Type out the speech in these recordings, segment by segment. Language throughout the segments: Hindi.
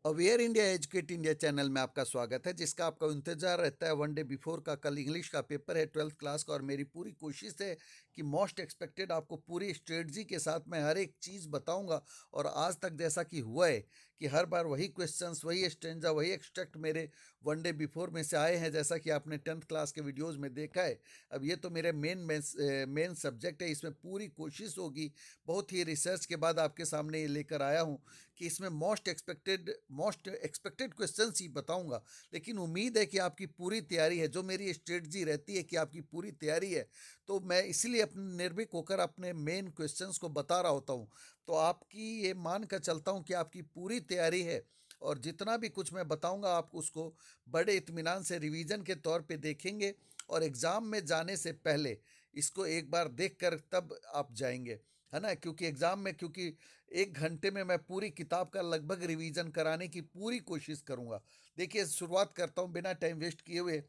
Aware India educate India channel में आपका स्वागत है, जिसका आपका इंतजार रहता है वन डे बिफोर का। कल इंग्लिश का पेपर है 12th क्लास का, और मेरी पूरी कोशिश है कि मोस्ट एक्सपेक्टेड आपको पूरी स्ट्रेटजी के साथ मैं हर एक चीज़ बताऊंगा। और आज तक जैसा कि हुआ है कि हर बार वही क्वेश्चंस, वही स्टेंजा, वही एक्सट्रैक्ट मेरे वन डे बिफोर में से आए हैं, जैसा कि आपने 10th क्लास के वीडियोज़ में देखा है। अब ये तो मेरे मेन सब्जेक्ट है, इसमें पूरी कोशिश होगी। बहुत ही रिसर्च के बाद आपके सामने ये लेकर आया हूँ कि इसमें मोस्ट एक्सपेक्टेड क्वेश्चंस ही बताऊंगा। लेकिन उम्मीद है कि आपकी पूरी तैयारी है। जो मेरी स्ट्रेटजी रहती है कि आपकी पूरी तैयारी है, तो मैं इसलिए अपने निर्भीक होकर अपने मेन क्वेश्चंस को बता रहा होता हूँ। तो आपकी ये मान कर चलता हूँ कि आपकी पूरी तैयारी है, और जितना भी कुछ मैं बताऊंगा आप उसको बड़े इत्मीनान से रिवीजन के तौर पे देखेंगे, और एग्ज़ाम में जाने से पहले इसको एक बार देख कर तब आप जाएंगे, है ना। क्योंकि एग्ज़ाम में, क्योंकि 1 घंटे में मैं पूरी किताब का लगभग रिवीजन कराने की पूरी कोशिश करूँगा। देखिए, शुरुआत करता हूँ बिना टाइम वेस्ट किए हुए,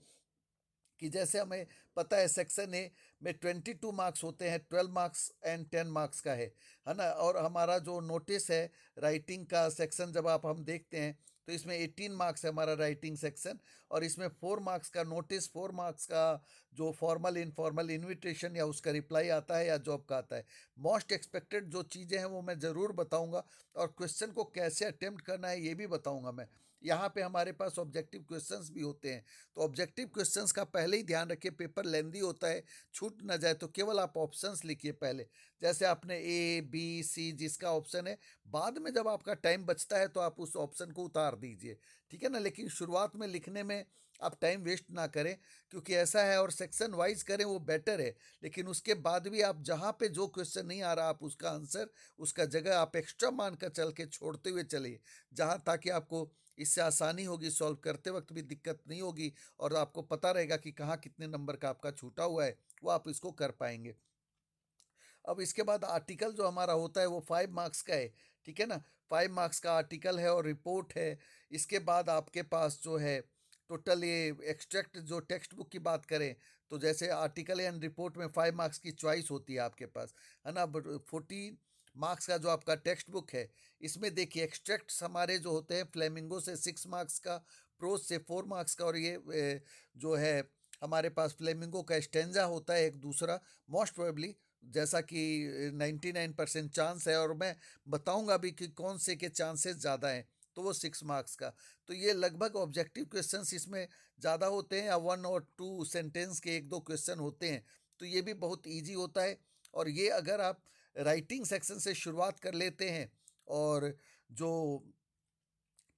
कि जैसे हमें पता है सेक्शन ए में 22 मार्क्स होते हैं, 12 मार्क्स एंड 10 मार्क्स का है ना। और हमारा जो नोटिस है राइटिंग का सेक्शन, जब हम देखते हैं तो इसमें 18 मार्क्स है हमारा राइटिंग सेक्शन, और इसमें 4 मार्क्स का नोटिस, 4 मार्क्स का जो फॉर्मल इनफॉर्मल इनविटेशन या उसका रिप्लाई आता है या जॉब का आता है। मोस्ट एक्सपेक्टेड जो चीज़ें हैं वो मैं ज़रूर बताऊंगा, और क्वेश्चन को कैसे अटेम्प्ट करना है ये भी बताऊंगा मैं। यहाँ पे हमारे पास ऑब्जेक्टिव क्वेश्चंस भी होते हैं, तो ऑब्जेक्टिव क्वेश्चंस का पहले ही ध्यान रखिए, पेपर लेंदी होता है, छूट ना जाए। तो केवल आप ऑप्शंस लिखिए पहले, जैसे आपने ए बी सी जिसका ऑप्शन है, बाद में जब आपका टाइम बचता है तो आप उस ऑप्शन को उतार दीजिए, ठीक है ना। लेकिन शुरुआत में लिखने में आप टाइम वेस्ट ना करें, क्योंकि ऐसा है, और सेक्शन वाइज करें वो बेटर है। लेकिन उसके बाद भी आप जहाँ पे जो क्वेश्चन नहीं आ रहा, आप उसका आंसर, उसका जगह आप एक्स्ट्रा मान कर चल के छोड़ते हुए चलिए, जहाँ ताकि आपको इससे आसानी होगी, सॉल्व करते वक्त भी दिक्कत नहीं होगी, और आपको पता रहेगा कि कहाँ कितने नंबर का आपका छूटा हुआ है, वो आप इसको कर पाएंगे। अब इसके बाद आर्टिकल जो हमारा होता है वो 5 मार्क्स का है, ठीक है ना। 5 मार्क्स का आर्टिकल है और रिपोर्ट है। इसके बाद आपके पास जो है टोटल ये एक्सट्रैक्ट, जो टेक्स्ट बुक की बात करें, तो जैसे आर्टिकल एंड रिपोर्ट में 5 मार्क्स की चॉइस होती है आपके पास, है ना। बट 40 मार्क्स का जो आपका टेक्स्ट बुक है, इसमें देखिए एक्सट्रैक्ट्स हमारे जो होते हैं, फ्लेमिंगो से 6 मार्क्स का, प्रोज से 4 मार्क्स का, और ये जो है हमारे पास फ्लेमिंगो का स्टेंजा होता है एक दूसरा, मोस्ट प्रोबेबली, जैसा कि 99% चांस है, और मैं बताऊंगा भी कि कौन से के चांसेस ज़्यादा हैं, तो वो 6 मार्क्स का। तो ये लगभग ऑब्जेक्टिव क्वेश्चंस इसमें ज़्यादा होते हैं, या 1 और 2 सेंटेंस के 1-2 क्वेश्चन होते हैं, तो ये भी बहुत ईजी होता है। और ये अगर आप राइटिंग सेक्शन से शुरुआत कर लेते हैं, और जो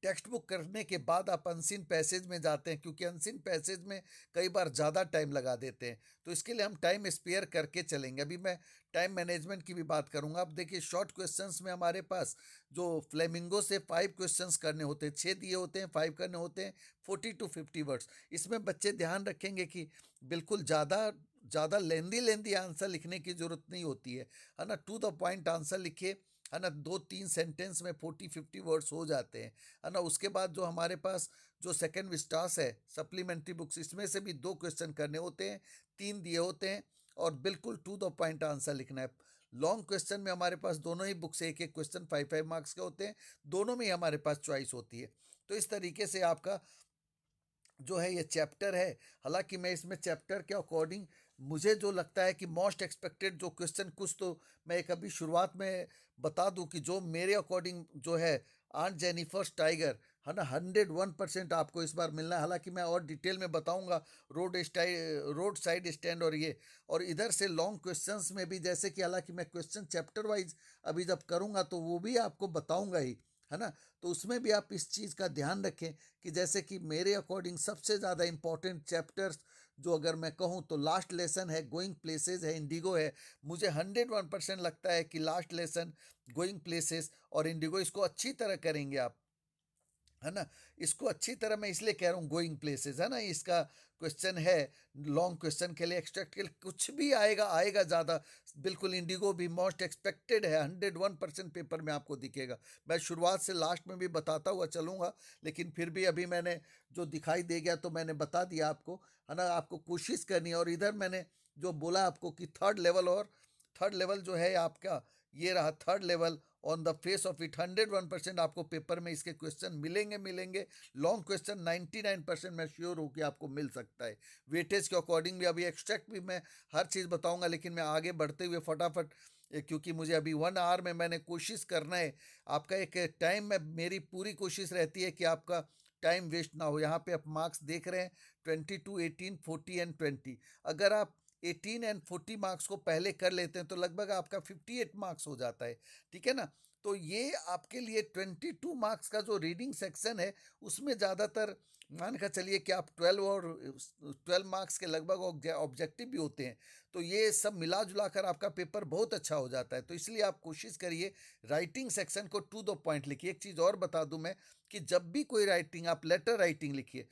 टेक्स्ट बुक करने के बाद आप अनसीन पैसेज में जाते हैं, क्योंकि अनसीन पैसेज में कई बार ज़्यादा टाइम लगा देते हैं, तो इसके लिए हम टाइम स्पेयर करके चलेंगे। अभी मैं टाइम मैनेजमेंट की भी बात करूंगा। अब देखिए, शॉर्ट क्वेश्चंस में हमारे पास जो फ्लेमिंगो से 5 क्वेश्चंस करने होते हैं, 6 दिए होते हैं, 5 करने होते हैं, 40 to 50 वर्ड्स। इसमें बच्चे ध्यान रखेंगे कि बिल्कुल ज़्यादा ज़्यादा लेंदी लेंदी आंसर लिखने की ज़रूरत नहीं होती है ना। टू द पॉइंट आंसर लिखिए, है ना। 2-3 सेंटेंस में 40-50 वर्ड्स हो जाते हैं, है ना। उसके बाद जो हमारे पास जो सेकंड विस्टास है सप्लीमेंट्री बुक्स, इसमें से भी 2 क्वेश्चन करने होते हैं, 3 दिए होते हैं, और बिल्कुल टू द पॉइंट आंसर लिखना है। लॉन्ग क्वेश्चन में हमारे पास दोनों ही बुक से एक एक क्वेश्चन 5-5 मार्क्स के होते हैं, दोनों में ही हमारे पास चॉइस होती है। तो इस तरीके से आपका जो है ये चैप्टर है। हालांकि मैं इसमें चैप्टर के अकॉर्डिंग, मुझे जो लगता है कि मोस्ट एक्सपेक्टेड जो क्वेश्चन, कुछ तो मैं एक अभी शुरुआत में बता दूं कि जो मेरे अकॉर्डिंग जो है, आंट जेनिफर्स टाइगर, है ना, 101% आपको इस बार मिलना है। हालांकि मैं और डिटेल में बताऊंगा रोड साइड स्टैंड और ये, और इधर से लॉन्ग क्वेश्चंस में भी, जैसे कि हालांकि मैं क्वेश्चन चैप्टर वाइज अभी जब करूंगा तो वो भी आपको बताऊंगा ही, है ना। तो उसमें भी आप इस चीज़ का ध्यान रखें कि जैसे कि मेरे अकॉर्डिंग सबसे ज़्यादा इंपॉर्टेंट चैप्टर्स जो अगर मैं कहूँ तो लास्ट लेसन है, गोइंग प्लेसेस है, इंडिगो है। मुझे 101% लगता है कि लास्ट लेसन, गोइंग प्लेसेस और इंडिगो, इसको अच्छी तरह करेंगे आप, है ना। इसको अच्छी तरह मैं इसलिए कह रहा हूँ गोइंग प्लेसेस, है ना। इसका क्वेश्चन है लॉन्ग क्वेश्चन के लिए, एक्सट्रैक्ट के लिए कुछ भी आएगा आएगा ज़्यादा, बिल्कुल इंडिगो भी मोस्ट एक्सपेक्टेड है, 101% पेपर में आपको दिखेगा। मैं शुरुआत से लास्ट में भी बताता हुआ चलूँगा, लेकिन फिर भी अभी मैंने जो दिखाई दे गया तो मैंने बता दिया आपको, है ना। आपको कोशिश करनी है। और इधर मैंने जो बोला आपको कि थर्ड लेवल जो है आपका, ये रहा third level, on the face of it 101% आपको पेपर में इसके क्वेश्चन मिलेंगे। लॉन्ग क्वेश्चन 99% मैं श्योर हूँ कि आपको मिल सकता है। वेटेज के अकॉर्डिंग भी, अभी एक्सट्रैक्ट भी मैं हर चीज़ बताऊंगा, लेकिन मैं आगे बढ़ते हुए फटाफट क्योंकि मुझे अभी 1 आवर में मैंने कोशिश करना है आपका एक टाइम में, मेरी पूरी कोशिश रहती है कि आपका टाइम वेस्ट ना हो। यहाँ पे आप मार्क्स देख रहे हैं 22, 18, 40 एंड 20। अगर आप 18 एंड 40 मार्क्स को पहले कर लेते हैं तो लगभग आपका 58 मार्क्स हो जाता है, ठीक है ना। तो ये आपके लिए 22 मार्क्स का जो रीडिंग सेक्शन है उसमें ज़्यादातर मान कर चलिए कि आप 12 और 12 मार्क्स के लगभग ऑब्जेक्टिव भी होते हैं। तो ये सब मिला जुला कर आपका पेपर बहुत अच्छा हो जाता है। तो इसलिए आप कोशिश करिए राइटिंग सेक्शन को टू द पॉइंट लिखिए। एक चीज़ और बता दूं मैं कि जब भी कोई राइटिंग, आप लेटर राइटिंग लिखिए,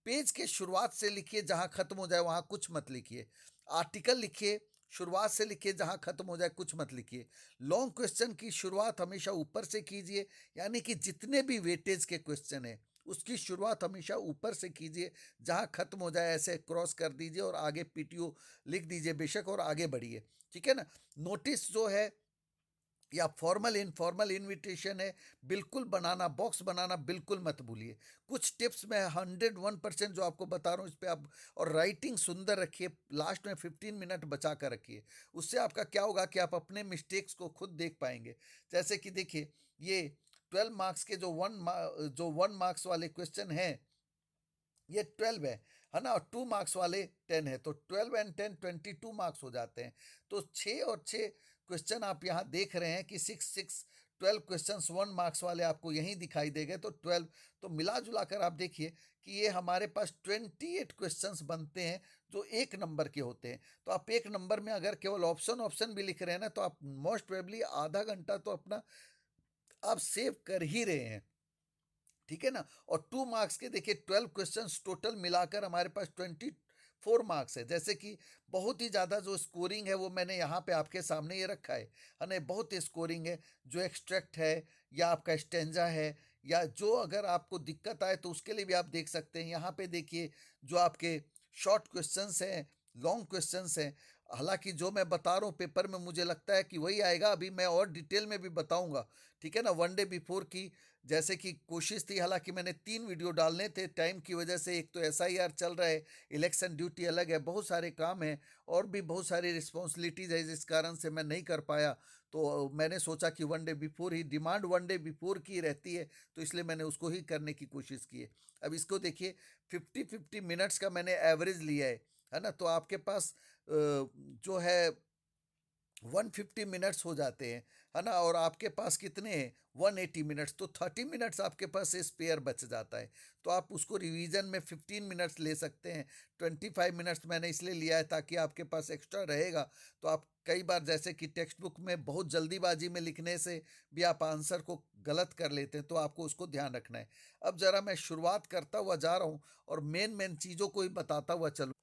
पेज के शुरुआत से लिखिए, जहां खत्म हो जाए वहां कुछ मत लिखिए। आर्टिकल लिखिए, शुरुआत से लिखिए, जहां खत्म हो जाए कुछ मत लिखिए। लॉन्ग क्वेश्चन की शुरुआत हमेशा ऊपर से कीजिए, यानी कि जितने भी वेटेज के क्वेश्चन है उसकी शुरुआत हमेशा ऊपर से कीजिए, जहां खत्म हो जाए ऐसे क्रॉस कर दीजिए और आगे पीटीओ लिख दीजिए बेशक और आगे बढ़िए, ठीक है ना। नोटिस जो है या फॉर्मल इनफॉर्मल इनविटेशन है, बिल्कुल बनाना, बॉक्स बनाना बिल्कुल मत भूलिए। कुछ टिप्स मैं 101% जो आपको बता रहा हूँ इस पर आप, और राइटिंग सुंदर रखिए, लास्ट में 15 मिनट बचा कर रखिए। उससे आपका क्या होगा कि आप अपने मिस्टेक्स को खुद देख पाएंगे। जैसे कि देखिए ये 12 मार्क्स के जो 1 मार्क्स वाले क्वेश्चन हैं, ये 12 है ना, और 2 मार्क्स वाले 10 है, तो 12 और 10 22 मार्क्स हो जाते हैं। तो 6 और 6 क्वेश्चन आप यहाँ देख रहे हैं कि 6 6 12 क्वेश्चन 1 मार्क्स वाले आपको यहीं दिखाई देंगे, तो 12। तो मिला जुला कर आप देखिए कि ये हमारे पास 28 क्वेश्चंस बनते हैं जो 1 नंबर के होते हैं। तो आप 1 नंबर में अगर केवल ऑप्शन ऑप्शन भी लिख रहे हैं ना, तो आप मोस्ट प्रोबेबली आधा घंटा तो अपना आप सेव कर ही रहे हैं, ठीक है ना। और 2 मार्क्स के देखिए 12 क्वेश्चंस टोटल मिलाकर हमारे पास 24 मार्क्स है। जैसे कि बहुत ही ज़्यादा जो स्कोरिंग है वो मैंने यहाँ पे आपके सामने ये रखा है ना, बहुत ही स्कोरिंग है। जो एक्सट्रैक्ट है या आपका स्टेंजा है, या जो अगर आपको दिक्कत आए तो उसके लिए भी आप देख सकते हैं। यहाँ पे देखिए जो आपके शॉर्ट क्वेश्चंस हैं, लॉन्ग क्वेश्चंस हैं। हालांकि जो मैं बता रहा हूँ पेपर में मुझे लगता है कि वही आएगा, अभी मैं और डिटेल में भी बताऊंगा, ठीक है ना। 1 डे बिफोर की जैसे कि कोशिश थी, हालांकि मैंने 3 वीडियो डालने थे टाइम की वजह से। एक तो SIR चल रहा है, इलेक्शन ड्यूटी अलग है, बहुत सारे काम हैं और भी बहुत सारी रिस्पॉन्सिबिलिटीज है, जिस कारण से मैं नहीं कर पाया। तो मैंने सोचा कि 1 day before he, demand 1 day before की रहती है, तो इसलिए मैंने उसको ही करने की कोशिश की है। अब इसको देखिए 50 50 मिनट्स का मैंने एवरेज लिया है ना। तो आपके पास जो है 150 मिनट्स हो जाते हैं, है ना। और आपके पास कितने हैं 180 मिनट्स, तो 30 मिनट्स आपके पास स्पेयर बच जाता है। तो आप उसको रिवीजन में 15 मिनट्स ले सकते हैं। 25 मिनट्स मैंने इसलिए लिया है ताकि आपके पास एक्स्ट्रा रहेगा। तो आप कई बार जैसे कि टेक्स्ट बुक में बहुत जल्दीबाजी में लिखने से भी आप आंसर को गलत कर लेते हैं, तो आपको उसको ध्यान रखना है। अब ज़रा मैं शुरुआत करता हुआ जा रहा हूँ और मेन मेन चीज़ों को ही बताता हुआ चलूँ।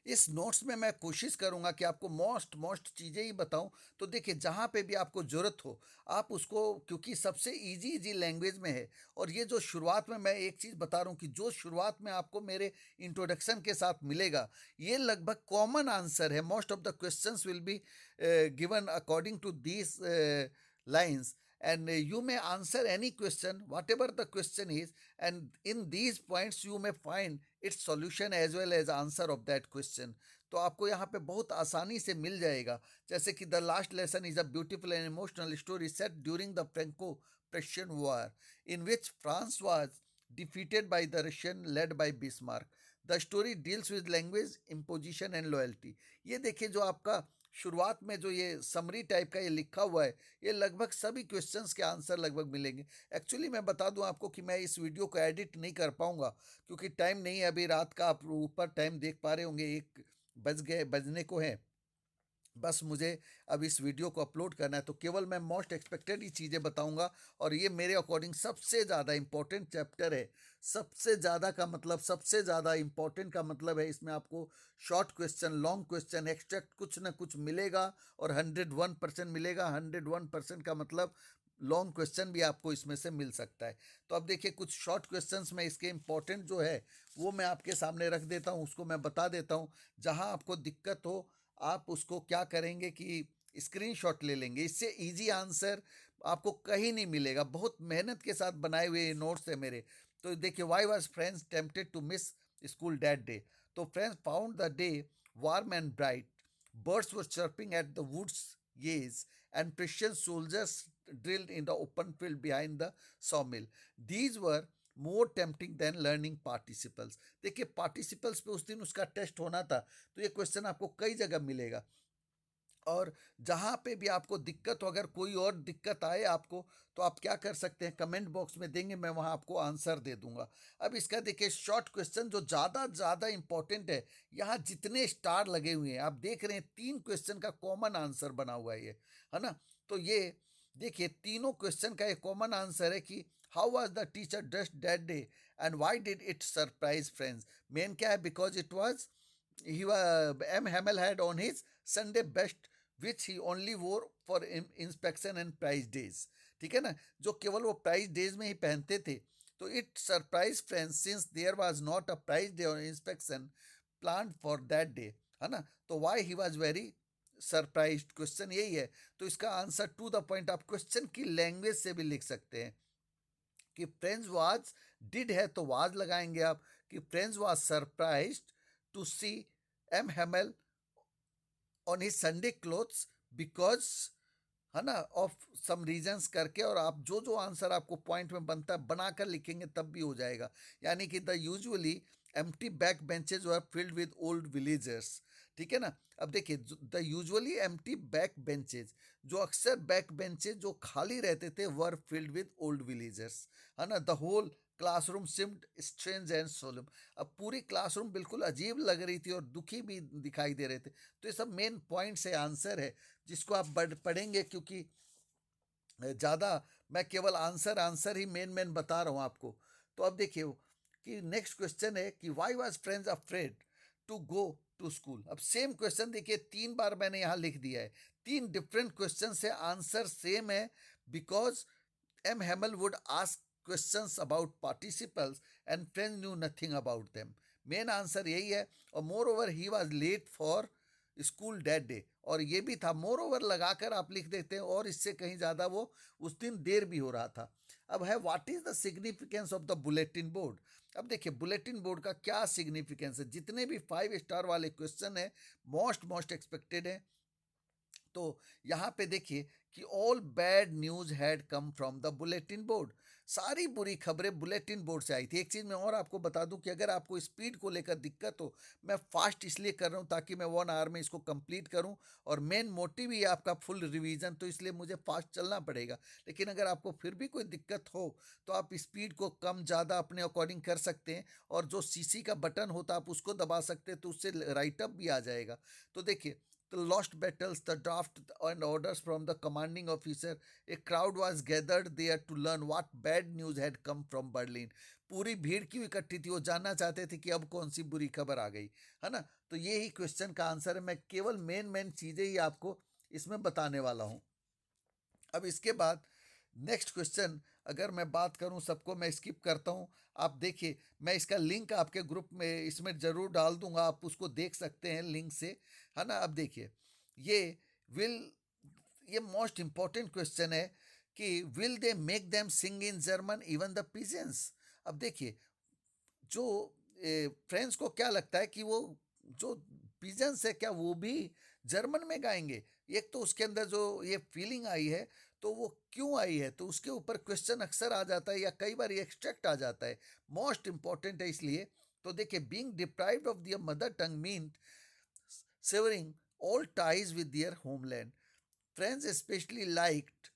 इस नोट्स में मैं कोशिश करूंगा कि आपको मोस्ट मोस्ट चीज़ें ही बताऊं। तो देखिए जहाँ पे भी आपको ज़रूरत हो आप उसको, क्योंकि सबसे इजी इजी लैंग्वेज में है। और ये जो शुरुआत में मैं एक चीज़ बता रहा हूँ कि जो शुरुआत में आपको मेरे इंट्रोडक्शन के साथ मिलेगा, ये लगभग कॉमन आंसर है। Most of the questions will be given according to these lines, and you may answer any question whatever the question is, and in these points you may find its solution as well as answer of that question। तो आपको यहाँ पे बहुत आसानी से मिल जाएगा। जैसे कि the last lesson is a beautiful and emotional story set during the Franco Prussian war in which France was defeated by the Russian led by Bismarck। The story deals with language imposition and loyalty। ये देखिए जो आपका शुरुआत में जो ये समरी टाइप का ये लिखा हुआ है, ये लगभग सभी क्वेश्चंस के आंसर लगभग मिलेंगे। एक्चुअली मैं बता दूं आपको कि मैं इस वीडियो को एडिट नहीं कर पाऊंगा क्योंकि टाइम नहीं है। अभी रात का आप ऊपर टाइम देख पा रहे होंगे, 1 बजने को है। बस मुझे अब इस वीडियो को अपलोड करना है, तो केवल मैं मोस्ट एक्सपेक्टेड ही चीज़ें बताऊंगा। और ये मेरे अकॉर्डिंग सबसे ज़्यादा इंपॉर्टेंट चैप्टर है। सबसे ज़्यादा का मतलब, सबसे ज़्यादा इंपॉर्टेंट का मतलब है इसमें आपको short question, long question, extract कुछ ना कुछ मिलेगा और 101% मिलेगा। 101% का मतलब लॉन्ग क्वेश्चन भी आपको इसमें से मिल सकता है। तो अब देखिए कुछ शॉर्ट क्वेश्चंस में इसके इंपॉर्टेंट जो है वो मैं आपके सामने रख देता हूँ, उसको मैं बता देता हूँ। जहाँ आपको दिक्कत हो आप उसको क्या करेंगे कि स्क्रीनशॉट ले लेंगे। इससे इजी आंसर आपको कहीं नहीं मिलेगा, बहुत मेहनत के साथ बनाए हुए ये नोट्स है मेरे। तो देखिए, why was friends tempted to miss school that day? तो friends found the day warm and bright, birds were chirping at the woods gaze, and Prussian soldiers drilled in the open field behind the sawmill. These were more tempting than learning participles. देखिए, पार्टिसिपल्स पे उस दिन उसका टेस्ट होना था, तो ये क्वेश्चन आपको कई जगह मिलेगा। और जहाँ पे भी आपको दिक्कत हो, अगर कोई और दिक्कत आए आपको, तो आप क्या कर सकते हैं, कमेंट बॉक्स में देंगे, मैं वहाँ आपको आंसर दे दूंगा। अब इसका देखिए शॉर्ट क्वेश्चन जो ज़्यादा इंपॉर्टेंट है, यहाँ जितने स्टार लगे हुए हैं आप देख रहे हैं, 3 क्वेश्चन का कॉमन आंसर बना हुआ है ये, है ना। तो ये देखिए तीनों क्वेश्चन का एक कॉमन आंसर है कि how was the teacher dressed that day and why did it surprise friends. Main क्या है, because it was he M. Hamel had on his Sunday best, which he only wore for inspection and prize days। ठीक है ना, जो केवल वो प्राइज डेज में ही पहनते थे। तो it surprise friends since there was not a prize day और inspection plan for that day, है ना। तो why he was very surprise, question यही है। तो इसका आंसर टू द पॉइंट आप क्वेश्चन की लैंग्वेज से भी लिख सकते हैं कि फ्रेंड्स वाज, डिड है तो वाज लगाएंगे आप, कि friends was surprise to see M Hamel on his Sunday clothes because, है ना, ऑफ सम रीजंस करके। और आप जो जो आंसर आपको पॉइंट में बनता है बनाकर लिखेंगे तब भी हो जाएगा। यानी कि the usually empty back benches were filled with old villagers. ठीक है ना। अब देखिए, the usually empty back benches, जो अक्सर बैक बेंचेज जो खाली रहते थे, were filled with old villagers, है ना। The whole classroom seemed strange and solemn. अब पूरी क्लासरूम बिल्कुल अजीब लग रही थी और दुखी भी दिखाई दे रहे थे। तो ये सब मेन पॉइंट्स है, आंसर है, जिसको आप पढ़ेंगे, क्योंकि ज़्यादा मैं केवल आंसर आंसर ही मेन मेन बता रहा हूँ आपको। तो अब देखिए कि नेक्स्ट क्वेश्चन है कि why was Franz afraid to go to school. अब सेम क्वेश्चन देखिए 3 बार मैंने यहाँ लिख दिया है, 3 डिफरेंट क्वेश्चन से आंसर सेम है, because M. Hamel would ask questions about participles and friends knew nothing about them। Main answer यही है। और moreover he was late for school that day, और ये भी था, मोर ओवर लगाकर आप लिख देते हैं, और इससे कहीं ज़्यादा वो उस दिन देर भी हो रहा था। अब है what is the significance of the bulletin board. अब देखिए बुलेटिन बोर्ड का क्या सिग्निफिकेंस है। जितने भी 5 स्टार वाले क्वेश्चन है, मोस्ट एक्सपेक्टेड है। तो यहाँ पे देखिए कि all bad news had come from the bulletin board. सारी बुरी खबरें बुलेटिन बोर्ड से आई थी। एक चीज़ मैं और आपको बता दूं कि अगर आपको स्पीड को लेकर दिक्कत हो, मैं फास्ट इसलिए कर रहा हूँ ताकि मैं 1 आवर में इसको कंप्लीट करूँ, और मेन मोटिव ही है आपका फुल रिवीजन, तो इसलिए मुझे फास्ट चलना पड़ेगा। लेकिन अगर आपको फिर भी कोई दिक्कत हो तो आप स्पीड को कम ज़्यादा अपने अकॉर्डिंग कर सकते हैं, और जो सीसी का बटन होता है आप उसको दबा सकते हैं, तो उससे राइटअप भी आ जाएगा। तो देखिए, the lost battles, the draft and orders from the commanding officer, a crowd was gathered there to learn what bad news had come from Berlin। पूरी भीड़ क्यों इकट्ठी थी, वो जानना चाहते थे कि अब कौन सी बुरी खबर आ गई, है ना। तो ये ही क्वेश्चन का आंसर है। मैं केवल मेन मेन चीज़ें ही आपको इसमें बताने वाला हूँ। अब इसके बाद नेक्स्ट क्वेश्चन, अगर मैं बात करूं, सबको मैं स्किप करता हूं। आप देखिए, मैं इसका लिंक आपके ग्रुप में इसमें ज़रूर डाल दूंगा, आप उसको देख सकते हैं लिंक से, है ना। अब देखिए, ये विल, ये मोस्ट इंपॉर्टेंट क्वेश्चन है कि will they make them sing in German even the pigeons. अब देखिए, जो फ्रेंड्स को क्या लगता है कि वो जो पिजन्स है क्या वो भी जर्मन में गाएंगे। एक तो उसके अंदर जो ये फीलिंग आई है, तो वो क्यों आई है, तो उसके ऊपर क्वेश्चन अक्सर आ जाता है, या कई बार ये एक्सट्रैक्ट आ जाता है। मोस्ट इंपॉर्टेंट है इसलिए। तो देखिए, being deprived of their mother tongue mean severing all ties with their homeland। Franz especially liked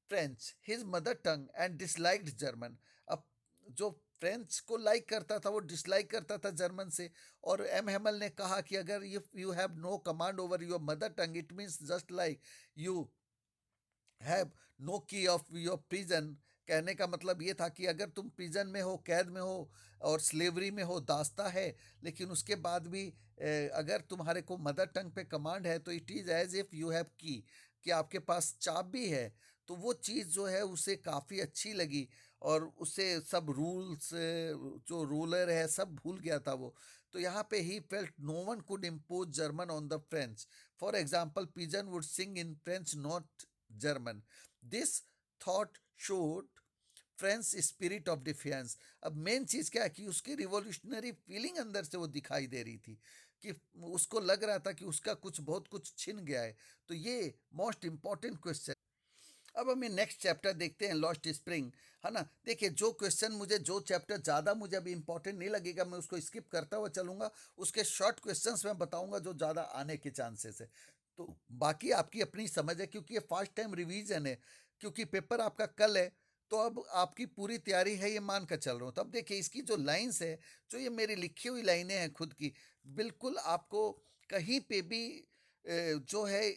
French, his mother tongue, and disliked German. अब जो फ्रेंच को लाइक करता था वो डिसलाइक करता था जर्मन से। और एम हेमल ने कहा कि अगर if you have no command over your mother tongue, it means just like you have no key of your prison. कहने का मतलब ये था कि अगर तुम प्रिजन में हो, कैद में हो, और स्लेवरी में हो, दास्ता है, लेकिन उसके बाद भी अगर तुम्हारे को मदर टंग पे कमांड है, तो it is as if you have key, कि आपके पास चाबी है। तो वो चीज़ जो है उसे काफ़ी अच्छी लगी, और उससे सब रूल्स, जो रूलर है, सब भूल गया था वो। तो यहाँ पे he felt no one could impose German on the French. For example, pigeon would sing in French, not German। This thought showed French spirit of defence. अब मेन चीज क्या है कि उसकी रिवॉल्यूशनरी फीलिंग अंदर से वो दिखाई दे रही थी, कि उसको लग रहा था कि उसका कुछ बहुत कुछ छिन गया है। तो ये मोस्ट इंपॉर्टेंट क्वेश्चन। अब हमें नेक्स्ट चैप्टर देखते हैं, लॉस्ट स्प्रिंग, है ना। देखिए, जो क्वेश्चन मुझे, जो चैप्टर ज़्यादा मुझे अभी इंपॉर्टेंट नहीं लगेगा, मैं उसको स्किप करता हुआ चलूंगा। उसके शॉर्ट क्वेश्चंस मैं बताऊंगा जो ज़्यादा आने के चांसेस है। तो बाकी आपकी अपनी समझ है, क्योंकि ये फर्स्ट टाइम रिवीजन है, क्योंकि पेपर आपका कल है। तो अब आपकी पूरी तैयारी है, ये मान कर चल रहा हूँ। तब देखिए, इसकी जो लाइन्स है, जो ये मेरी लिखी हुई लाइनें हैं खुद की, बिल्कुल आपको कहीं पे भी जो है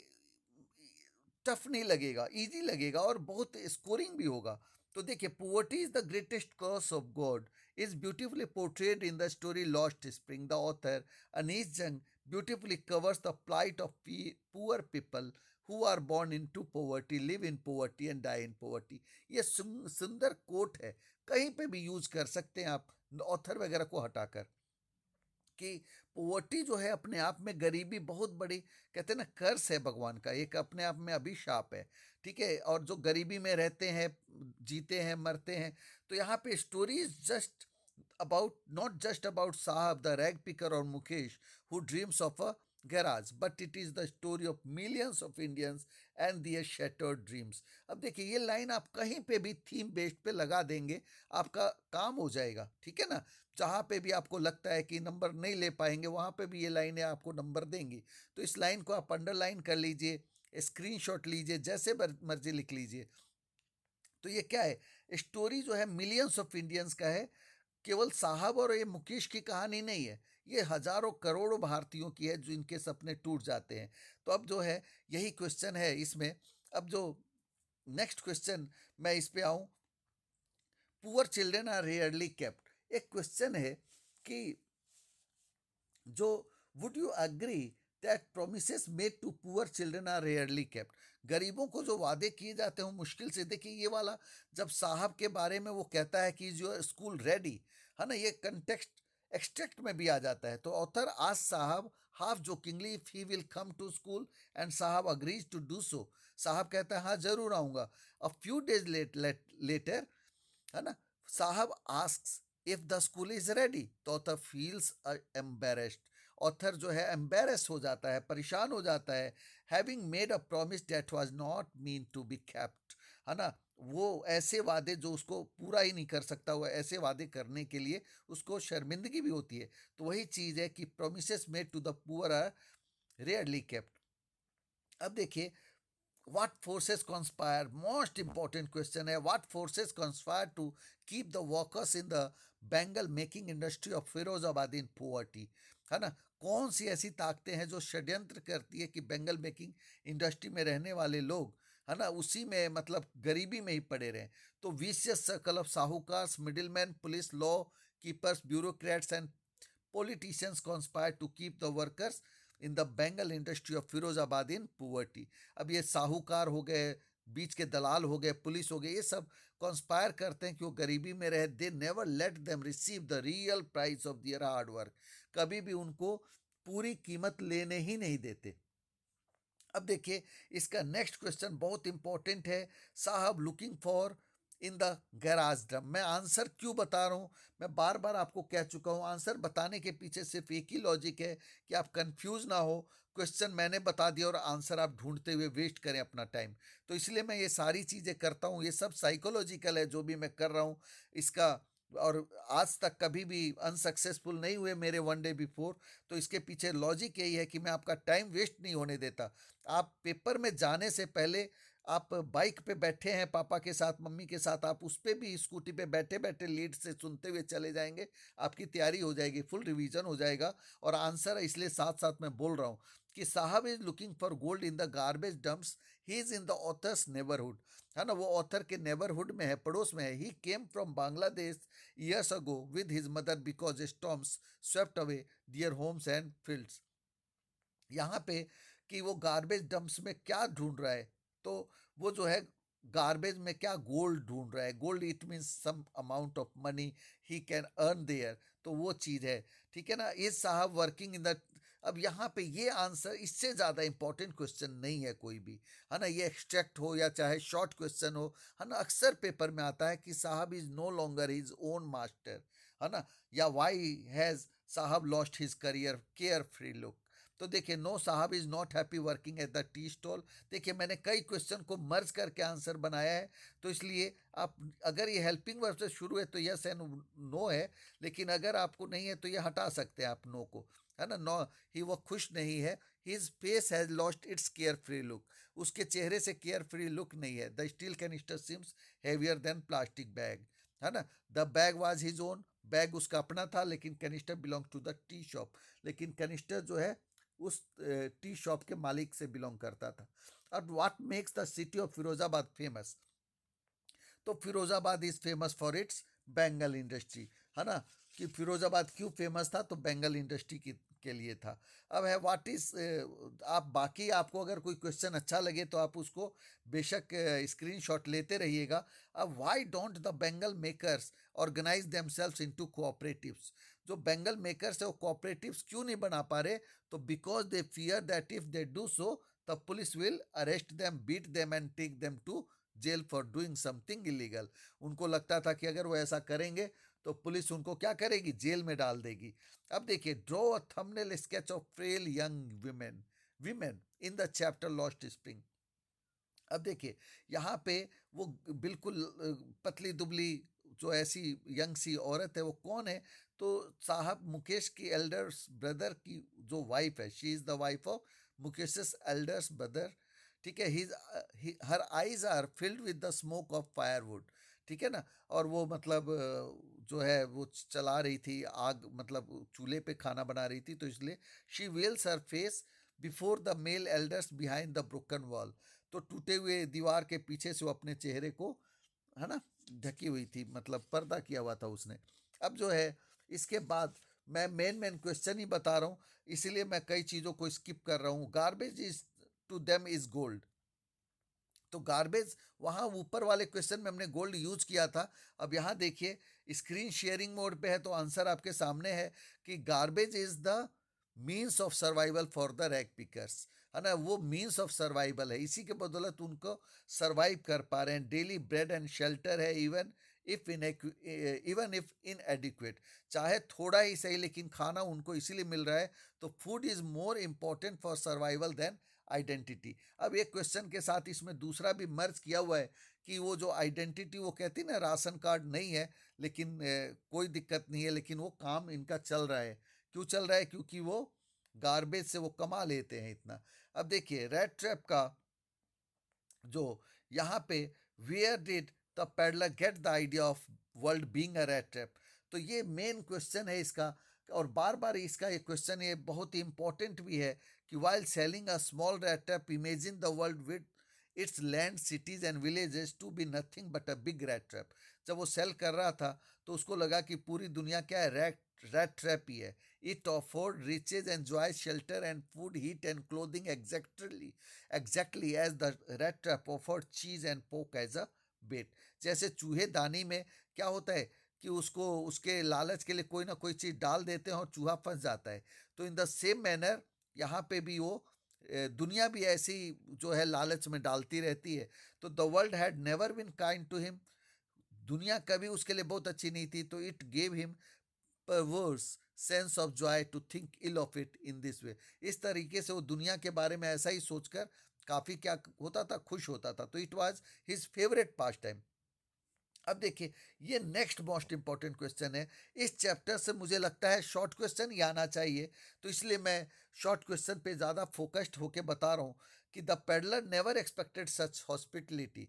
टफ नहीं लगेगा, इजी लगेगा और बहुत स्कोरिंग भी होगा। तो देखिए, poverty is the greatest curse of God is beautifully portrayed in the story Lost Spring. The author Anees Jung beautifully covers the plight of poor people who are born into poverty, live in poverty and die in poverty। ये सुंदर कोट है, कहीं पे भी यूज कर सकते हैं आप, ऑथर वगैरह को हटाकर, कि पोवर्टी जो है अपने आप में, गरीबी बहुत बड़ी, कहते हैं ना, कर्स है भगवान का, एक अपने आप में अभिशाप है। ठीक है, और जो गरीबी में रहते हैं, जीते हैं, मरते हैं। तो यहाँ पे story is just about, not just about Saheb the rag picker और Mukesh who dreams of a garage, but it is the story of millions of Indians and their shattered dreams. अब देखिए, ये लाइन आप कहीं पे भी थीम बेस्ड पे लगा देंगे, आपका काम हो जाएगा। ठीक है ना। जहाँ पे भी आपको लगता है कि नंबर नहीं ले पाएंगे, वहाँ पे भी ये लाइनें आपको नंबर देंगी। तो इस लाइन को आप अंडरलाइन कर लीजिए, स्क्रीनशॉट लीजिए, जैसे मर्जी लिख लीजिए। तो ये क्या है, स्टोरी जो है मिलियंस ऑफ इंडियंस का है, केवल साहब और ये मुकेश की कहानी नहीं है, ये हजारों करोड़ों भारतीयों की है जो इनके सपने टूट जाते हैं। तो अब जो है, यही क्वेश्चन है इसमें। अब जो नेक्स्ट क्वेश्चन, मैं इस पे आऊं, poor children are rarely kept. एक क्वेश्चन है कि जो, would you agree that promises made to poor children are rarely kept. गरीबों को जो वादे किए जाते हैं मुश्किल से, देखिए ये वाला, जब साहब के बारे में वो कहता है कि इज योर स्कूल रेडी, है ना, ये कंटेक्स्ट एक्सट्रैक्ट में भी आ जाता है। तो ऑथर आज Saheb half jokingly if he will come to school, and Saheb agrees to do so. Saheb कहता है हाँ जरूर आऊंगा। अ फ्यू डेज लेटर, है ना, साहब asks if the school is ready, तो ऑथर फील्स एम्बेरेस्ड। ऑथर जो है एम्बेरस हो जाता है, परेशान हो जाता है, having made a promise that was not mean to be kept, है ना। वो ऐसे वादे जो उसको पूरा ही नहीं कर सकता, वो ऐसे वादे करने के लिए उसको शर्मिंदगी भी होती है। तो वही चीज़ है कि promises made to the poor are rarely kept. अब देखिए, what forces conspire, most important question है, what forces conspire to keep the workers in the bengal making industry of Firozabad in poverty, है ना। कौन सी ऐसी ताकतें हैं जो षड्यंत्र करती है कि बेंगल मेकिंग इंडस्ट्री में रहने वाले लोग, है ना, उसी में, मतलब गरीबी में ही पड़े रहें। तो vicious circle of sahukars, middleman, police, law keepers, bureaucrats and politicians conspire to keep the workers in the Bengal industry of Firozabad in poverty। अब ये साहूकार हो गए, बीच के दलाल हो गए, पुलिस हो गए, ये सब कॉन्स्पायर करते हैं कि वो गरीबी में रहे। They never let them receive the real price of their hard work. कभी भी उनको पूरी कीमत लेने ही नहीं देते। अब देखिए, इसका नेक्स्ट क्वेश्चन बहुत इंपॉर्टेंट है। साहब looking for in the garage drum. मैं आंसर क्यों बता रहा हूँ, मैं बार बार आपको कह चुका हूँ, आंसर बताने के पीछे सिर्फ एक ही लॉजिक है कि आप कंफ्यूज ना हो। क्वेश्चन मैंने बता दिया और आंसर आप ढूंढते हुए वेस्ट करें अपना टाइम। तो इसलिए मैं ये सारी चीज़ें करता हूँ, ये सब साइकोलॉजिकल है जो भी मैं कर रहा हूँ इसका। और आज तक कभी भी अनसक्सेसफुल नहीं हुए मेरे वन डे बिफोर। तो इसके पीछे लॉजिक यही है कि मैं आपका टाइम वेस्ट नहीं होने देता। आप पेपर में जाने से पहले, आप बाइक पे बैठे हैं पापा के साथ, मम्मी के साथ, आप उस पे भी स्कूटी पे बैठे बैठे लीड से सुनते हुए चले जाएंगे, आपकी तैयारी हो जाएगी, फुल रिवीजन हो जाएगा। और आंसर इसलिए साथ साथ मैं बोल रहा हूँ कि Saheb is looking for gold in the garbage dumps, he is in the author's neighbourhood, है ना, वो ऑथर के नेबरहुड में है, पड़ोस में है। He came from Bangladesh years ago with his mother because storms swept away their homes and fields. यहाँ पे कि वो गार्बेज डंप्स में क्या ढूंढ रहा है, तो वो जो है गार्बेज में क्या गोल्ड ढूंढ रहा है। Gold it means some amount of money he can earn there, तो वो चीज़ है। ठीक है ना। इज साहब वर्किंग इन द अब यहाँ पे ये आंसर, इससे ज़्यादा इंपॉर्टेंट क्वेश्चन नहीं है कोई भी, है ना। ये एक्सट्रैक्ट हो या चाहे शॉर्ट क्वेश्चन हो, है ना, अक्सर पेपर में आता है कि Saheb is no longer his own master, है ना, या why has Saheb lost his career carefree look. तो देखिए, no Saheb is not happy working at the tea stall. देखिए, मैंने कई क्वेश्चन को मर्ज करके आंसर बनाया है, तो इसलिए आप, अगर ये हेल्पिंग वर्ब से शुरू है तो यस एंड नो है, लेकिन अगर आपको नहीं है तो ये हटा सकते हैं आप नो को, है ना। नो, ही वो खुश नहीं है। His face has lost its carefree look, उसके चेहरे से केयर फ्री लुक नहीं है। The steel canister seems heavier than plastic bag, है ना। The bag was his own, bag उसका अपना था, लेकिन canister belong to the tea shop, लेकिन कैनिस्टर जो है उस टी शॉप के मालिक से बिलोंग करता था। अब what makes the city of Firozabad famous, तो Firozabad is famous for its bangle industry, है ना, कि फिरोजाबाद क्यों फेमस था, तो बेंगल इंडस्ट्री के लिए था। अब है व्हाट इज, आप बाकी, आपको अगर कोई क्वेश्चन अच्छा लगे तो आप उसको बेशक स्क्रीनशॉट लेते रहिएगा। अब why don't the bangle makers organise themselves into cooperatives, जो बेंगल मेकर्स है वो कोऑपरेटिव्स क्यों नहीं बना पा रहे, तो because they fear that if they do so the police will arrest them, beat them and take them to jail for doing something illegal. उनको लगता था कि अगर वो ऐसा करेंगे तो पुलिस उनको क्या करेगी, जेल में डाल देगी। अब देखिए, draw a thumbnail sketch of frail young women women in the chapter Lost Spring. अब देखिए, यहाँ पे वो बिल्कुल पतली दुबली जो ऐसी यंग सी औरत है, वो कौन है, तो साहब मुकेश की एल्डर्स ब्रदर की जो वाइफ है, she is the wife of Mukesh elders brother, ठीक है। His her eyes are filled with the smoke of firewood, ठीक है ना। और वो मतलब जो है वो चला रही थी आग, मतलब चूल्हे पे खाना बना रही थी, तो इसलिए she veils her face before the male elders behind the broken wall, तो टूटे हुए दीवार के पीछे से वो अपने चेहरे को, है ना, ढकी हुई थी, मतलब पर्दा किया हुआ था उसने। अब जो है, इसके बाद मैं मेन मेन क्वेश्चन ही बता रहा हूँ, इसीलिए मैं कई चीज़ों को स्किप कर रहा हूँ। Garbage is to them is gold, तो गार्बेज, वहाँ ऊपर वाले क्वेश्चन में हमने गोल्ड यूज किया था। अब यहाँ देखिए, स्क्रीन शेयरिंग मोड पे है तो आंसर आपके सामने है कि garbage is the means of survival for the rag pickers, है ना। वो मीन्स ऑफ सर्वाइवल है, इसी के बदौलत उनको सर्वाइव कर पा रहे हैं। डेली ब्रेड एंड शेल्टर है, इवन इफ इनएडिक्वेट, चाहे थोड़ा ही सही लेकिन खाना उनको इसीलिए मिल रहा है। तो food is more important for survival than identity. अब एक क्वेश्चन के साथ इसमें दूसरा भी मर्ज किया हुआ है कि वो जो आइडेंटिटी, वो कहती ना राशन कार्ड नहीं है, लेकिन कोई दिक्कत नहीं है, लेकिन वो काम इनका चल रहा है। क्यों चल रहा है, क्योंकि वो गार्बेज से वो कमा लेते हैं इतना। अब देखिए, रेड ट्रैप का जो यहाँ पे, where did the peddler get the idea of world being a rat trap, तो ये मेन क्वेश्चन है इसका। और बार बार इसका ये क्वेश्चन, ये बहुत ही इंपॉर्टेंट भी है कि while selling a small rat trap imagine the world with its land cities and villages to be nothing but a big rat trap. जब वो सेल कर रहा था तो उसको लगा कि पूरी दुनिया क्या है, रेड ट्रैप ही है। It offered riches and joy shelter and food heat and clothing exactly as the rat trap offered cheese and pork as a bait. जैसे चूहे दानी में क्या होता है कि उसको उसके लालच के लिए कोई ना कोई चीज डाल देते हैं और चूहा फंस जाता है, तो इन द सेम मैनर यहाँ पे भी वो दुनिया भी ऐसी जो है लालच में डालती रहती है। तो the world had never been kind to him, दुनिया कभी उसके लिए बहुत अच्छी नहीं थी, तो it gave him perverse sense of joy to think ill of it in this way। इस तरीके से वो दुनिया के बारे में ऐसा ही सोचकर काफी क्या होता था, खुश होता था। तो it was his favourite pass time. अब देखिए, ये नेक्स्ट मोस्ट इंपॉर्टेंट क्वेश्चन है इस चैप्टर से, मुझे लगता है शॉर्ट क्वेश्चन ही आना चाहिए, तो इसलिए मैं शॉर्ट क्वेश्चन पे ज़्यादा फोकस्ड होके बता रहा हूँ कि the peddler never expected such hospitality.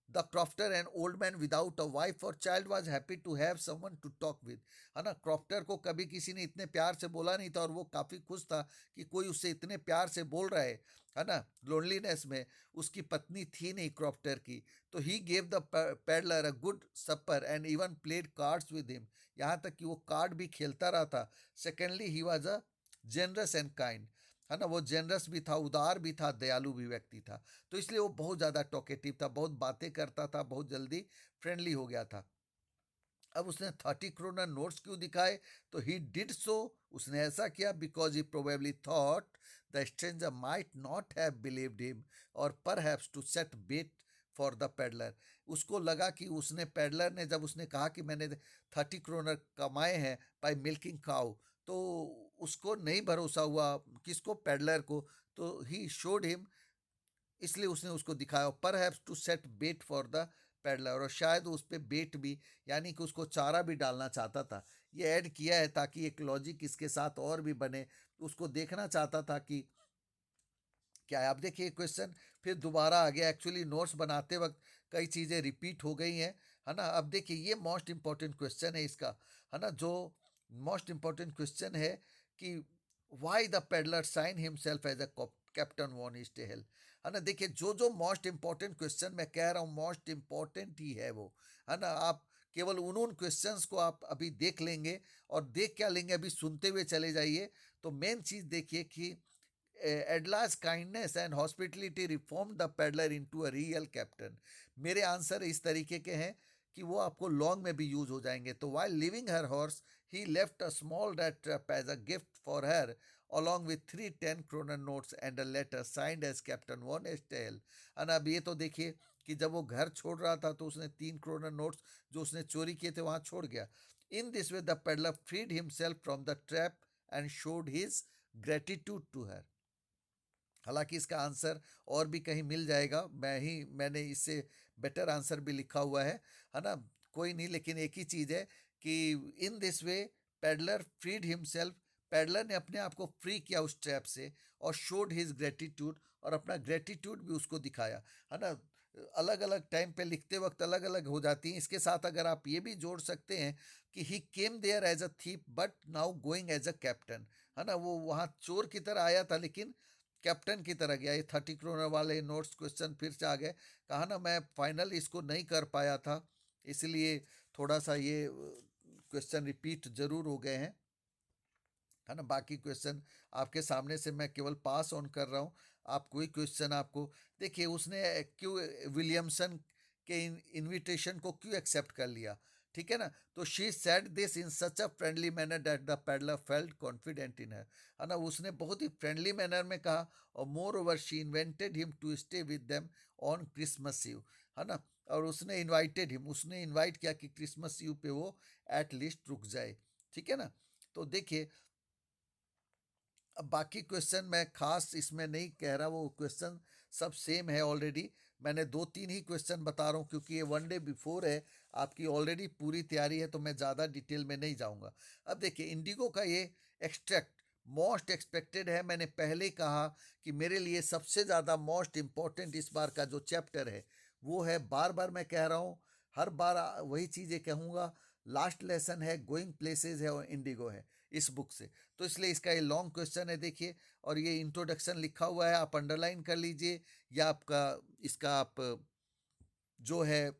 The crofter an old man without a wife और child was happy to have someone to talk with, है ना। क्रॉफ्टर को कभी किसी ने इतने प्यार से बोला नहीं था, और वो काफ़ी खुश था कि कोई उससे इतने प्यार से बोल रहा है ना। लोनलीनेस में उसकी पत्नी थी नहीं क्रॉफ्टर की, तो he gave the peddler a good supper and even played cards with him, यहाँ तक कि वो कार्ड भी खेलता रहा था। Secondly he was a generous and kind, है ना, वो जेनरस भी था, उदार भी था, दयालु भी व्यक्ति था। तो इसलिए वो बहुत ज़्यादा टॉकेटिव था, बहुत बातें करता था, बहुत जल्दी फ्रेंडली हो गया था। अब उसने 30 kroner नोट्स क्यों दिखाए? तो ही डिड सो, उसने ऐसा किया because he probably thought the stranger might not have believed him और perhaps to set bait for the peddler. उसको लगा कि उसने पेडलर ने जब उसने कहा कि मैंने 30 kroner कमाए हैं बाय मिल्किंग काउ, तो उसको नहीं भरोसा हुआ, किसको? पेडलर को। तो ही शोड हिम, इसलिए उसने उसको दिखाया, पर helps to set bait for the peddler, और शायद उस पे बेट भी, यानी कि उसको चारा भी डालना चाहता था। ये ऐड किया है ताकि एक लॉजिक इसके साथ और भी बने, उसको देखना चाहता था कि क्या है। अब देखिए क्वेश्चन फिर दोबारा आ गया, एक्चुअली नोट्स बनाते वक्त कई चीज़ें रिपीट हो गई हैं, है ना। अब देखिए ये मोस्ट इंपॉर्टेंट क्वेश्चन है इसका, है ना, जो मोस्ट इंपॉर्टेंट क्वेश्चन है कि why the peddler sign himself as a Captain von Stahl, है ना। देखिए जो जो मोस्ट इंपॉर्टेंट क्वेश्चन मैं कह रहा हूँ मोस्ट इंपॉर्टेंट ही है वो, है ना। आप केवल उन क्वेश्चंस को आप अभी देख लेंगे, और देख क्या लेंगे, अभी सुनते हुए चले जाइए। तो मेन चीज़ देखिए कि Adla's kindness and hospitality reformed the peddler into a real captain। मेरे आंसर इस तरीके के हैं कि वो आपको लॉन्ग में भी यूज हो जाएंगे। तो while leaving her horse, he left a small rat trap as a gift for her, along with 3 10 kroner notes and a letter signed as Captain Von Estelle। और अब ये तो देखिए कि जब वो घर छोड़ रहा था तो उसने 3 kroner नोट्स जो उसने चोरी किए थे वहां छोड़ गया। In this way the peddler freed himself from the trap and showed his gratitude to her. हालांकि इसका आंसर और भी कहीं मिल जाएगा, मैंने इससे बेटर आंसर भी लिखा हुआ है ना। कोई नहीं, लेकिन एक ही चीज़ है कि in this way peddler freed himself, peddler ने अपने आप को फ्री किया उस ट्रैप से, और शोड हिज ग्रेटिट्यूड, और अपना ग्रेटिट्यूड भी उसको दिखाया, है ना। अलग अलग टाइम पे लिखते वक्त अलग अलग हो जाती हैं। इसके साथ अगर आप ये भी जोड़ सकते हैं कि he came there as a thief but now going as a captain, है ना। वो वहाँ चोर की तरह आया था लेकिन कैप्टन की तरह गया। ये 30 kroner वाले नोट्स क्वेश्चन फिर से आ गए। कहा ना मैं फाइनल इसको नहीं कर पाया था, इसलिए थोड़ा सा ये क्वेश्चन रिपीट जरूर हो गए हैं, है ना। बाकी क्वेश्चन आपके सामने से मैं केवल पास ऑन कर रहा हूँ। आप कोई क्वेश्चन आपको, देखिए उसने क्यों विलियमसन के इनविटेशन को क्यों एक्सेप्ट कर लिया, ठीक है ना। तो she said this in such a friendly manner that the peddler felt confident in her, है ना। उसने बहुत ही फ्रेंडली मैनर में कहा, और moreover she invented him to stay with them on Christmas Eve, है ना। और उसने इन्वाइटेड हिम, उसने इन्वाइट किया कि क्रिसमस ईव पे वो एट लीस्ट रुक जाए, ठीक है ना। तो देखिए अब बाकी क्वेश्चन मैं खास इसमें नहीं कह रहा, वो क्वेश्चन सब सेम है ऑलरेडी। मैंने 2 3 ही क्वेश्चन बता रहा हूँ क्योंकि ये 1 डे बिफोर है, आपकी ऑलरेडी पूरी तैयारी है, तो मैं ज़्यादा डिटेल में नहीं जाऊँगा। अब देखिए इंडिगो का ये एक्सट्रैक्ट मोस्ट एक्सपेक्टेड है। मैंने पहले ही कहा कि मेरे लिए सबसे ज़्यादा मोस्ट इम्पॉर्टेंट इस बार का जो चैप्टर है वो है, बार बार मैं कह रहा हूँ, हर बार वही चीज़ें कहूँगा। लास्ट लेसन है, गोइंग प्लेसेस है और इंडिगो है इस बुक से। तो इसलिए इसका ये लॉन्ग क्वेश्चन है देखिए, और ये इंट्रोडक्शन लिखा हुआ है, आप अंडरलाइन कर लीजिए, या आपका इसका आप जो है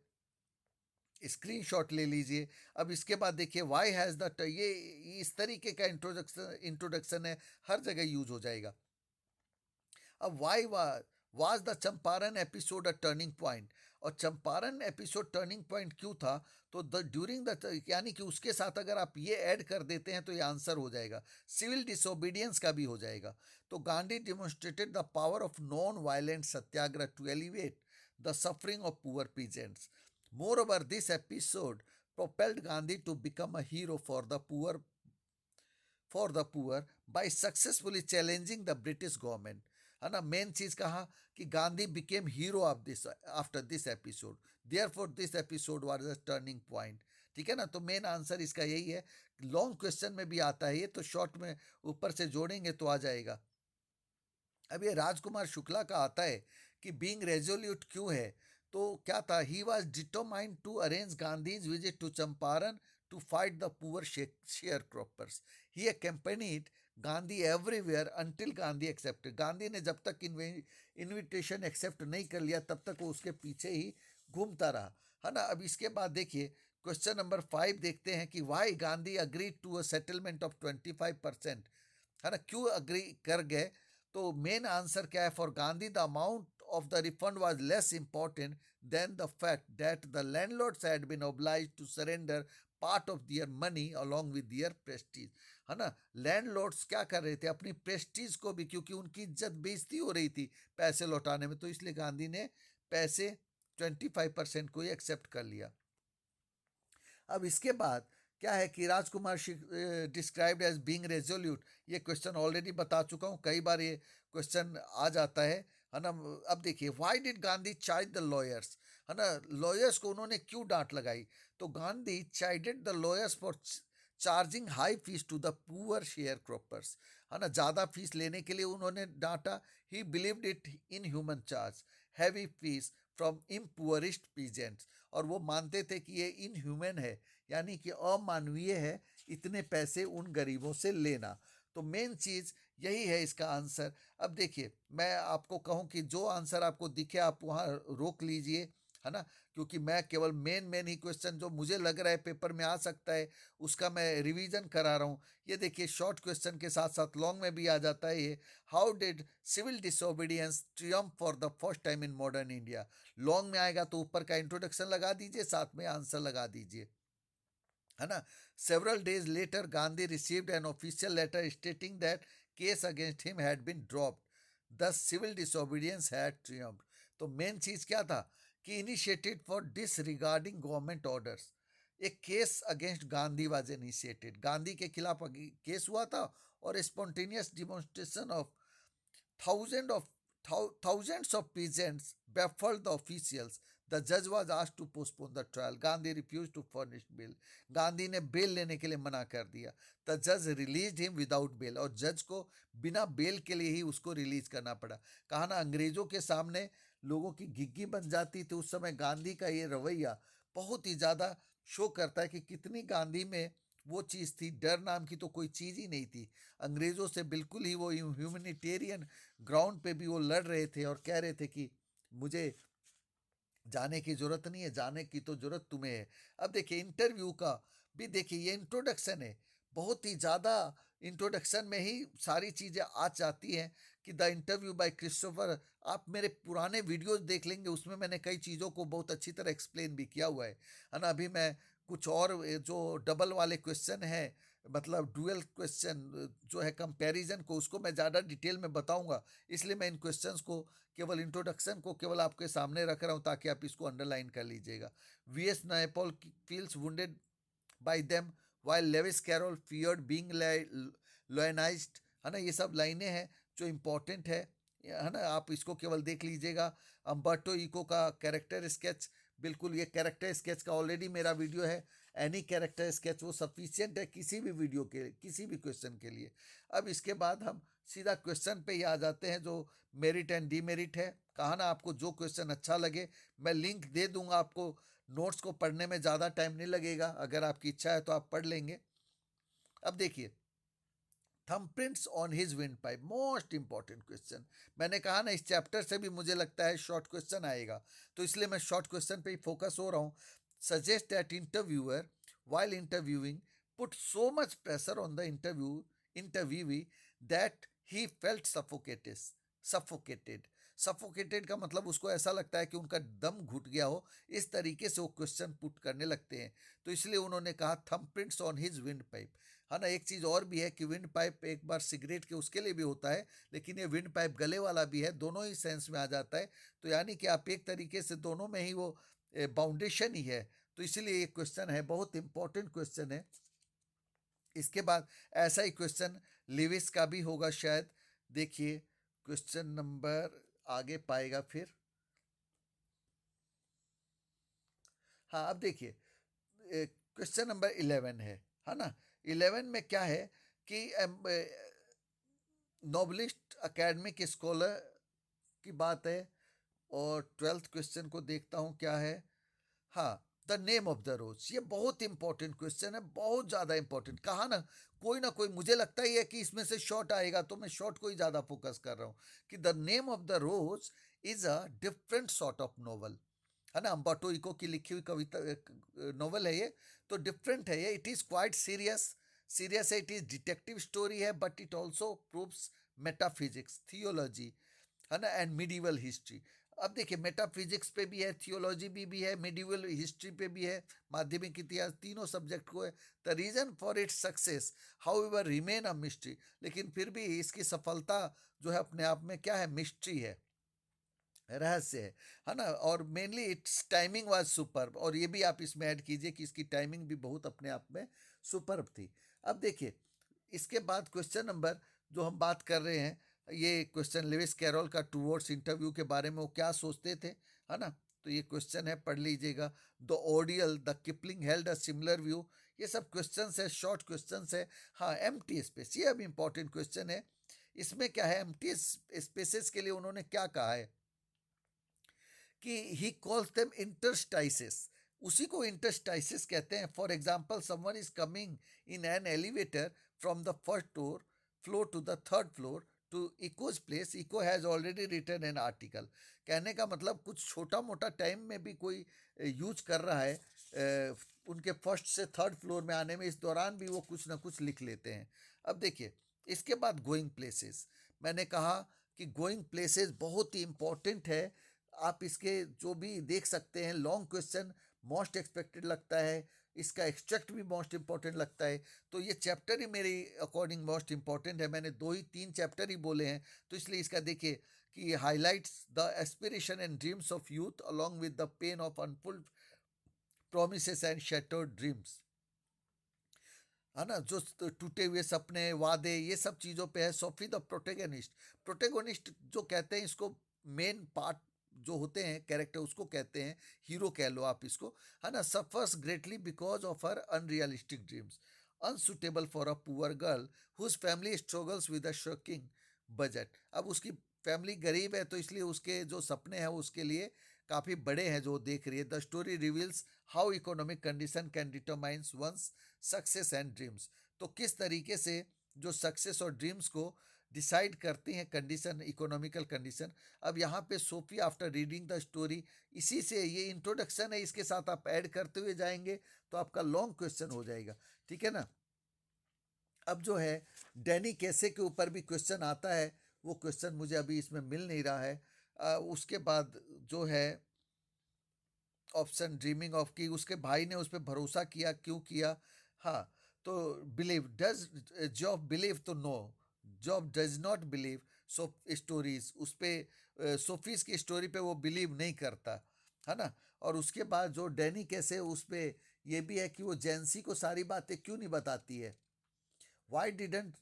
स्क्रीनशॉट ले लीजिए। अब इसके बाद देखिए वाई हैज़ द, ये इस तरीके का इंट्रोडक्शन है, हर जगह यूज हो जाएगा। अब why was the Champaran episode a turning point, और चंपारण एपिसोड टर्निंग पॉइंट क्यों था? तो द ड्यूरिंग द, यानी कि उसके साथ अगर आप ये ऐड कर देते हैं तो ये आंसर हो जाएगा, सिविल डिसोबीडियंस का भी हो जाएगा। तो Gandhi demonstrated the power of non violent satyagraha to elevate the suffering of poor peasants. Moreover this episode propelled Gandhi to become a hero for the poor by successfully challenging the British government, है ना। मेन चीज कहा कि Gandhi became hero of this after this episode, therefore this episode was a turning point, ठीक है ना। तो मेन आंसर इसका यही है। लॉन्ग क्वेश्चन में भी आता है ये, तो शॉर्ट में ऊपर से जोड़ेंगे तो आ जाएगा। अब ये राजकुमार शुक्ला का आता है कि बीइंग रेजोल्यूट क्यों है? तो क्या था, he was determined to arrange Gandhi's visit to Champaran to fight the poor sharecroppers. He accompanied Gandhi everywhere until Gandhi accepted. Gandhi ने जब तक इनविटेशन एक्सेप्ट नहीं कर लिया तब तक वो उसके पीछे ही घूमता रहा, है ना। अब इसके बाद देखिए क्वेश्चन नंबर 5 देखते हैं कि why Gandhi agree to a settlement of 25%, है ना, क्यों अग्री कर गए? तो मेन आंसर क्या है? For Gandhi the amount of the refund was less important than the fact that the landlords had been obliged to surrender part of their money along with their prestige, है ना। लैंडलॉर्ड्स क्या कर रहे थे, अपनी प्रेस्टीज को भी, क्योंकि उनकी इज्जत बेइज्जती हो रही थी पैसे लौटाने में, तो इसलिए गांधी ने पैसे 25% को ही एक्सेप्ट कर लिया। अब इसके बाद क्या है कि राजकुमार डिस्क्राइब्ड एज बीइंग रेजोल्यूट, ये क्वेश्चन ऑलरेडी बता चुका हूँ, कई बार ये क्वेश्चन आ जाता है ना। अब देखिए, why did Gandhi chide the lawyers, है ना, लॉयर्स को उन्होंने क्यों डांट लगाई, तो Gandhi chided the lawyers for charging high fees to the poor sharecroppers, है ना, ज़्यादा फीस लेने के लिए उन्होंने डांटा। He believed it inhuman charge heavy fees from impoverished peasants, और वो मानते थे कि ये इनह्यूमन है, यानी कि अमानवीय है इतने पैसे उन गरीबों से लेना। तो मेन चीज़ यही है इसका आंसर। अब देखिए, मैं आपको कहूँ कि जो आंसर आपको दिखे आप वहाँ रोक लीजिए, है ना, क्योंकि मैं केवल मेन ही क्वेश्चन जो मुझे लग रहा है पेपर में आ सकता है उसका मैं रिवीजन करा रहा हूँ। ये देखिए, शॉर्ट क्वेश्चन के साथ साथ लॉन्ग में भी आ जाता है ये। How did civil disobedience triumph for the first time in modern India, long में आएगा तो ऊपर का इंट्रोडक्शन लगा दीजिए, साथ में आंसर लगा दीजिए, है ना। Several days later Gandhi received an official letter stating that case against him had been dropped, thus civil disobedience had triumphed. तो मेन चीज क्या था कि initiated for disregarding government orders, एक case against Gandhi was initiated, Gandhi के खिलाफ केस हुआ था, और spontaneous demonstration of Thousands of thousands of peasants baffled the officials. The judge was asked to postpone the trial. Gandhi refused to furnish bail. Gandhi ने बेल लेने के लिए मना कर दिया। The judge released him without bail. और जज को बिना बेल के लिए ही उसको रिलीज करना पड़ा। कहा ना, अंग्रेजों के सामने लोगों की घिग्गी बन जाती थी उस समय। गांधी का ये रवैया बहुत ही ज़्यादा शो करता है कि कितनी गांधी में वो चीज़ थी। डर नाम की तो कोई चीज़ ही नहीं थी। अंग्रेज़ों से बिल्कुल ही वो ह्यूमनिटेरियन ग्राउंड पे भी वो लड़ रहे थे और कह रहे थे कि मुझे जाने की जरूरत नहीं है, जाने की तो जरूरत तुम्हें है। अब देखिए, इंटरव्यू का भी देखिए, ये इंट्रोडक्शन है, बहुत ही ज़्यादा इंट्रोडक्शन में ही सारी चीज़ें आ जाती हैं कि द इंटरव्यू बाय क्रिस्टोफर। आप मेरे पुराने वीडियोस देख लेंगे, उसमें मैंने कई चीज़ों को बहुत अच्छी तरह एक्सप्लेन भी किया हुआ है ना। अभी मैं कुछ और जो डबल वाले क्वेश्चन हैं, मतलब डुअल क्वेश्चन जो है कंपैरिजन को, उसको मैं ज़्यादा डिटेल में बताऊंगा, इसलिए मैं इन क्वेश्चंस को केवल इंट्रोडक्शन को केवल आपके सामने रख रहा हूं ताकि आप इसको अंडरलाइन कर लीजिएगा। V S Naipaul feels wounded by them while Lewis Carroll feared being lionised, है ना। ये सब लाइनें हैं जो इम्पोर्टेंट है ना, आप इसको केवल देख लीजिएगा। अम्बर्टो इको का कैरेक्टर स्केच, बिल्कुल ये कैरेक्टर स्केच का ऑलरेडी मेरा वीडियो है। एनी कैरेक्टर स्केच वो सफिशियंट है किसी भी वीडियो के, किसी भी क्वेश्चन के लिए। अब इसके बाद हम सीधा क्वेश्चन पे ही आ जाते हैं जो मेरिट एंड डीमेरिट है। कहा ना, आपको जो क्वेश्चन अच्छा लगे मैं लिंक दे दूंगा आपको। नोट्स को पढ़ने में ज़्यादा टाइम नहीं लगेगा, अगर आपकी इच्छा है तो आप पढ़ लेंगे। अब देखिए, thumbprints on his windpipe, most important question. मैंने कहा ना, इस चैप्टर से भी मुझे लगता है शॉर्ट क्वेश्चन आएगा, तो इसलिए मैं शॉर्ट क्वेश्चन पे ही फोकस हो रहा हूँ। Suggest that interviewer while interviewing put so much pressure on the interviewee that he felt suffocated का मतलब उसको ऐसा लगता है कि उनका दम घुट गया हो, इस तरीके से वो क्वेश्चन पुट करने लगते हैं। तो इसलिए उन्होंने कहा थंबप्रिंट्स ऑन हिज विंड पाइप, है ना। एक चीज़ और भी है कि विंड पाइप एक बार सिगरेट के उसके लिए भी होता है, लेकिन ये विंड पाइप गले वाला भी है, दोनों ही सेंस में आ जाता है। तो यानी कि आप एक तरीके से दोनों में ही वो बाउंडेशन ही है। तो इसलिए ये क्वेश्चन है, बहुत इंपॉर्टेंट क्वेश्चन है। इसके बाद ऐसा ही क्वेश्चन लिविस का भी होगा शायद। देखिए, क्वेश्चन नंबर आगे पाएगा फिर। हाँ, अब देखिए, क्वेश्चन नंबर 11 है ना। 11 में क्या है कि नोबलिस्ट अकेडमिक स्कॉलर की बात है। और 12th क्वेश्चन को देखता हूँ क्या है। हाँ, द नेम ऑफ द रोज, ये बहुत इंपॉर्टेंट क्वेश्चन है, बहुत ज़्यादा इंपॉर्टेंट। कहा ना कोई मुझे लगता ही है कि इसमें से शॉर्ट आएगा, तो मैं शॉर्ट को ही ज़्यादा फोकस कर रहा हूँ कि the name of the rose is a different sort of novel, है ना। अम्बाटो इको की लिखी हुई कविता नॉवल है ये, तो डिफरेंट है ये। इट इज़ क्वाइट सीरियस है, इट इज़ डिटेक्टिव स्टोरी है, but it also proves metaphysics, theology, है ना, एंड मिडीवल हिस्ट्री। अब देखिए मेटाफिजिक्स पे भी है, थियोलॉजी भी है, मिडिवल हिस्ट्री पे भी है, माध्यमिक इतिहास, तीनों सब्जेक्ट को है। The reason for its success however remain a mystery, लेकिन फिर भी इसकी सफलता जो है अपने आप में क्या है, मिस्ट्री है, रहस्य है ना। और mainly it's timing was super, और ये भी आप इसमें ऐड कीजिए कि इसकी टाइमिंग भी बहुत अपने आप में सुपर थी। अब देखिए इसके बाद क्वेश्चन नंबर जो हम बात कर रहे हैं, ये क्वेश्चन लेविस कैरोल का टूवर्ड्स इंटरव्यू के बारे में वो क्या सोचते थे, है ना। तो ये क्वेश्चन है, पढ़ लीजिएगा। The ओडियल the Kipling held a similar view, ये सब क्वेश्चंस है, शॉर्ट क्वेश्चंस है। हाँ, एम्प्टी स्पेस, ये अब इंपॉर्टेंट क्वेश्चन है। इसमें क्या है, एम्प्टी स्पेसेस के लिए उन्होंने क्या कहा है कि ही कॉल्स देम इंटरस्टाइसिस, उसी को इंटरस्टाइसिस कहते हैं। For example someone is coming in an elevator from the first floor to the third floor to Eco's place, Eco has already written an article. कहने का मतलब कुछ छोटा मोटा टाइम में भी कोई यूज कर रहा है, उनके फर्स्ट से थर्ड फ्लोर में आने में, इस दौरान भी वो कुछ ना कुछ लिख लेते हैं। अब देखिए इसके बाद गोइंग प्लेसेस, मैंने कहा कि गोइंग प्लेसेस बहुत ही इंपॉर्टेंट है। आप इसके जो भी देख सकते हैं, लॉन्ग क्वेश्चन मोस्ट एक्सपेक्टेड लगता है, इसका एक्सट्रैक्ट भी मोस्ट इंपॉर्टेंट लगता है। तो ये चैप्टर ही मेरी अकॉर्डिंग मोस्ट इंपॉर्टेंट है, मैंने दो ही तीन चैप्टर ही बोले हैं, तो इसलिए इसका देखिए कि highlights the aspiration and dreams of youth along with the pain of unfulfilled promises and shattered dreams, है ना। जो टूटे हुए सपने, वादे, ये सब चीज़ों पे है। सोफी द प्रोटेगनिस्ट, प्रोटेगनिस्ट जो कहते हैं इसको, मेन पार्ट जो होते हैं कैरेक्टर, उसको कहते हैं, हीरो कह लो आप इसको, है ना। Suffers greatly because of her unrealistic dreams, unsuitable for a poor girl whose family struggles with a shocking budget. अब उसकी फैमिली गरीब है, तो इसलिए उसके जो सपने हैं उसके लिए काफ़ी बड़े हैं जो देख रही है। The story reveals how economic condition can determines one's success and dreams, तो किस तरीके से जो सक्सेस और ड्रीम्स को डिसाइड करती हैं कंडीशन, इकोनॉमिकल कंडीशन। अब यहाँ पे Sophie after reading the story, इसी से ये इंट्रोडक्शन है, इसके साथ आप ऐड करते हुए जाएंगे तो आपका लॉन्ग क्वेश्चन हो जाएगा, ठीक है ना। अब जो है डैनी कैसे के ऊपर भी क्वेश्चन आता है, वो क्वेश्चन मुझे अभी इसमें मिल नहीं रहा है। उसके बाद जो है ऑप्शन ड्रीमिंग ऑफ, की उसके भाई ने उस पर भरोसा किया, क्यों किया। हाँ, तो बिलीव, डज जॉब बिलीव, तो no, Geoff does not believe so stories, उस पे सोफीज की स्टोरी पे वो बिलीव नहीं करता, है ना। और उसके बाद जो डैनी कैसे, उस पे ये भी है कि वो जेंसी को सारी बातें क्यों नहीं बताती है। Why didn't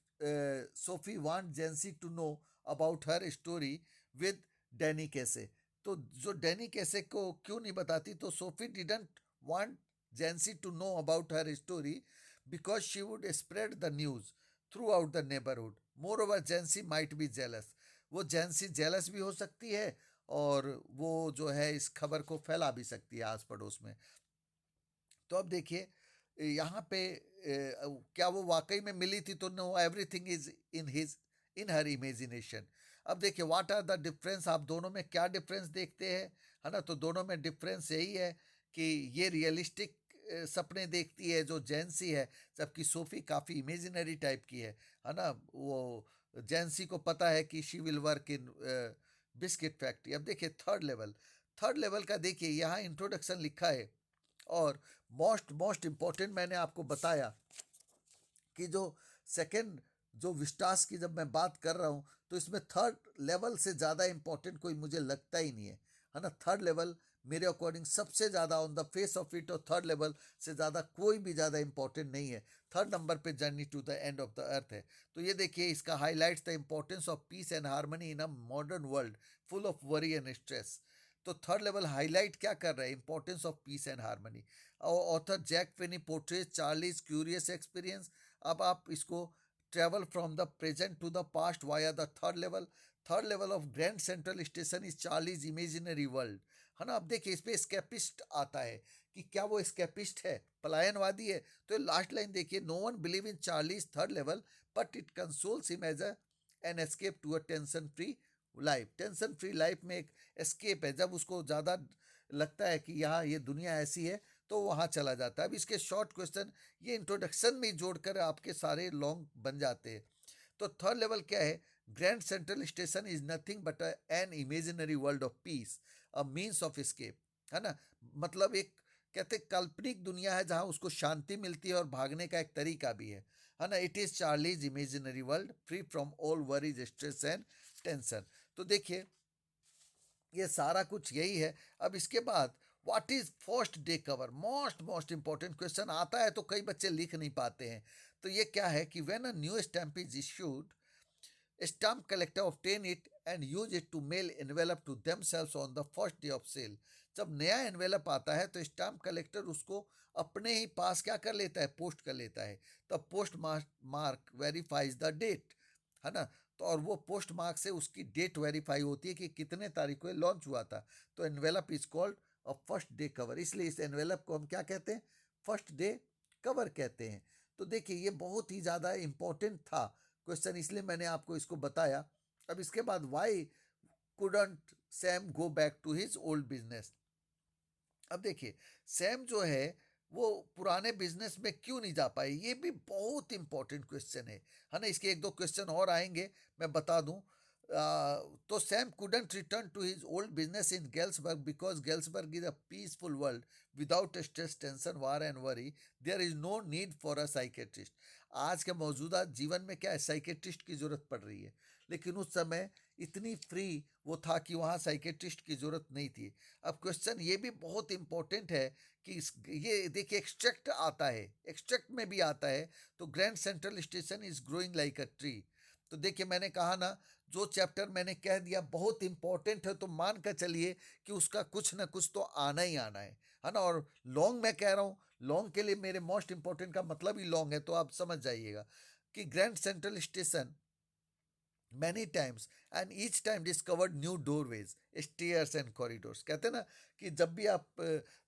Sophie want Jansie to know about her story with Danny कैसे, तो जो डैनी कैसे को क्यों नहीं बताती, तो Sophie didn't want Jansie to know about her story because she would spread the news throughout the neighbourhood, moreover Jansie might be jealous, वो जेंसी जेलस भी हो सकती है, और वो जो है इस खबर को फैला भी सकती है आस पड़ोस में। तो अब देखिए यहाँ पे क्या वो वाकई में मिली थी, तो no, everything is in her imagination. अब देखिए व्हाट आर द डिफरेंस, आप दोनों में क्या डिफरेंस देखते हैं, है ना। तो दोनों में डिफरेंस यही है कि ये रियलिस्टिक सपने देखती है जो जेंसी है, जबकि सोफी काफ़ी इमेजिनरी टाइप की है ना। वो जेंसी को पता है कि she will work in biscuit factory. अब देखिए थर्ड लेवल का देखिए यहाँ इंट्रोडक्शन लिखा है, और मोस्ट मोस्ट इम्पॉर्टेंट मैंने आपको बताया कि जो सेकंड जो विस्टास की जब मैं बात कर रहा हूँ, तो इसमें थर्ड लेवल से ज़्यादा इम्पोर्टेंट कोई मुझे लगता ही नहीं है ना। थर्ड लेवल मेरे अकॉर्डिंग सबसे ज़्यादा on the face of it, और थर्ड लेवल से ज़्यादा कोई भी ज़्यादा इंपॉर्टेंट नहीं है। थर्ड नंबर पे journey to the end of the earth है। तो ये देखिए इसका highlights the importance of peace and harmony in a modern world full of worry and stress. तो थर्ड लेवल हाईलाइट क्या कर रहा है, importance of peace and harmony. Author Jack Finney portrays Charley's curious experience. अब आप इसको travel from the present to the past via the third level of Grand Central Station is Charley's imaginary world, है ना। अब देखिए इस पे स्केपिस्ट आता है कि क्या वो स्केपिस्ट है, पलायनवादी है। तो लास्ट लाइन देखिए, no one believe in Charley's third level but it consoles him as an escape to a tension free life. Tension free life में एक एस्केप है, जब उसको ज़्यादा लगता है कि यहाँ ये दुनिया ऐसी है, तो वहाँ चला जाता है। अब इसके शॉर्ट क्वेश्चन ये इंट्रोडक्शन में जोड़कर आपके सारे लॉन्ग बन जाते हैं। तो थर्ड लेवल क्या है, grand Central Station is nothing but an imaginary world of peace, a means of escape, है ना। मतलब एक कहते काल्पनिक दुनिया है जहां उसको शांति मिलती है और भागने का एक तरीका भी है ना। It is Charley's imaginary world free from all worries stress and tension. तो देखिए ये सारा कुछ यही है। अब इसके बाद what is first day cover, most most important question आता है तो कई बच्चे लिख नहीं पाते हैं। तो ये क्या है कि when a new stamp is issued, stamp collector obtain it and use it to mail envelope to themselves on the first day of sale। जब नया एनवेलप आता है तो स्टाम्प कलेक्टर उसको अपने ही पास क्या कर लेता है, पोस्ट कर लेता है। तब postmark verifies the date, है ना। तो और वो पोस्ट मार्क से उसकी डेट वेरीफाई होती है कि कितने तारीख को लॉन्च हुआ था। तो envelope is called a first day cover, इसलिए इस एनवेलप को हम क्या कहते हैं, फर्स्ट डे कवर कहते हैं। तो देखिए ये बहुत ही ज़्यादा इंपॉर्टेंट था क्वेश्चन, इसलिए मैंने आपको इसको बताया। अब इसके बाद why couldn't Sam go back to his old business. अब देखिए सैम जो है वो पुराने बिजनेस में क्यों नहीं जा पाए, ये भी बहुत इंपॉर्टेंट क्वेश्चन है ना। इसके एक दो क्वेश्चन और आएंगे, मैं बता दूं। तो Sam couldn't return to his old business in Galesburg because Galesburg is a peaceful world without stress tension war and worry, there is no need for a psychiatrist. आज के मौजूदा जीवन में क्या है, साइकेट्रिस्ट की जरूरत पड़ रही है, लेकिन उस समय इतनी फ्री वो था कि वहाँ साइकेट्रिस्ट की जरूरत नहीं थी। अब क्वेश्चन ये भी बहुत इंपॉर्टेंट है कि ये देखिए एक्सट्रैक्ट आता है, एक्सट्रैक्ट में भी आता है। तो grand Central Station is growing like a tree. तो देखिए मैंने कहा ना, जो चैप्टर मैंने कह दिया बहुत इंपॉर्टेंट है तो मान कर चलिए कि उसका कुछ ना कुछ तो आना ही आना है ना। और लॉन्ग मैं कह रहा हूँ, लॉन्ग के लिए मेरे मोस्ट इंपॉर्टेंट का मतलब ही लॉन्ग है, तो आप समझ जाइएगा कि grand Central station many times and each time discovered new doorways, stairs and corridors। कहते हैं ना कि जब भी आप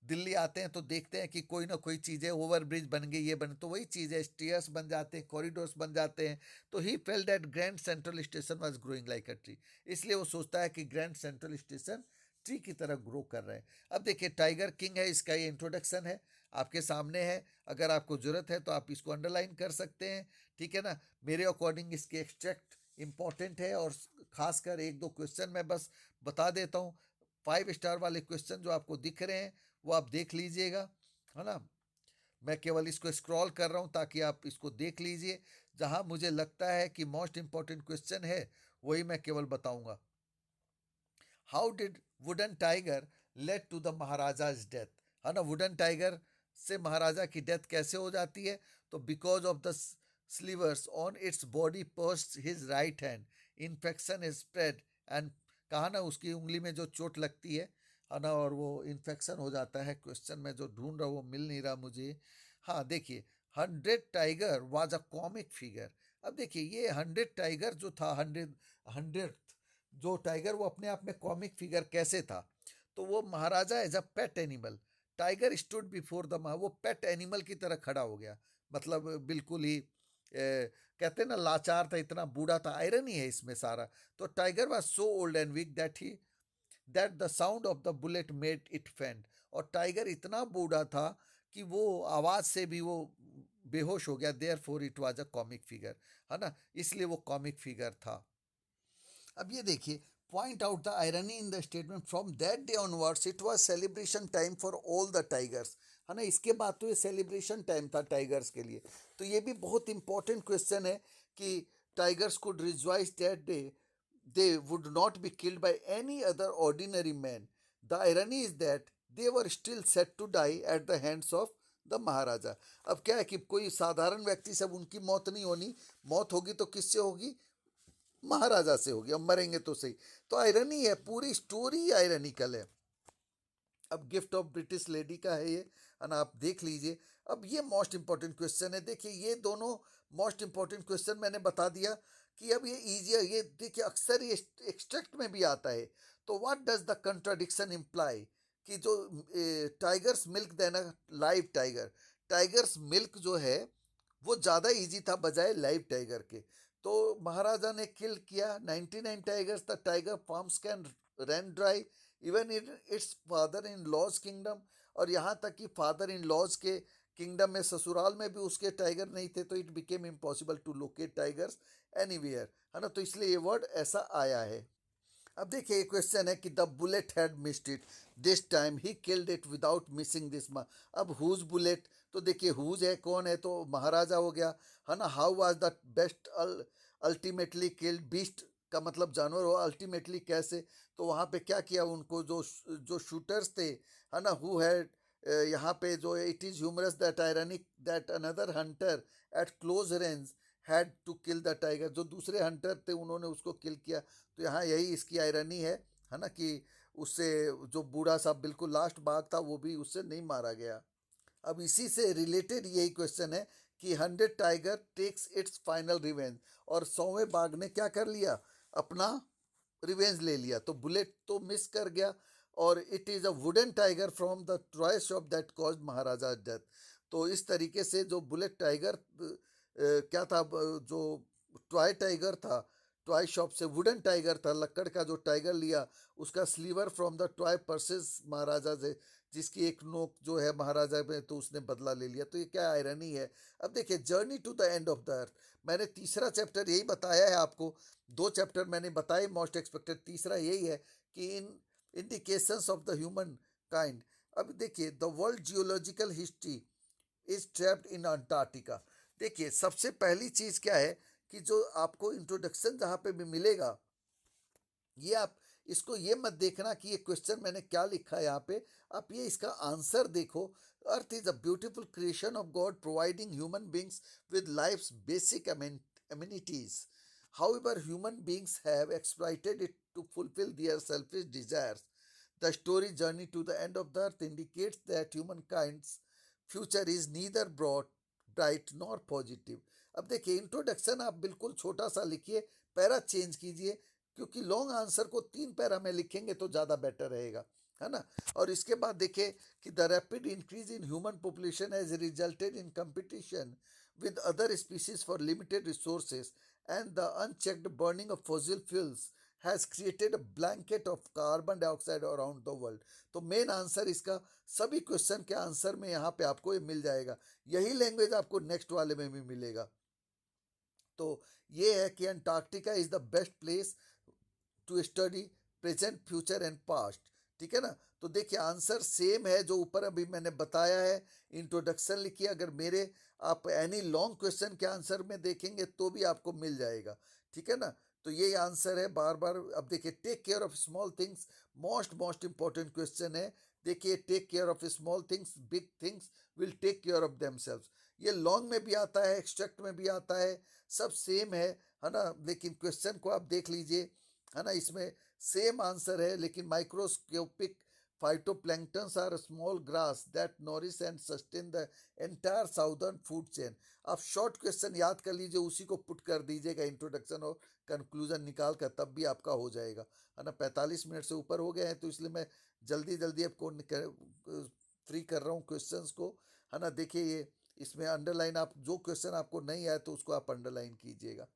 दिल्ली आते हैं तो देखते हैं कि कोई ना कोई चीज़ें, ओवर ब्रिज बन गई, ये बन, तो वही चीज़ है, स्टेयर्स बन जाते हैं, कॉरिडोर्स बन जाते हैं। तो he felt that grand Central station was growing like a tree, इसलिए वो सोचता है कि ग्रैंड सेंट्रल स्टेशन ट्री की तरह ग्रो कर रहे हैं। अब देखिए टाइगर किंग है, इसका ये इंट्रोडक्शन है, आपके सामने है। अगर आपको जरूरत है तो आप इसको अंडरलाइन कर सकते हैं, ठीक है ना। मेरे अकॉर्डिंग इसके एक्सट्रैक्ट इंपॉर्टेंट है, और खासकर एक दो क्वेश्चन मैं बस बता देता हूँ। 5 स्टार वाले क्वेश्चन जो आपको दिख रहे हैं वो आप देख लीजिएगा, है ना। मैं केवल इसको स्क्रॉल कर रहा हूँ ताकि आप इसको देख लीजिए। जहाँ मुझे लगता है कि मोस्ट इंपॉर्टेंट क्वेश्चन है वही मैं केवल बताऊंगा। How did wooden tiger led to the maharaja's death, है ना। वुडन टाइगर से महाराजा की डेथ कैसे हो जाती है, तो because of the slivers on its body purged his right hand, infection is spread and कहा ना उसकी उंगली में जो चोट लगती है ना, और वो इन्फेक्शन हो जाता है। क्वेश्चन में जो ढूंढ रहा हूँ वो मिल नहीं रहा मुझे। हाँ देखिए, 100 tiger was a comic figure. अब देखिए ये 100 टाइगर जो था, 100 जो टाइगर, वो अपने आप में कॉमिक फिगर कैसे था, तो वो maharaja as a pet animal, tiger stood before the, वो पेट एनिमल की तरह खड़ा हो गया। मतलब बिल्कुल ही कहते हैं ना लाचार था, इतना बूढ़ा था, आयरन ही है इसमें सारा। तो tiger was so old and weak that the sound of the bullet made it faint. और टाइगर इतना बूढ़ा था कि वो आवाज से भी वो बेहोश हो गया। Therefore it was a comic figure, है ना, इसलिए वो कॉमिक फिगर था। अब ये देखिए, point out the irony in the statement, from that day onwards it was celebration time for all the tigers, है ना। इसके बाद तो ये सेलिब्रेशन टाइम था टाइगर्स के लिए। तो ये भी बहुत इंपॉर्टेंट क्वेश्चन है कि tigers could rejoice that day they would not be killed by any other ordinary man. The irony is that they were still set to die at the hands of the maharaja. अब क्या है कि कोई साधारण व्यक्ति से उनकी मौत नहीं होनी, मौत होगी तो किससे होगी, महाराजा से होगी। अब मरेंगे तो सही। तो आयरनी है, पूरी स्टोरी आयरनिकल है। अब गिफ्ट ऑफ ब्रिटिश लेडी का है ये, ना, आप देख लीजिए। अब ये मोस्ट इंपॉर्टेंट क्वेश्चन है। देखिए ये दोनों मोस्ट इंपॉर्टेंट क्वेश्चन मैंने बता दिया कि अब ये इजी है। ये देखिए अक्सर ये एक्सट्रैक्ट में भी आता है। तो what does the contradiction imply, कि जो टाइगर्स मिल्क देना लाइव टाइगर, टाइगर्स मिल्क जो है वो ज़्यादा इजी था बजाय लाइव टाइगर के। तो महाराजा ने किल किया 99 tigers, the tiger farms can run dry even in its father in law's kingdom. और यहाँ तक कि फादर इन लॉज के किंगडम में, ससुराल में भी उसके टाइगर नहीं थे, तो it became impossible to locate tigers anywhere, है ना, तो इसलिए ये वर्ड ऐसा आया है। अब देखिए ये क्वेश्चन है कि the bullet had missed it this time, he killed it without missing this. अब हुज बुलेट, तो देखिए हुज है, कौन है, तो महाराजा हो गया, है ना। How was the best ultimately killed, beast का मतलब जानवर हो, अल्टीमेटली कैसे, तो वहाँ पे क्या किया उनको, जो जो शूटर्स थे, है ना, हु हैड, यहाँ पे जो it is humorous that ironic that another hunter at close range had to kill the tiger, जो दूसरे हंटर थे उन्होंने उसको किल किया। तो यहाँ यही इसकी आयरनी है ना, कि उससे जो बूढ़ा सा बिल्कुल लास्ट बाघ था वो भी उससे नहीं मारा गया। अब इसी से रिलेटेड यही क्वेश्चन है कि 100 tiger takes its final revenge, और 100वें बाघ ने क्या कर लिया, अपना रिवेंज ले लिया, तो बुलेट तो मिस कर गया। और it is a wooden tiger from the Troy shop that cause Maharaja death. तो इस तरीके से जो बुलेट टाइगर क्या था, जो टॉय टाइगर था, टॉय शॉप से वुडन टाइगर था, लकड़ का जो टाइगर लिया, उसका स्लीवर फ्रॉम द टॉय पर्सेस महाराजा से, जिसकी एक नोक जो है महाराजा में, तो उसने बदला ले लिया। तो ये क्या आयरनी है। अब देखिए journey to the end of the earth, मैंने तीसरा चैप्टर यही बताया है आपको, दो चैप्टर मैंने बताए मोस्ट एक्सपेक्टेड, तीसरा यही है कि in indications of the human kind. अब देखिए the world geological history is trapped in Antarctica. देखिए सबसे पहली चीज क्या है कि जो आपको इंट्रोडक्शन जहाँ पे भी मिलेगा, ये आप इसको ये मत देखना कि ये क्वेश्चन मैंने क्या लिखा है यहाँ पे, आप ये इसका आंसर देखो। Earth is a beautiful creation of God providing human beings with life's basic amenities. However, human beings have exploited it to fulfill their selfish desires. The story Journey to the End of the Earth indicates that humankind's future is neither bright nor positive. अब देखिए इंट्रोडक्शन आप बिल्कुल छोटा सा लिखिए, पैरा चेंज कीजिए, क्योंकि लॉन्ग आंसर को 3 पैरा में लिखेंगे तो ज़्यादा बेटर रहेगा, है ना। और इसके बाद देखिए कि the rapid increase in human population has resulted in competition with other species for limited resources, and the unchecked burning of fossil fuels has created a blanket of carbon dioxide around the world. तो मेन आंसर इसका सभी क्वेश्चन के आंसर में यहाँ पे आपको ये मिल जाएगा, यही लैंग्वेज आपको नेक्स्ट वाले में भी मिलेगा। तो ये है कि Antarctica is the best place to study present future and past, ठीक है ना। तो देखिए आंसर सेम है जो ऊपर अभी मैंने बताया है, इंट्रोडक्शन लिखिए, अगर मेरे आप एनी लॉन्ग क्वेश्चन के आंसर में देखेंगे तो भी आपको मिल जाएगा, ठीक है ना। तो ये आंसर है बार बार। अब देखिए take care of small things, most most important question है। देखिए take care of small things, big things will take care of themselves. ये लॉन्ग में भी आता है, एक्सट्रैक्ट में भी आता है, सब सेम है ना। लेकिन क्वेश्चन को आप देख लीजिए, है ना, इसमें सेम आंसर है, लेकिन microscopic phytoplanktons are small grass that nourish and sustain the entire southern food chain। आप शॉर्ट क्वेश्चन याद कर लीजिए, उसी को पुट कर दीजिएगा इंट्रोडक्शन और कंक्लूजन निकाल कर, तब भी आपका हो जाएगा, है ना। 45 मिनट से ऊपर हो गए हैं, तो इसलिए मैं जल्दी जल्दी आपको फ्री कर रहा हूँ क्वेश्चंस को, है ना। देखिए ये इसमें अंडरलाइन, आप जो क्वेश्चन आपको नहीं आए तो उसको आप अंडरलाइन कीजिएगा।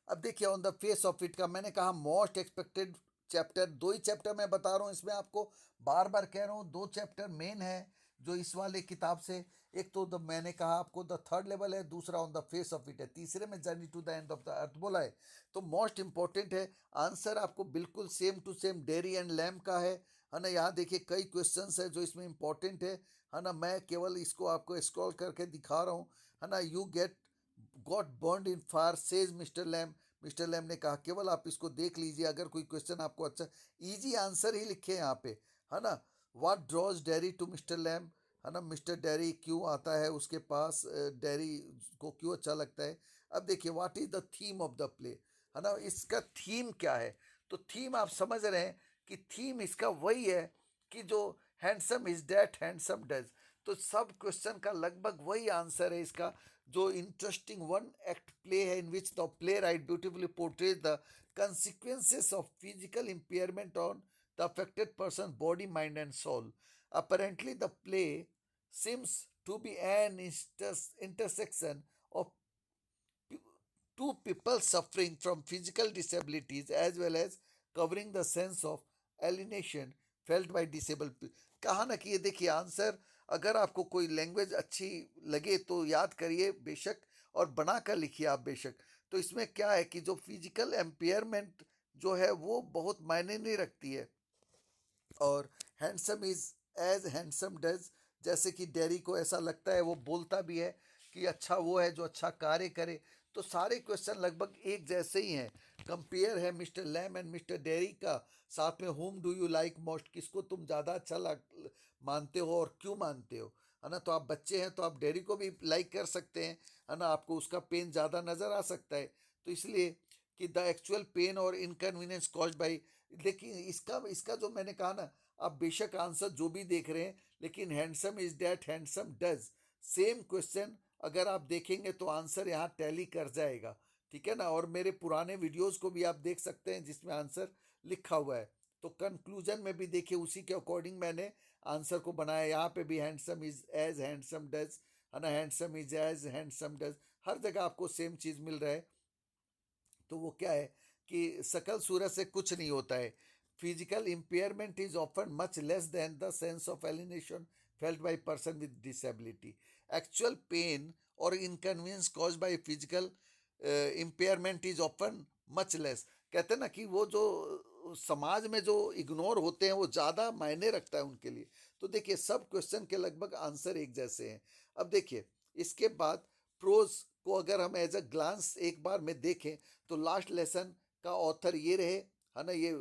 अब देखिए on the face of it का मैंने कहा मोस्ट एक्सपेक्टेड चैप्टर, दो ही चैप्टर मैं बता रहा हूँ इसमें आपको, बार बार कह रहा हूँ, दो चैप्टर मेन है जो इस वाले किताब से। एक तो मैंने कहा आपको द थर्ड लेवल है, दूसरा on the face of it है, तीसरे में journey to the end of the earth बोला है। तो मोस्ट इंपॉर्टेंट है, आंसर आपको बिल्कुल same to same Derry and Lamb का है ना। यहाँ देखिए कई क्वेश्चंस है जो इसमें इंपॉर्टेंट है ना। मैं केवल इसको आपको स्क्रॉल करके दिखा रहा हूँ, है ना। You get got burned in fire says Mr Lamb, Mr Lamb ने कहा, केवल आप इसको देख लीजिए, अगर कोई क्वेश्चन आपको अच्छा, इजी आंसर ही लिखे यहाँ पे, है ना। What draws Derry to Mr Lamb, है ना, मिस्टर डेरी क्यों आता है उसके पास, डेरी को क्यों अच्छा लगता है। अब देखिए what is the theme of the play, है ना, इसका थीम क्या है। तो थीम आप समझ रहे हैं कि थीम इसका वही है कि जो handsome is that handsome does, तो सब क्वेश्चन का लगभग वही आंसर है इसका। जो इंटरेस्टिंग वन एक्ट प्ले है in which the playwright beautifully portrays the consequences of physical impairment on the affected person's body, mind, and soul. Apparently, the play seems to be an intersection of two people suffering from physical disabilities as well as covering the sense of alienation felt by disabled people। कहा ना कि ये देखिए आंसर अगर आपको कोई लैंग्वेज अच्छी लगे तो याद करिए बेशक, और बना कर लिखिए आप बेशक। तो इसमें क्या है कि जो फिजिकल एम्पेयरमेंट जो है वो बहुत मायने नहीं रखती है। और handsome is as handsome does, जैसे कि डेरी को ऐसा लगता है, वो बोलता भी है कि अच्छा वो है जो अच्छा कार्य करे। तो सारे क्वेश्चन लगभग एक जैसे ही हैं। कंपेयर है Mr Lamb and Mr Derry का, साथ में whom do you like most, किसको तुम ज़्यादा अच्छा मानते हो और क्यों मानते हो, है ना। तो आप बच्चे हैं तो आप डेरी को भी लाइक कर सकते हैं, है ना। आपको उसका पेन ज़्यादा नज़र आ सकता है। तो इसलिए कि द एक्चुअल पेन और इनकन्वीनियंस कॉज्ड बाई, लेकिन इसका इसका जो मैंने कहा ना, आप बेशक आंसर जो भी देख रहे हैं, लेकिन handsome is that handsome does, same question अगर आप देखेंगे तो आंसर यहाँ टैली कर जाएगा, ठीक है ना। और मेरे पुराने वीडियोस को भी आप देख सकते हैं जिसमें आंसर लिखा हुआ है। तो कंक्लूजन में भी देखिए उसी के अकॉर्डिंग मैंने आंसर को बनाया। यहाँ पे भी handsome is as handsome does, है ना, handsome is as handsome does, हर जगह आपको सेम चीज़ मिल रहा है। तो वो क्या है कि सकल सूरत से कुछ नहीं होता है। Physical impairment is often much less than the sense of alienation felt by person with disability. Actual pain और inconvenience caused by physical impairment is often much less. कहते हैं ना कि वो जो समाज में जो इग्नोर होते हैं वो ज़्यादा मायने रखता है उनके लिए। तो देखिए सब क्वेश्चन के लगभग आंसर एक जैसे हैं। अब देखिए इसके बाद प्रोज को अगर हम एज अ ग्लांस एक बार में देखें तो लास्ट लेसन का ऑथर ये रहे, है ना। ये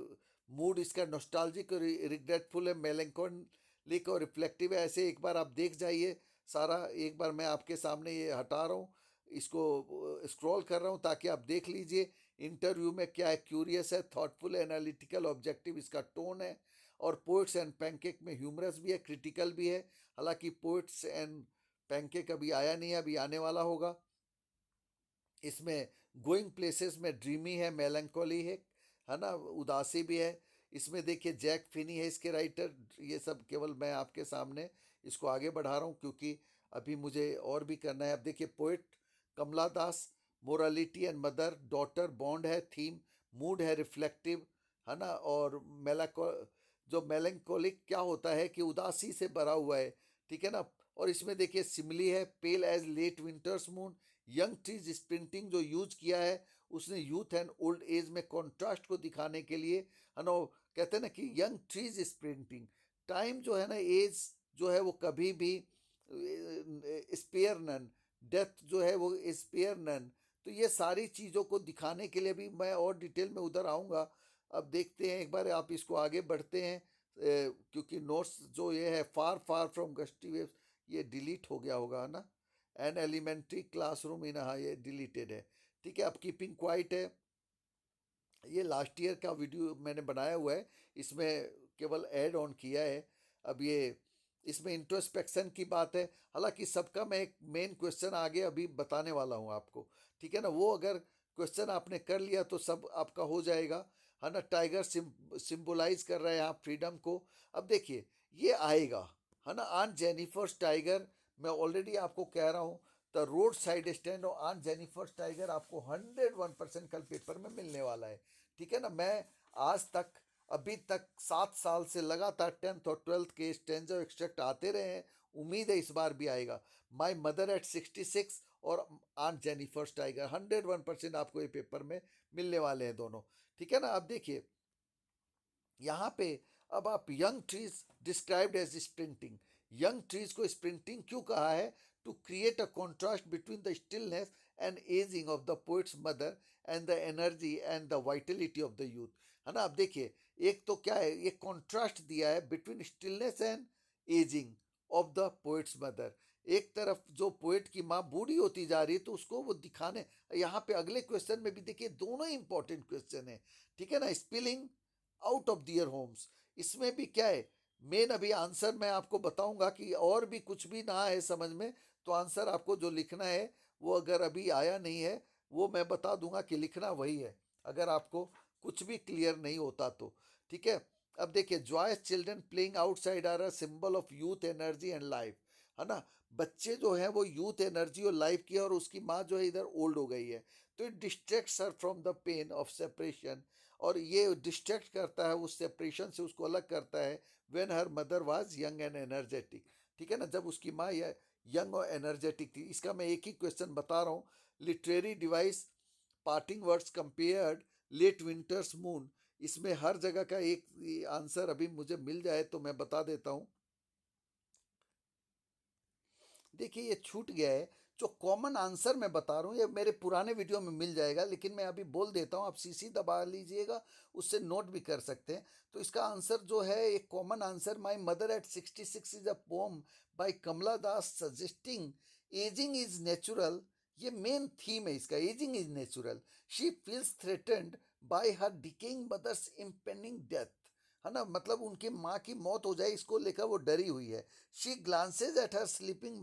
मूड इसका नॉस्टैल्जिक और रिग्रेटफुल है, मेलंकोलिक और रिफ्लेक्टिव है। ऐसे एक बार आप देख जाइए सारा। एक बार मैं आपके सामने ये हटा रहा हूँ, इसको स्क्रॉल कर रहा हूँ ताकि आप देख लीजिए इंटरव्यू में क्या है। क्यूरियस है, थॉटफुल है, एनालिटिकल, ऑब्जेक्टिव इसका टोन है। और पोइट्स एंड पैनकेक में ह्यूमरस भी है, क्रिटिकल भी है। हालांकि पोइट्स एंड पैनकेक अभी आया नहीं है, अभी आने वाला होगा। इसमें गोइंग प्लेसेस में ड्रीमी है, मेलंकोली है ना, उदासी भी है। इसमें देखिए जैक फिनी है इसके राइटर। ये सब केवल मैं आपके सामने इसको आगे बढ़ा रहा हूँ क्योंकि अभी मुझे और भी करना है। अब देखिए poet Kamala Das, morality and mother daughter bond है थीम। मूड है रिफ्लेक्टिव, है ना। और मेलाको जो मेलंकोलिक क्या होता है कि उदासी से भरा हुआ है, ठीक है ना। और इसमें देखिए सिमली है, pale as late winter's moon. Young trees sprinting जो यूज किया है उसने यूथ एंड ओल्ड एज में कॉन्ट्रास्ट को दिखाने के लिए, है ना। कहते हैं ना कि यंग ट्रीज स्प्रिंटिंग, टाइम जो है ना, एज जो है वो कभी भी स्पेयर नन, डेथ जो है वो स्पेयर नन। तो ये सारी चीज़ों को दिखाने के लिए भी मैं और डिटेल में उधर आऊँगा। अब देखते हैं एक बार, आप इसको आगे बढ़ते हैं क्योंकि नोट्स जो ये है फार फार फ्रॉम गस्टी वेव्स, ये डिलीट हो गया होगा, है ना। एन एलिमेंट्री क्लासरूम इन, हाँ ये डिलीटेड है, ठीक है। अब कीपिंग क्वाइट है, ये लास्ट ईयर का वीडियो मैंने बनाया हुआ है, इसमें केवल ऐड ऑन किया है। अब ये इसमें इंट्रोस्पेक्शन की बात है। हालांकि सबका मैं एक मेन क्वेश्चन आगे अभी बताने वाला हूँ आपको, ठीक है ना। वो अगर क्वेश्चन आपने कर लिया तो सब आपका हो जाएगा, है ना। टाइगर सिंबलाइज कर रहा है यहाँ फ्रीडम को। अब देखिए ये आएगा, है ना। आन जेनिफर्स टाइगर, मैं ऑलरेडी आपको कह रहा हूँ द रोड साइड स्टैंड और आन जेनिफर्स टाइगर आपको 101% कल पेपर में मिलने वाला है, ठीक है ना। मैं आज तक अभी तक 7 साल से लगातार 10th और 12th के स्टेंजर एक्सट्रैक्ट आते रहे हैं। उम्मीद है इस बार भी आएगा। माई मदर एट 66 और आन जेनिफर्स टाइगर 101% आपको ये पेपर में मिलने वाले हैं दोनों, ठीक है ना। अब देखिए यहाँ पे अब आप young trees described as sprinting, young trees को स्प्रिंटिंग क्यों कहा है? To create a contrast between the stillness and ageing of the poet's mother and the energy and the vitality of the youth, है ना। अब देखिए एक तो क्या है, ये कॉन्ट्रास्ट दिया है between stillness and ageing of the poet's mother. एक तरफ जो पोइट की माँ बूढ़ी होती जा रही है तो उसको वो दिखाने, यहाँ पे अगले क्वेश्चन में भी देखिए दोनों ही इंपॉर्टेंट क्वेश्चन है, ठीक है ना। Spilling out of their homes, इसमें भी क्या है मेन, अभी आंसर मैं आपको बताऊंगा कि और भी कुछ भी ना है समझ में तो आंसर आपको जो लिखना है वो अगर अभी आया नहीं है वो मैं बता दूंगा कि लिखना वही है, अगर आपको कुछ भी क्लियर नहीं होता तो, ठीक है। अब देखिए joyous children playing outside are a symbol of youth energy and life, है ना। बच्चे जो हैं वो यूथ एनर्जी और लाइफ की है, और उसकी माँ जो है इधर ओल्ड हो गई है। तो it distracts her from the pain of separation, और ये डिस्ट्रैक्ट करता है उस सेपरेशन से, उसको अलग करता है। When her mother was young and energetic, ठीक है ना, जब उसकी माँ यंग और एनर्जेटिक थी। इसका मैं एक ही क्वेश्चन बता रहा हूँ। Literary device, parting words compared, late winter's moon. इसमें हर जगह का एक आंसर अभी मुझे मिल जाए तो मैं बता देता हूँ। देखिए ये छूट गया है। जो कॉमन आंसर मैं बता रहा हूँ ये मेरे पुराने वीडियो में मिल जाएगा, लेकिन मैं अभी बोल देता हूँ, आप सीसी दबा लीजिएगा, उससे नोट भी कर सकते हैं। तो इसका आंसर जो है, एक common answer, my mother at 66 is a poem by Kamala Das suggesting ageing is natural. ये मेन थीम है इसका, ageing is natural. She feels threatened by her decaying mother's impending death. है ना, मतलब उनकी माँ की मौत हो जाए इसको लेकर वो डरी हुई है। She glances at her sleeping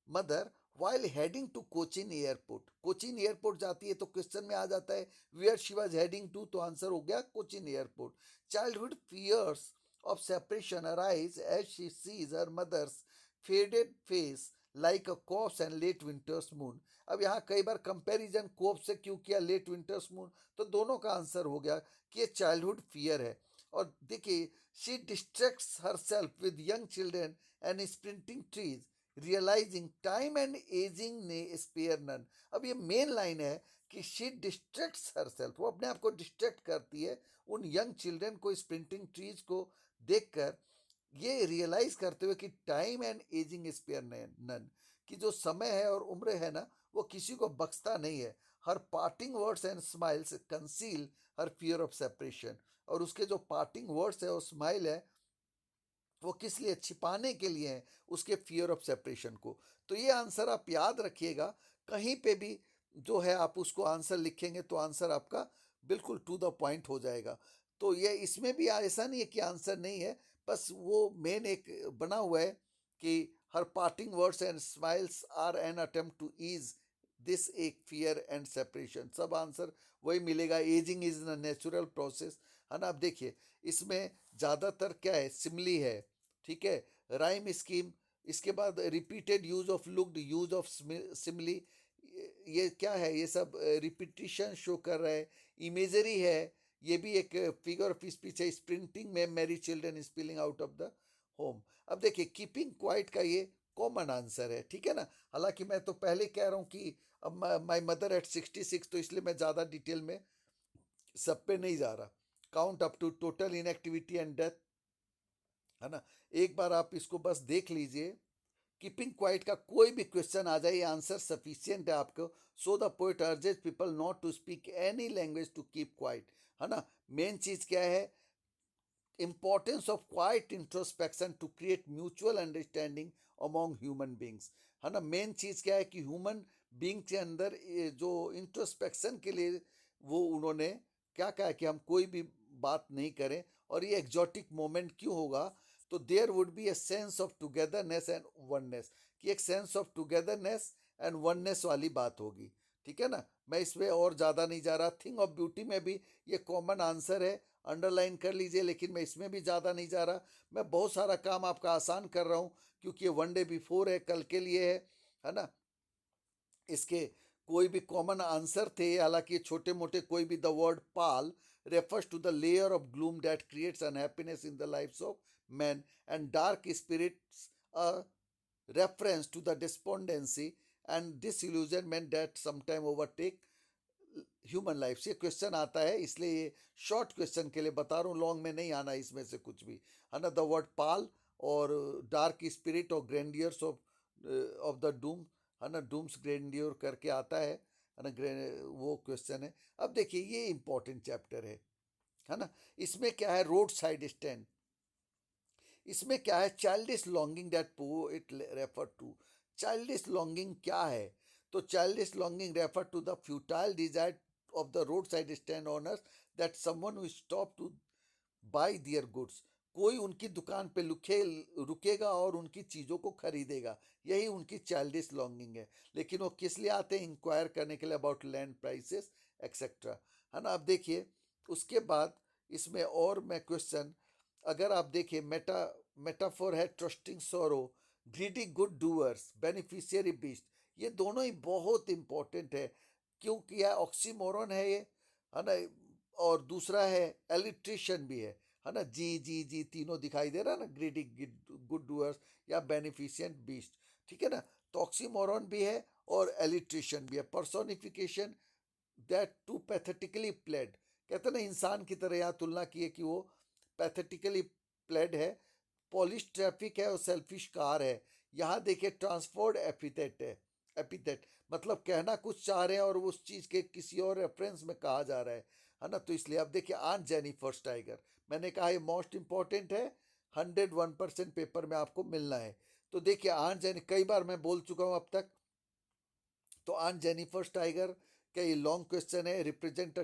mother while heading to Cochin airport. Cochin airport जाती है तो क्वेश्चन में आ जाता है where she was heading to, तो आंसर हो गया Cochin airport. Childhood fears of separation arise as she sees her mother's faded face like a corpse and late winter's moon. अब यहाँ कई बार कंपैरिजन कोप से क्यों किया, लेट विंटर्स मून, तो दोनों का आंसर हो गया कि ये चाइल्डहुड फियर है। और देखिए, she distracts herself with young children and sprinting trees realising time and ageing ने स्पेयर नन। अब ये मेन लाइन है कि शी डिस्ट्रैक्ट्स हरसेल्फ, वो अपने आप को डिस्ट्रैक्ट करती है उन यंग चिल्ड्रन को, स्प्रिंटिंग ट्रीज को देखकर, ये रियलाइज करते हुए कि time and ageing spare none, कि जो समय है और उम्र है ना, वो किसी को बख्शता नहीं है। Her parting words and smiles conceal her fear of separation. और उसके जो पार्टिंग वर्ड्स है और स्माइल है, वो किस लिए, छिपाने के लिए है उसके फियर ऑफ सेपरेशन को। तो ये आंसर आप याद रखिएगा, कहीं पे भी जो है आप उसको आंसर लिखेंगे तो आंसर आपका बिल्कुल टू द पॉइंट हो जाएगा। तो ये इसमें भी ऐसा नहीं है कि आंसर नहीं है, बस वो मेन एक बना हुआ है कि her parting words and smiles are an attempt to ease this एक फियर एंड सेपरेशन। सब आंसर वही मिलेगा, ageing is a natural process. है ना, अब देखिए इसमें ज़्यादातर क्या है, सिमली है, ठीक है, राइम स्कीम, इसके बाद repeated use of looked, use of simile, ये क्या है, ये सब रिपीटिशन शो कर रहा है। इमेजरी है, ये भी एक फिगर ऑफ स्पीच है। स्प्रिंटिंग में Mary children spilling out of the home. अब देखिए कीपिंग क्वाइट का ये कॉमन आंसर है, ठीक है ना। हालांकि मैं तो पहले कह रहा हूँ कि अब माई मदर एट 66, तो इसलिए मैं ज़्यादा डिटेल में सब पे नहीं जा रहा। Count up to total inactivity and death, है ना, एक बार आप इसको बस देख लीजिए। कीपिंग क्वाइट का कोई भी क्वेश्चन आ जाए, आंसर सफिशियंट है आपको। So the poet urges people not to speak any language to keep quiet. है ना, मेन चीज क्या है, importance of quiet introspection to create mutual understanding among human beings. है ना, मेन चीज क्या है कि ह्यूमन बींग के अंदर जो इंट्रोस्पेक्शन के लिए वो उन्होंने क्या कहा कि हम कोई भी बात नहीं करें। और ये एग्जॉटिक मोमेंट क्यों होगा, तो there would be a sense of togetherness and oneness, कि एक sense of togetherness and oneness वाली बात होगी। ठीक है ना, मैं इसमें और ज़्यादा नहीं जा रहा। थिंग ऑफ ब्यूटी में भी ये कॉमन आंसर है, अंडरलाइन कर लीजिए, लेकिन मैं इसमें भी ज़्यादा नहीं जा रहा। मैं बहुत सारा काम आपका आसान कर रहा हूँ क्योंकि ये वन डे बिफोर है, कल के लिए है ना। इसके कोई भी कॉमन आंसर थे, हालांकि छोटे मोटे कोई भी। The word Pal refers to the layer of gloom that creates unhappiness in the lives of men, and dark spirits a reference to the despondency and disillusionment that sometimes overtake human life. ये क्वेश्चन आता है इसलिए ये शॉर्ट क्वेश्चन के लिए बता रहा हूँ, लॉन्ग में नहीं आना इसमें से कुछ भी। है ना, द वर्ड पाल और डार्क स्पिरिट और ग्रैंडियर्स ऑफ द डूम, है ना, डूम्स ग्रैंडियर करके आता है ना, वो क्वेश्चन है। अब देखिए ये इंपॉर्टेंट चैप्टर है ना। इसमें क्या है, रोड साइड स्टैंड, इसमें क्या है, childish longing that poet refer to. Childish longing क्या है, तो childish longing refer to the futile desire of the road side stand owners that someone will stop to buy their goods. कोई उनकी दुकान पे रुकेगा और उनकी चीज़ों को खरीदेगा, यही उनकी चाइल्डिश लॉन्गिंग है। लेकिन वो किस लिए आते हैं, इंक्वायर करने के लिए अबाउट लैंड प्राइसेस एक्सेट्रा। है ना, अब देखिए उसके बाद इसमें और मैं क्वेश्चन, अगर आप देखिए मेटाफोर है trusting sorrow, greedy good doers, beneficiary beast. ये दोनों ही बहुत इंपॉर्टेंट है क्योंकि यह ऑक्सीमोरन है ये, है ना, और दूसरा है एलिट्रिशियन भी है। है ना, जी जी जी तीनों दिखाई दे रहा है ना, ग्रीडी, गुड डूअर्स या बेनिफिशिएंट बीस्ट, ठीक है ना। तो ऑक्सीमोरॉन भी है और एलिट्रेशन भी है। Personification, that too pathetically played, कहते हैं ना इंसान की तरह, यहाँ तुलना की है कि वो पैथेटिकली प्लेड है। पॉलिश ट्रैफिक है और सेल्फिश कार है। यहाँ देखिए ट्रांसफर्ड एपिथेट है। एपिथेट मतलब कहना कुछ चाह रहे हैं और उस चीज के किसी और रेफरेंस में कहा जा रहा है ना। तो इसलिए अब देखिए आन जेनिफर्स टाइगर, मैंने कहा ये मोस्ट इंपॉर्टेंट है, 101% पेपर में आपको मिलना है। तो देखिए आन जेनी, कई बार मैं बोल चुका हूं अब तक। तो आन जेनिफर्स टाइगर का ये लॉन्ग क्वेश्चन है, represent a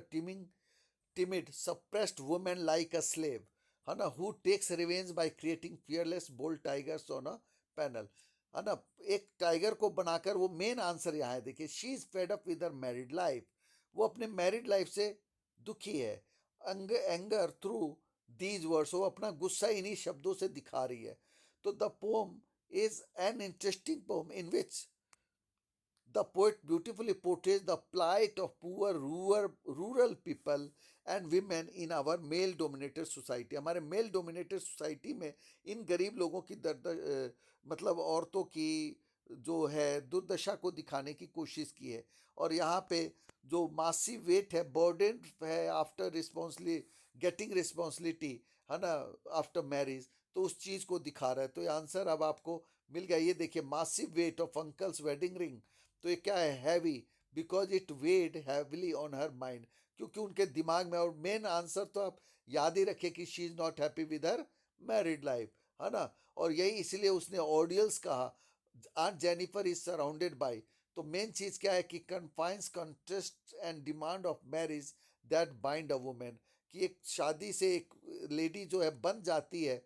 timid, suppressed woman like a slave, है ना, who takes revenge by creating fearless, bold tigers on a panel, है ना। एक टाइगर को बनाकर, वो मेन आंसर यहाँ है, देखिए, she is fed up with her married life, वो अपने मैरिड लाइफ से दुखी है। एंगर थ्रू दीज वर्ड्स, वो अपना गुस्सा इन्हीं शब्दों से दिखा रही है। तो the poem is an interesting poem in which the poet beautifully portrays the plight of poor rural people and women in our male dominated society। हमारे मेल डोमिनेटेड सोसाइटी में इन गरीब लोगों की दर्द, मतलब औरतों की जो है दुर्दशा को दिखाने की कोशिश की है। और यहाँ पे जो मासिव वेट है, बर्डन है आफ्टर रिस्पॉन्सिबिलिटी, गेटिंग रिस्पॉन्सिबिलिटी, है ना, आफ्टर मैरिज, तो उस चीज को दिखा रहा है। तो ये आंसर अब आपको मिल गया। ये देखिए, massive weight of uncle's wedding ring, तो ये क्या है, heavy, because it weighed heavily on her mind, क्योंकि उनके दिमाग में। और मेन आंसर तो आप याद ही रखें कि she is not happy with her married life, है ना। और यही इसलिए उसने ऑडियंस कहा, aunt Jennifer is surrounded by. तो मेन चीज क्या है कि confines contrast and demand of marriage that bind a women, कि एक शादी से एक लेडी जो है बन जाती है,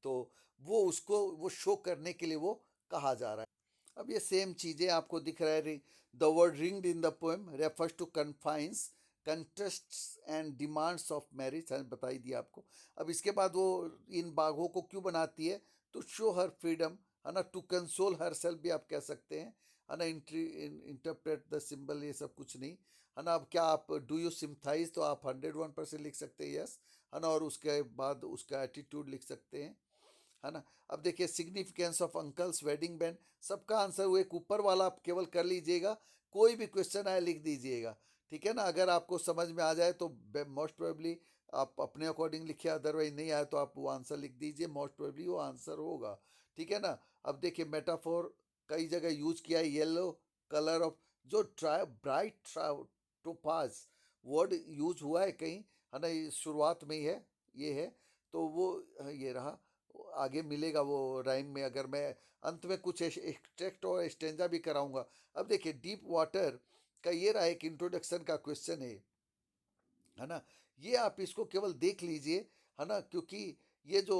तो वो उसको वो शो करने के लिए वो कहा जा रहा है। अब ये सेम चीजें आपको दिख रहा है। The word ringed in the poem refers to confines contests and demands of marriage, बताई दिया आपको। अब इसके बाद वो इन बाघों को क्यों बनाती है, टू शो हर फ्रीडम, है ना, टू कंसोल हर सेल्फ भी आप कह सकते हैं, है ना। इंटरप्रेट द सिंबल, ये सब कुछ नहीं, है ना। अब क्या आप डू यू सिम्थाइज, तो आप 101% लिख सकते हैं यस, है ना। और उसके बाद उसका एटीट्यूड लिख सकते हैं, है ना। अब देखिए significance of uncle's wedding band, सबका आंसर वो एक ऊपर वाला आप केवल कर लीजिएगा, कोई भी क्वेश्चन आए लिख दीजिएगा, ठीक है ना। अगर आपको समझ में आ जाए तो मोस्ट प्रोबेबली आप अपने अकॉर्डिंग लिखिए, अदरवाइज नहीं आए तो आप वो आंसर लिख दीजिए, मोस्ट प्रोबेबली वो आंसर होगा, ठीक है ना। अब देखिए मेटाफोर कई जगह यूज किया है, येलो कलर ऑफ, जो ब्राइट टोपाज वर्ड यूज हुआ है कहीं, है ना, ये शुरुआत में ही है, ये है। तो वो ये रहा, आगे मिलेगा वो राइम में, अगर मैं अंत में कुछ एक्सट्रैक्ट और स्टेंजा भी कराऊंगा। अब देखिए डीप वाटर का ये रहा, एक इंट्रोडक्शन का क्वेश्चन है ना। ये आप इसको केवल देख लीजिए, है ना, क्योंकि ये जो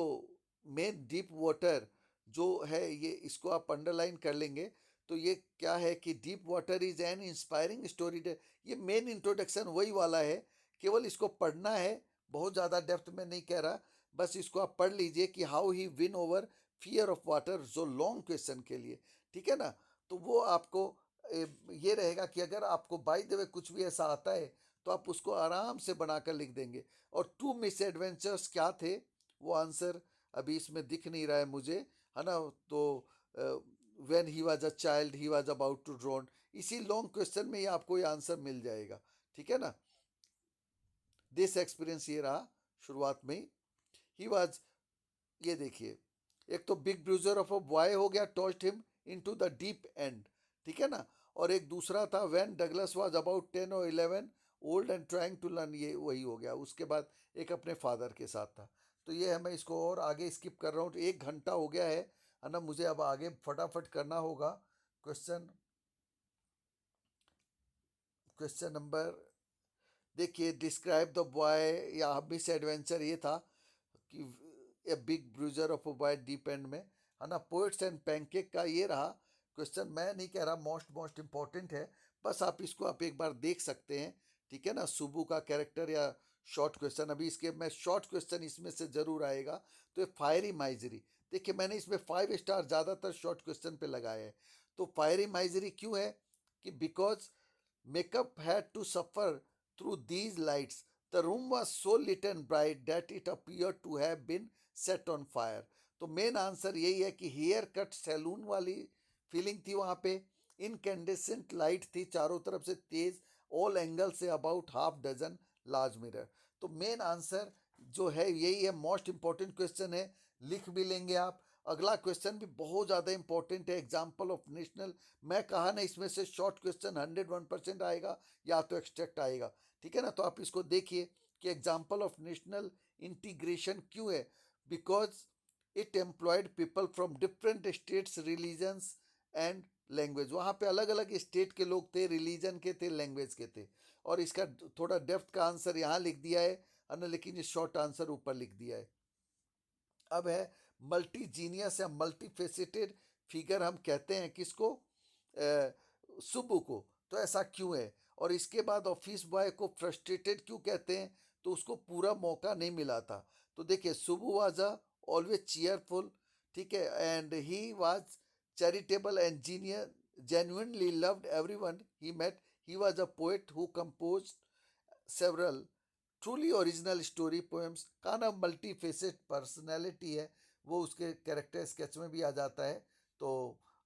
मेन डीप वाटर जो है, ये इसको आप अंडरलाइन कर लेंगे। तो ये क्या है कि deep water is an inspiring story, ये मेन इंट्रोडक्शन वही वाला है, केवल इसको पढ़ना है, बहुत ज़्यादा डेप्थ में नहीं कह रहा, बस इसको आप पढ़ लीजिए कि how he win over fear of water, जो लॉन्ग क्वेश्चन के लिए, ठीक है ना। तो वो आपको ये रहेगा कि अगर आपको बाय द वे कुछ भी ऐसा आता है, तो आप उसको आराम से बनाकर लिख देंगे। और टू मिस एडवेंचर्स क्या थे, वो आंसर अभी इसमें दिख नहीं रहा है मुझे, है ना। तो when he was a child he was about to drown, इसी लॉन्ग क्वेश्चन में ही आपको ये आंसर मिल जाएगा, ठीक है ना। दिस एक्सपीरियंस ये रहा शुरुआत में ही वाज, ये देखिए, एक तो big bruiser of a boy हो गया, tossed him into the deep and, ठीक है ना। और एक दूसरा था व्हेन डगलस वाज अबाउट 10 और 11 old and trying to learn, ये वही हो गया। उसके बाद एक अपने फादर के साथ था। तो ये है, मैं इसको और आगे स्किप कर रहा हूँ, तो 1 घंटा हो गया है ना। मुझे अब आगे फटाफट करना होगा। क्वेश्चन क्वेश्चन नंबर, देखिए डिस्क्राइब द बॉय या मिस एडवेंचर, ये था कि a big bruiser of a boy deep and में, है ना। पोएट्स एंड पैनकेक का ये रहा क्वेश्चन, मैं नहीं कह रहा मोस्ट मोस्ट इंपॉर्टेंट है, बस आप इसको आप एक बार देख सकते हैं, ठीक है ना। सुबू का कैरेक्टर या शॉर्ट क्वेश्चन, अभी इसके मैं शॉर्ट क्वेश्चन इसमें से जरूर आएगा। तो ये फायरी माइजरी, देखिए मैंने इसमें 5 स्टार ज़्यादातर शॉर्ट क्वेश्चन पे लगाए हैं। तो फायरी माइजरी क्यों है, कि because makeup had to suffer through these lights, the room was so lit and bright that it appear to have been set on fire. तो मेन आंसर यही है कि हेयर कट सैलून वाली फीलिंग थी वहाँ पे। इनकेंडेसेंट लाइट थी चारों तरफ से तेज, ऑल एंगल से about half dozen large mirror. तो मेन आंसर जो है यही है, मोस्ट इंपॉर्टेंट क्वेश्चन है, लिख भी लेंगे आप। अगला क्वेश्चन भी बहुत ज़्यादा इंपॉर्टेंट है, एग्जाम्पल ऑफ नेशनल। मैं कहा ना इसमें से शॉर्ट क्वेश्चन 101% आएगा या तो एक्सट्रैक्ट आएगा, ठीक है ना। तो आप इसको देखिए कि एग्जाम्पल ऑफ नेशनल इंटीग्रेशन क्यों है, because it employed people from different states, religions and language. वहाँ पे अलग अलग स्टेट के लोग थे, रिलीजन के थे, लैंग्वेज के थे। और इसका थोड़ा डेप्थ का आंसर यहाँ लिख दिया है ना, लेकिन ये शॉर्ट आंसर ऊपर लिख दिया है। अब है मल्टी जीनियस या मल्टी फेसिटेड फिगर, हम कहते हैं किसको, सुब्बू को। तो ऐसा क्यों है। और इसके बाद ऑफिस बॉय को फ्रस्ट्रेटेड क्यों कहते हैं, तो उसको पूरा मौका नहीं मिला था। तो देखिए Subbu was a always cheerful, ठीक है, and he was charitable and जीनियर, genuinely loved everyone he met. He was a poet who composed several truly original story poems. का ना मल्टी फेसेट पर्सनैलिटी है, वो उसके कैरेक्टर स्केच में भी आ जाता है। तो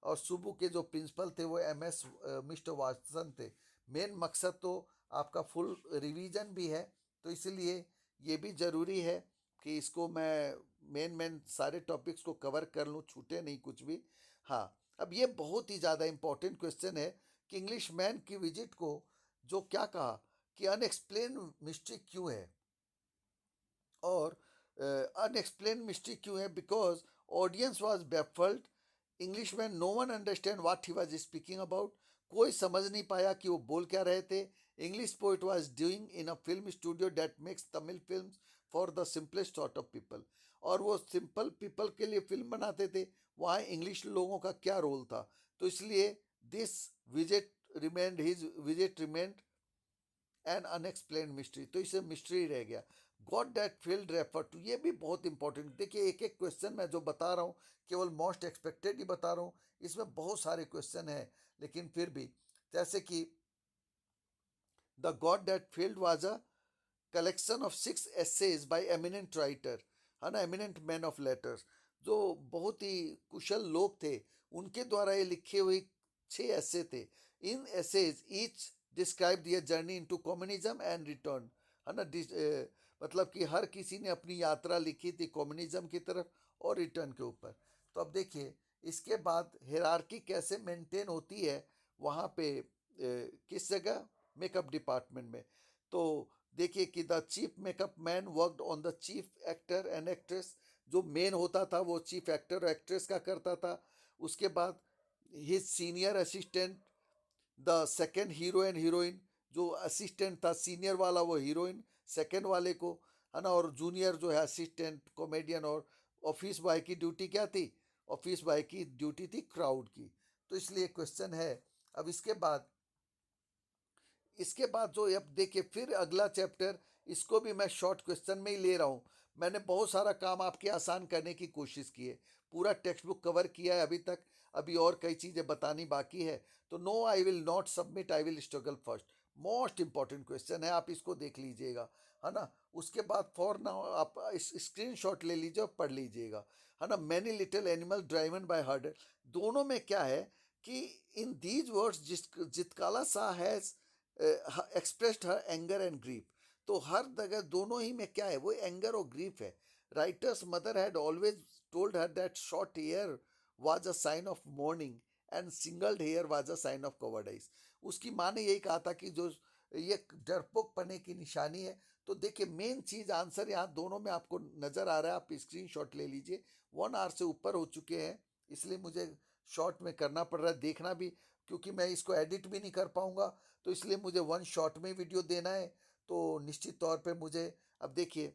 और सुबू के जो प्रिंसिपल थे वो MS मिस्टर वाटसन थे। मेन मकसद तो आपका फुल रिवीजन भी है, तो इसलिए ये भी ज़रूरी है कि इसको मैं मेन मेन सारे टॉपिक्स को कवर कर लूँ, छूटे नहीं कुछ भी। हाँ, अब ये बहुत ही ज़्यादा इंपॉर्टेंट क्वेश्चन है कि इंग्लिश मैन की विजिट को जो क्या कहा कि अनएक्सप्लेन मिस्ट्री क्यों है। और अनएक्सप्लेन मिस्ट्री क्यों है, because audience was baffled, English में no one understand what he was speaking about. कोई समझ नहीं पाया कि वो बोल क्या रहे थे। English poet was doing in a film studio that makes Tamil film for the simplest sort of people. और वो सिंपल पीपल के लिए फिल्म बनाते थे, वहाँ इंग्लिश लोगों का क्या रोल था। तो इसलिए this visit remind his visit remind an unexplained mystery, तो इसे मिस्ट्री रह गया। Got that field refer to, ये भी बहुत इंपॉर्टेंट। देखिए एक एक क्वेश्चन मैं जो बता रहा हूँ केवल मोस्ट एक्सपेक्टेड ही बता रहा हूँ, इसमें बहुत सारे क्वेश्चन हैं, लेकिन फिर भी जैसे कि the got that field was a collection of 6 essays by eminent writer, है ना, एमिनेंट मैन ऑफ लेटर्स, जो बहुत ही कुशल लोग थे, उनके द्वारा ये लिखे हुए 6 ऐसे थे। In essays each describe their journey into communism and return, है ना। मतलब कि हर किसी ने अपनी यात्रा लिखी थी कम्युनिज्म की तरफ और रिटर्न के ऊपर। तो अब देखिए इसके बाद हिरार्की कैसे मेंटेन होती है वहाँ पे, किस जगह, मेकअप डिपार्टमेंट में। तो देखिए कि the chief makeup man worked on the chief actor and actress, जो मेन होता था वो चीफ एक्टर और एक्ट्रेस का करता था। उसके बाद his senior assistant the second hero and heroine, जो असिस्टेंट था सीनियर वाला वो हीरोइन सेकेंड वाले को, है ना। और जूनियर जो है असिस्टेंट कॉमेडियन। और ऑफिस बॉय की ड्यूटी क्या थी, ऑफिस बॉय की ड्यूटी थी क्राउड की। तो इसलिए क्वेश्चन है। अब इसके बाद जो अब देखिए फिर अगला चैप्टर, इसको भी मैं शॉर्ट क्वेश्चन में ही ले रहा हूँ। मैंने बहुत सारा काम आपके आसान करने की कोशिश की है, पूरा टेक्स्ट बुक कवर किया है अभी तक, अभी और कई चीज़ें बतानी बाकी है। तो no I will not submit, I will struggle first, most important question है, आप इसको देख लीजिएगा, है ना। उसके बाद फॉर नाउ आप इस स्क्रीन शॉट ले लीजिए और पढ़ लीजिएगा, है ना। Many little animal driven by हर्डर, दोनों में क्या है कि इन दीज वर्ड्स जितकाला सा has expressed her anger and grief. तो हर जगह दोनों ही में क्या है, वो एंगर और ग्रीफ है। Writer's mother had always told her that short hair was a sign of mourning and singled hair was a sign of cowardice. उसकी माँ ने यही कहा था कि जो ये डरपोक पने की निशानी है। तो देखिए मेन चीज आंसर यहाँ दोनों में आपको नजर आ रहा है, आप स्क्रीन शॉट ले लीजिए। 1 आवर से ऊपर हो चुके हैं, इसलिए मुझे शॉर्ट में करना पड़ रहा है, देखना भी, क्योंकि मैं इसको एडिट भी नहीं कर पाऊंगा। तो इसलिए मुझे 1 शॉट में वीडियो देना है। तो निश्चित तौर पे मुझे, अब देखिए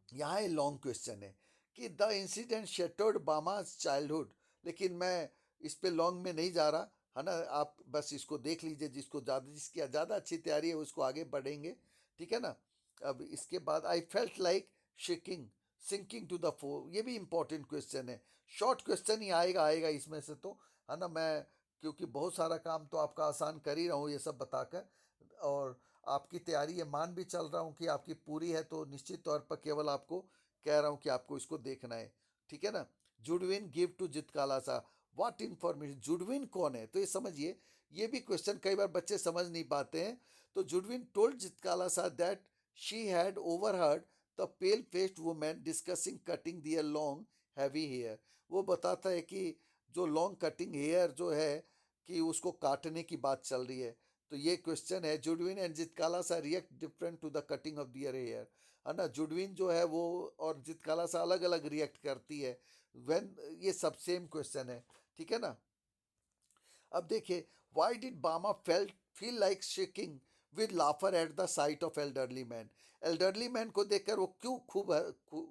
यहाँ लॉन्ग क्वेश्चन है कि द इंसिडेंट शेटर्ड बामाज चाइल्डहुड, लेकिन मैं इस पे लॉन्ग में नहीं जा रहा, है ना। आप बस इसको देख लीजिए, जिसकी ज़्यादा अच्छी तैयारी है उसको आगे बढ़ेंगे, ठीक है ना। अब इसके बाद I felt like shaking sinking to the floor, ये भी इंपॉर्टेंट क्वेश्चन है, शॉर्ट क्वेश्चन ही आएगा आएगा इसमें से, तो है ना। मैं क्योंकि बहुत सारा काम तो आपका आसान कर ही रहा हूँ ये सब बताकर। और आपकी तैयारी है, मान भी चल रहा हूँ कि आपकी पूरी है, तो निश्चित तौर पर केवल आपको कह रहा हूँ कि आपको इसको देखना है, ठीक है ना। जुडविन गिव टू जितकाला सा व्हाट इन्फॉर्मेशन, जुडविन कौन है, तो ये समझिए, ये भी क्वेश्चन कई बार बच्चे समझ नहीं पाते हैं। तो जुडविन told Zitkala Sa that she had overheard the pale faced women discussing cutting their long heavy hair. वो बताता है कि जो लॉन्ग कटिंग हेयर जो है कि उसको काटने की बात चल रही है। तो ये क्वेश्चन है, जुडविन and Zitkala Sa react different to the cutting of their hair, है ना। जुडविन जो है वो और जितकाला सा अलग अलग रिएक्ट करती है व्हेन, ये सब सेम क्वेश्चन है, ठीक है ना। अब देखिए, व्हाई डिड बामा felt feel like shaking with लाफर at the site of elderly man. Elderly man को देखकर वो क्यों खूब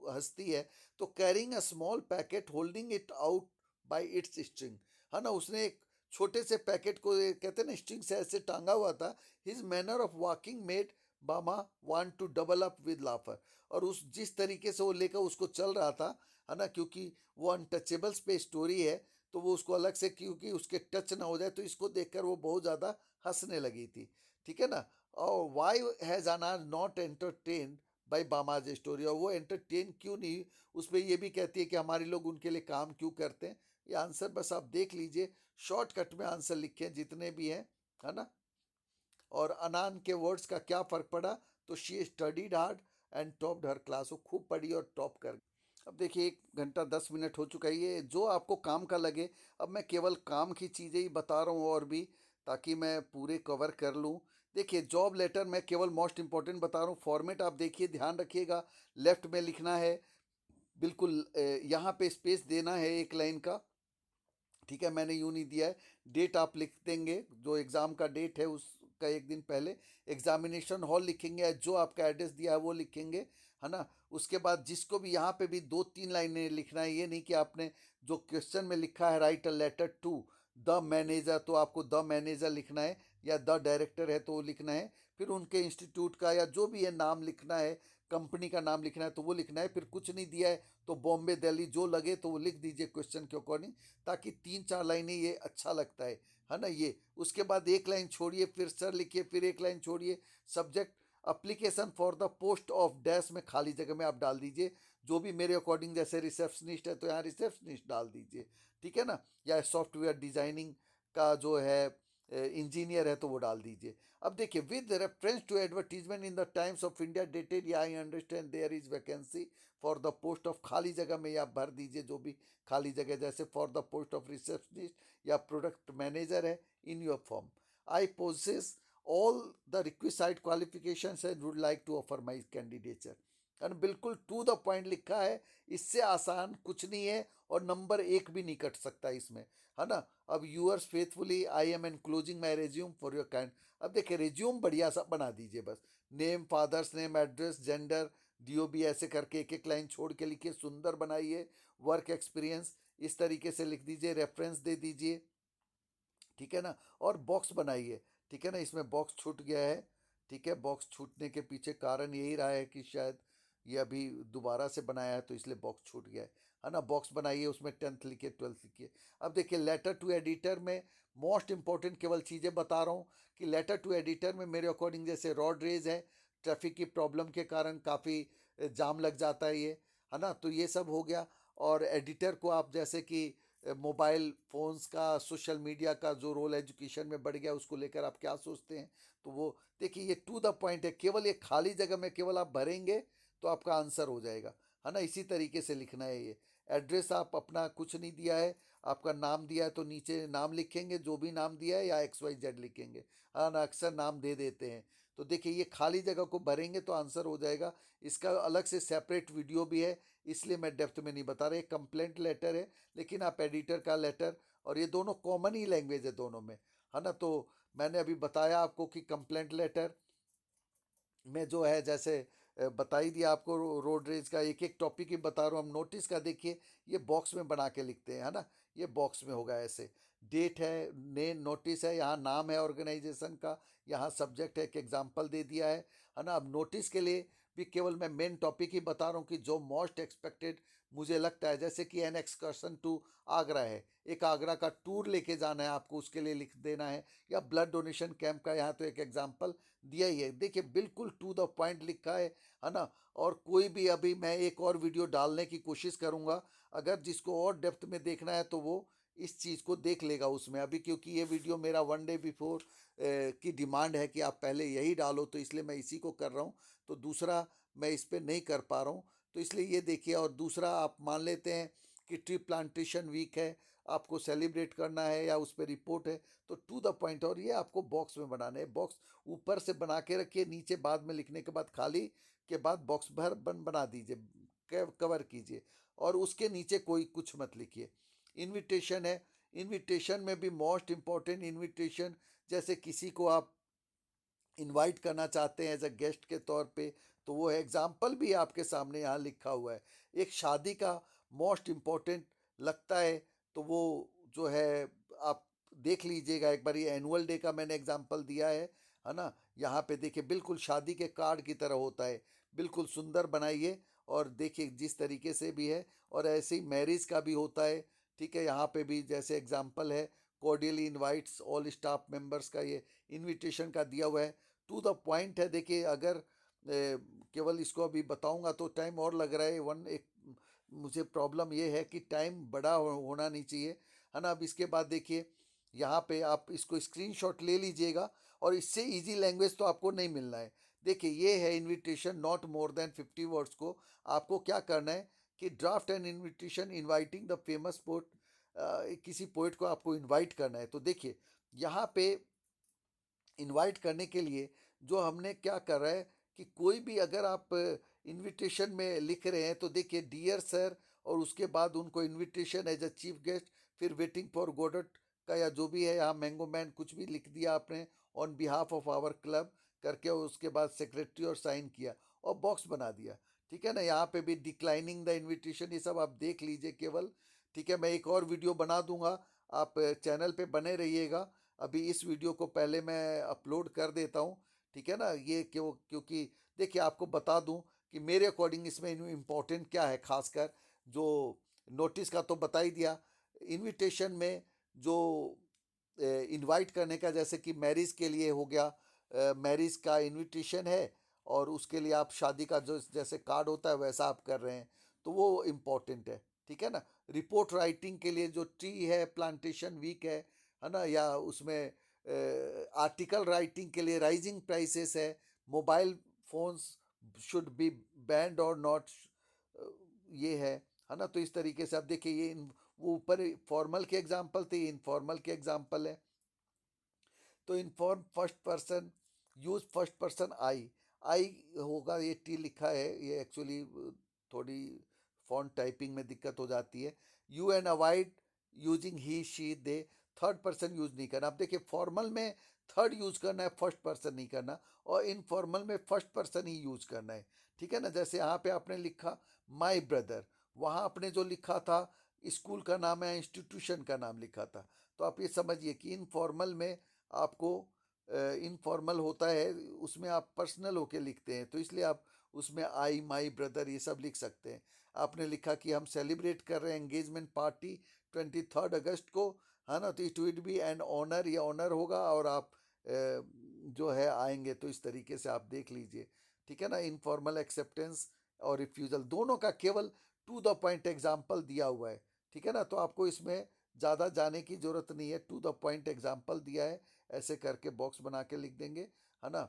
हंसती है, तो carrying a small packet holding it out by it's string, है ना। उसने एक छोटे से पैकेट को कहते हैं ना स्ट्रिंग से ऐसे टांगा हुआ था। His manner of walking made Bama want to double up with laughter. और उस जिस तरीके से वो लेकर उसको चल रहा था, है ना, क्योंकि वो अनटचेबल्स पे स्टोरी है, तो वो उसको अलग से, क्योंकि उसके टच ना हो जाए, तो इसको देखकर वो बहुत ज़्यादा हंसने लगी थी, ठीक है ना। और वाई हैज़ अना नॉट एंटरटेन्ड बाई बामाज स्टोरी, और वो एंटरटेन क्यों नहीं, उस पर ये भी कहती है कि हमारे लोग उनके लिए काम क्यों करते हैं। ये आंसर बस आप देख लीजिए, शॉर्टकट में आंसर लिखे हैं जितने भी हैं, है ना। और अनान के वर्ड्स का क्या फ़र्क पड़ा, तो she studied hard and topped her class, वो खूब पढ़ी और टॉप कर। अब देखिए 1 घंटा 10 मिनट हो चुका है, ये जो आपको काम का लगे। अब मैं केवल काम की चीज़ें ही बता रहा हूँ और भी, ताकि मैं पूरे कवर कर लूँ। देखिए जॉब लेटर मैं केवल मोस्ट इंपॉर्टेंट बता रहा हूँ। फॉर्मेट आप देखिए, ध्यान रखिएगा, लेफ्ट में लिखना है बिल्कुल, यहाँ पे स्पेस देना है एक लाइन का, ठीक है। मैंने यूँ नहीं दिया है। डेट आप लिख देंगे, जो एग्ज़ाम का डेट है उसका एक दिन पहले। एग्जामिनेशन हॉल लिखेंगे, या जो आपका एड्रेस दिया है वो लिखेंगे, है ना। उसके बाद जिसको भी यहाँ पे भी 2-3 लाइनें लिखना है, ये नहीं कि आपने जो क्वेश्चन में लिखा है write a letter to the manager, तो आपको द मैनेजर लिखना है, या द डायरेक्टर है तो वो लिखना है। फिर उनके इंस्टीट्यूट का या जो भी है नाम लिखना है, कंपनी का नाम लिखना है तो वो लिखना है। फिर कुछ नहीं दिया है तो बॉम्बे दिल्ली जो लगे तो वो लिख दीजिए क्वेश्चन के अकॉर्डिंग, ताकि 3-4 लाइनें, ये अच्छा लगता है ना। ये उसके बाद एक लाइन छोड़िए, फिर सर लिखिए, फिर एक लाइन छोड़िए। Subject application for the post of dash में खाली जगह में आप डाल दीजिए, जो भी मेरे अकॉर्डिंग, जैसे रिसेप्शनिस्ट है तो यहाँ रिसेप्शनिस्ट डाल दीजिए, ठीक है ना। या सॉफ्टवेयर डिजाइनिंग का जो है इंजीनियर है तो वो डाल दीजिए। अब देखिए, with reference to advertisement in the Times of India dated, या I understand there is vacancy for the post of, खाली जगह में आप भर दीजिए जो भी खाली जगह, जैसे for the post of receptionist या प्रोडक्ट मैनेजर है in your form. I possess all the requisite qualifications and would like to offer my candidature. और बिल्कुल टू द पॉइंट लिखा है, इससे आसान कुछ नहीं है, और नंबर एक भी नहीं कट सकता इसमें, है ना। अब yours faithfully I am enclosing my resume for your kind. अब देखिए रेज्यूम बढ़िया सा बना दीजिए, बस name, father's name, address, gender, DOB, ऐसे करके एक एक लाइन छोड़ के लिखिए, सुंदर बनाइए। वर्क एक्सपीरियंस इस तरीके से लिख दीजिए, रेफरेंस दे दीजिए, ठीक है ना। और बॉक्स बनाइए, ठीक है ना। इसमें बॉक्स छूट गया है, ठीक है। बॉक्स छूटने के पीछे कारण यही रहा है कि शायद ये अभी दोबारा से बनाया है तो इसलिए बॉक्स छूट गया है ना। बॉक्स बनाइए, उसमें 10th लिखिए, 12th लिखिए। अब देखिए लेटर टू एडिटर में मोस्ट इंपॉर्टेंट केवल चीज़ें बता रहा हूँ कि लेटर टू एडिटर में मेरे अकॉर्डिंग जैसे रोड रेज है, ट्रैफिक की प्रॉब्लम के कारण काफ़ी जाम लग जाता है ये, है ना। तो ये सब हो गया। और एडिटर को आप जैसे कि मोबाइल फ़ोन्स का, सोशल मीडिया का जो रोल एजुकेशन में बढ़ गया, उसको लेकर आप क्या सोचते हैं, तो वो देखिए ये टू द पॉइंट है। केवल ये खाली जगह में केवल आप भरेंगे तो आपका आंसर हो जाएगा, है ना। इसी तरीके से लिखना है ये। एड्रेस आप अपना कुछ नहीं दिया है, आपका नाम दिया है तो नीचे नाम लिखेंगे, जो भी नाम दिया है, या XYZ लिखेंगे, हाँ ना, अक्सर नाम दे देते हैं। तो देखिए ये खाली जगह को भरेंगे तो आंसर हो जाएगा। इसका अलग से सेपरेट वीडियो भी है, इसलिए मैं डेप्थ में नहीं बता रहा। एक कंप्लेंट लेटर है, लेकिन आप एडिटर का लेटर, और ये दोनों कॉमन ही लैंग्वेज है दोनों में, है ना। तो मैंने अभी बताया आपको कि कंप्लेंट लेटर में जो है, जैसे बता ही दिया आपको, रोड रेज का एक एक टॉपिक ही बता रहा हूँ। हम नोटिस का देखिए, ये बॉक्स में बना के लिखते हैं, है ना। ये बॉक्स में होगा ऐसे, डेट है, ने नोटिस है, यहाँ नाम है ऑर्गेनाइजेशन का, यहाँ सब्जेक्ट है, एक एग्जांपल दे दिया है ना। अब नोटिस के लिए भी केवल मैं मेन टॉपिक ही बता रहा हूँ कि जो मोस्ट एक्सपेक्टेड मुझे लगता है, जैसे कि एन एक्सकर्सन टू आगरा है, एक आगरा का टूर लेके जाना है आपको, उसके लिए लिख देना है, या ब्लड डोनेशन कैंप का यहाँ तो एक एग्जांपल दिया ही है। देखिए बिल्कुल टू द पॉइंट लिखा है ना। और कोई भी, अभी मैं एक और वीडियो डालने की कोशिश करूंगा, अगर जिसको और डेप्थ में देखना है तो वो इस चीज़ को देख लेगा उसमें। अभी क्योंकि ये वीडियो मेरा 1 डे बिफोर की डिमांड है कि आप पहले यही डालो, तो इसलिए मैं इसी को कर रहा हूँ, तो दूसरा मैं इस पर नहीं कर पा रहा हूँ। तो इसलिए ये देखिए। और दूसरा, आप मान लेते हैं कि ट्री प्लांटेशन वीक है, आपको सेलिब्रेट करना है या उस पर रिपोर्ट है, तो टू द पॉइंट। और ये आपको बॉक्स में बनाना है। बॉक्स ऊपर से बना के रखिए, नीचे बाद में लिखने के बाद खाली के बाद बॉक्स भर बना दीजिए, कवर कीजिए, और उसके नीचे कोई कुछ मत लिखिए। इनविटेशन है, इनविटेशन में भी मोस्ट इम्पॉर्टेंट इनविटेशन, जैसे किसी को आप इनवाइट करना चाहते हैं एज अ गेस्ट के तौर पे, तो वो एग्जाम्पल भी आपके सामने यहाँ लिखा हुआ है। एक शादी का मोस्ट इम्पोर्टेंट लगता है, तो वो जो है आप देख लीजिएगा एक बार। ये एनुअल डे का मैंने एग्जाम्पल दिया है ना। यहाँ पे देखिए बिल्कुल शादी के कार्ड की तरह होता है, बिल्कुल सुंदर बनाइए। और देखिए जिस तरीके से भी है, और ऐसे ही मैरिज का भी होता है। ठीक है, यहाँ पे भी जैसे एग्जाम्पल है, कोर्डियली इनवाइट्स ऑल स्टाफ मेंबर्स का ये इनविटेशन का दिया हुआ है। टू द पॉइंट है। देखिए अगर केवल इसको अभी बताऊंगा तो टाइम और लग रहा है। एक मुझे प्रॉब्लम ये है कि टाइम बड़ा होना नहीं चाहिए, है ना। अब इसके बाद देखिए यहाँ पे आप इसको स्क्रीनशॉट ले लीजिएगा, और इससे इजी लैंग्वेज तो आपको नहीं मिलना है। देखिए ये है invitation not more than 50 words को आपको क्या करना है कि draft an invitation inviting the famous poet, किसी पोएट को आपको इनवाइट करना है। तो देखिए यहाँ पे इनवाइट करने के लिए जो हमने क्या कर रहा है कि कोई भी अगर आप इनविटेशन में लिख रहे हैं, तो देखिए डियर सर, और उसके बाद उनको invitation as a chief guest, फिर वेटिंग फॉर गोडट का या जो भी है यहाँ मैंगो मैन कुछ भी लिख दिया आपने, on behalf of our club करके, और उसके बाद सेक्रेटरी और साइन किया और बॉक्स बना दिया। ठीक है ना। यहाँ पे भी डिक्लाइनिंग द इनविटेशन, ये सब आप देख लीजिए केवल। ठीक है, मैं एक और वीडियो बना दूंगा, आप चैनल पे बने रहिएगा। अभी इस वीडियो को पहले मैं अपलोड कर देता हूँ। ठीक है ना। ये क्योंकि देखिए आपको बता दूं कि मेरे अकॉर्डिंग इसमें इम्पोर्टेंट क्या है, खासकर जो नोटिस का तो बता ही दिया। इनविटेशन में जो इनवाइट करने का, जैसे कि मैरिज के लिए हो गया, मैरिज का इनविटेशन है, और उसके लिए आप शादी का जो जैसे कार्ड होता है वैसा आप कर रहे हैं, तो वो इम्पोर्टेंट है। ठीक है ना। रिपोर्ट राइटिंग के लिए जो ट्री है प्लांटेशन वीक है ना, या उसमें आर्टिकल राइटिंग के लिए राइजिंग प्राइसेस है, mobile phones should be band और नॉट, ये है ना। तो इस तरीके से आप देखिए ये वो ऊपर फॉर्मल के एग्जाम्पल थे, इनफॉर्मल के एग्जाम्पल है। तो inform first person, use first person I, I होगा, ये टी लिखा है, ये एक्चुअली थोड़ी फॉन्ट टाइपिंग में दिक्कत हो जाती है। You and avoid using he she they, third person use नहीं करना। अब देखिए फॉर्मल में थर्ड यूज करना है, फर्स्ट पर्सन नहीं करना, और इनफॉर्मल में फर्स्ट पर्सन ही यूज करना है। ठीक है ना। जैसे यहाँ पे आपने लिखा माई ब्रदर, वहाँ आपने जो लिखा था स्कूल का नाम है, इंस्टीट्यूशन का नाम लिखा था। तो आप ये समझिए कि इनफॉर्मल में आपको, इनफॉर्मल होता है उसमें आप पर्सनल होके लिखते हैं, तो इसलिए आप उसमें आई माई ब्रदर ये सब लिख सकते हैं। आपने लिखा कि हम सेलिब्रेट कर रहे हैं एंगेजमेंट पार्टी 23 अगस्त को, है ना, तो it would be an honour, ये ऑनर होगा, और आप जो है आएंगे, तो इस तरीके से आप देख लीजिए। ठीक है ना। इनफॉर्मल एक्सेप्टेंस और रिफ्यूज़ल दोनों का केवल टू द पॉइंट एग्जाम्पल दिया हुआ है। ठीक है ना। तो आपको इसमें ज़्यादा जाने की ज़रूरत नहीं है, टू द पॉइंट एग्जाम्पल दिया है, ऐसे करके बॉक्स बना के लिख देंगे, है ना।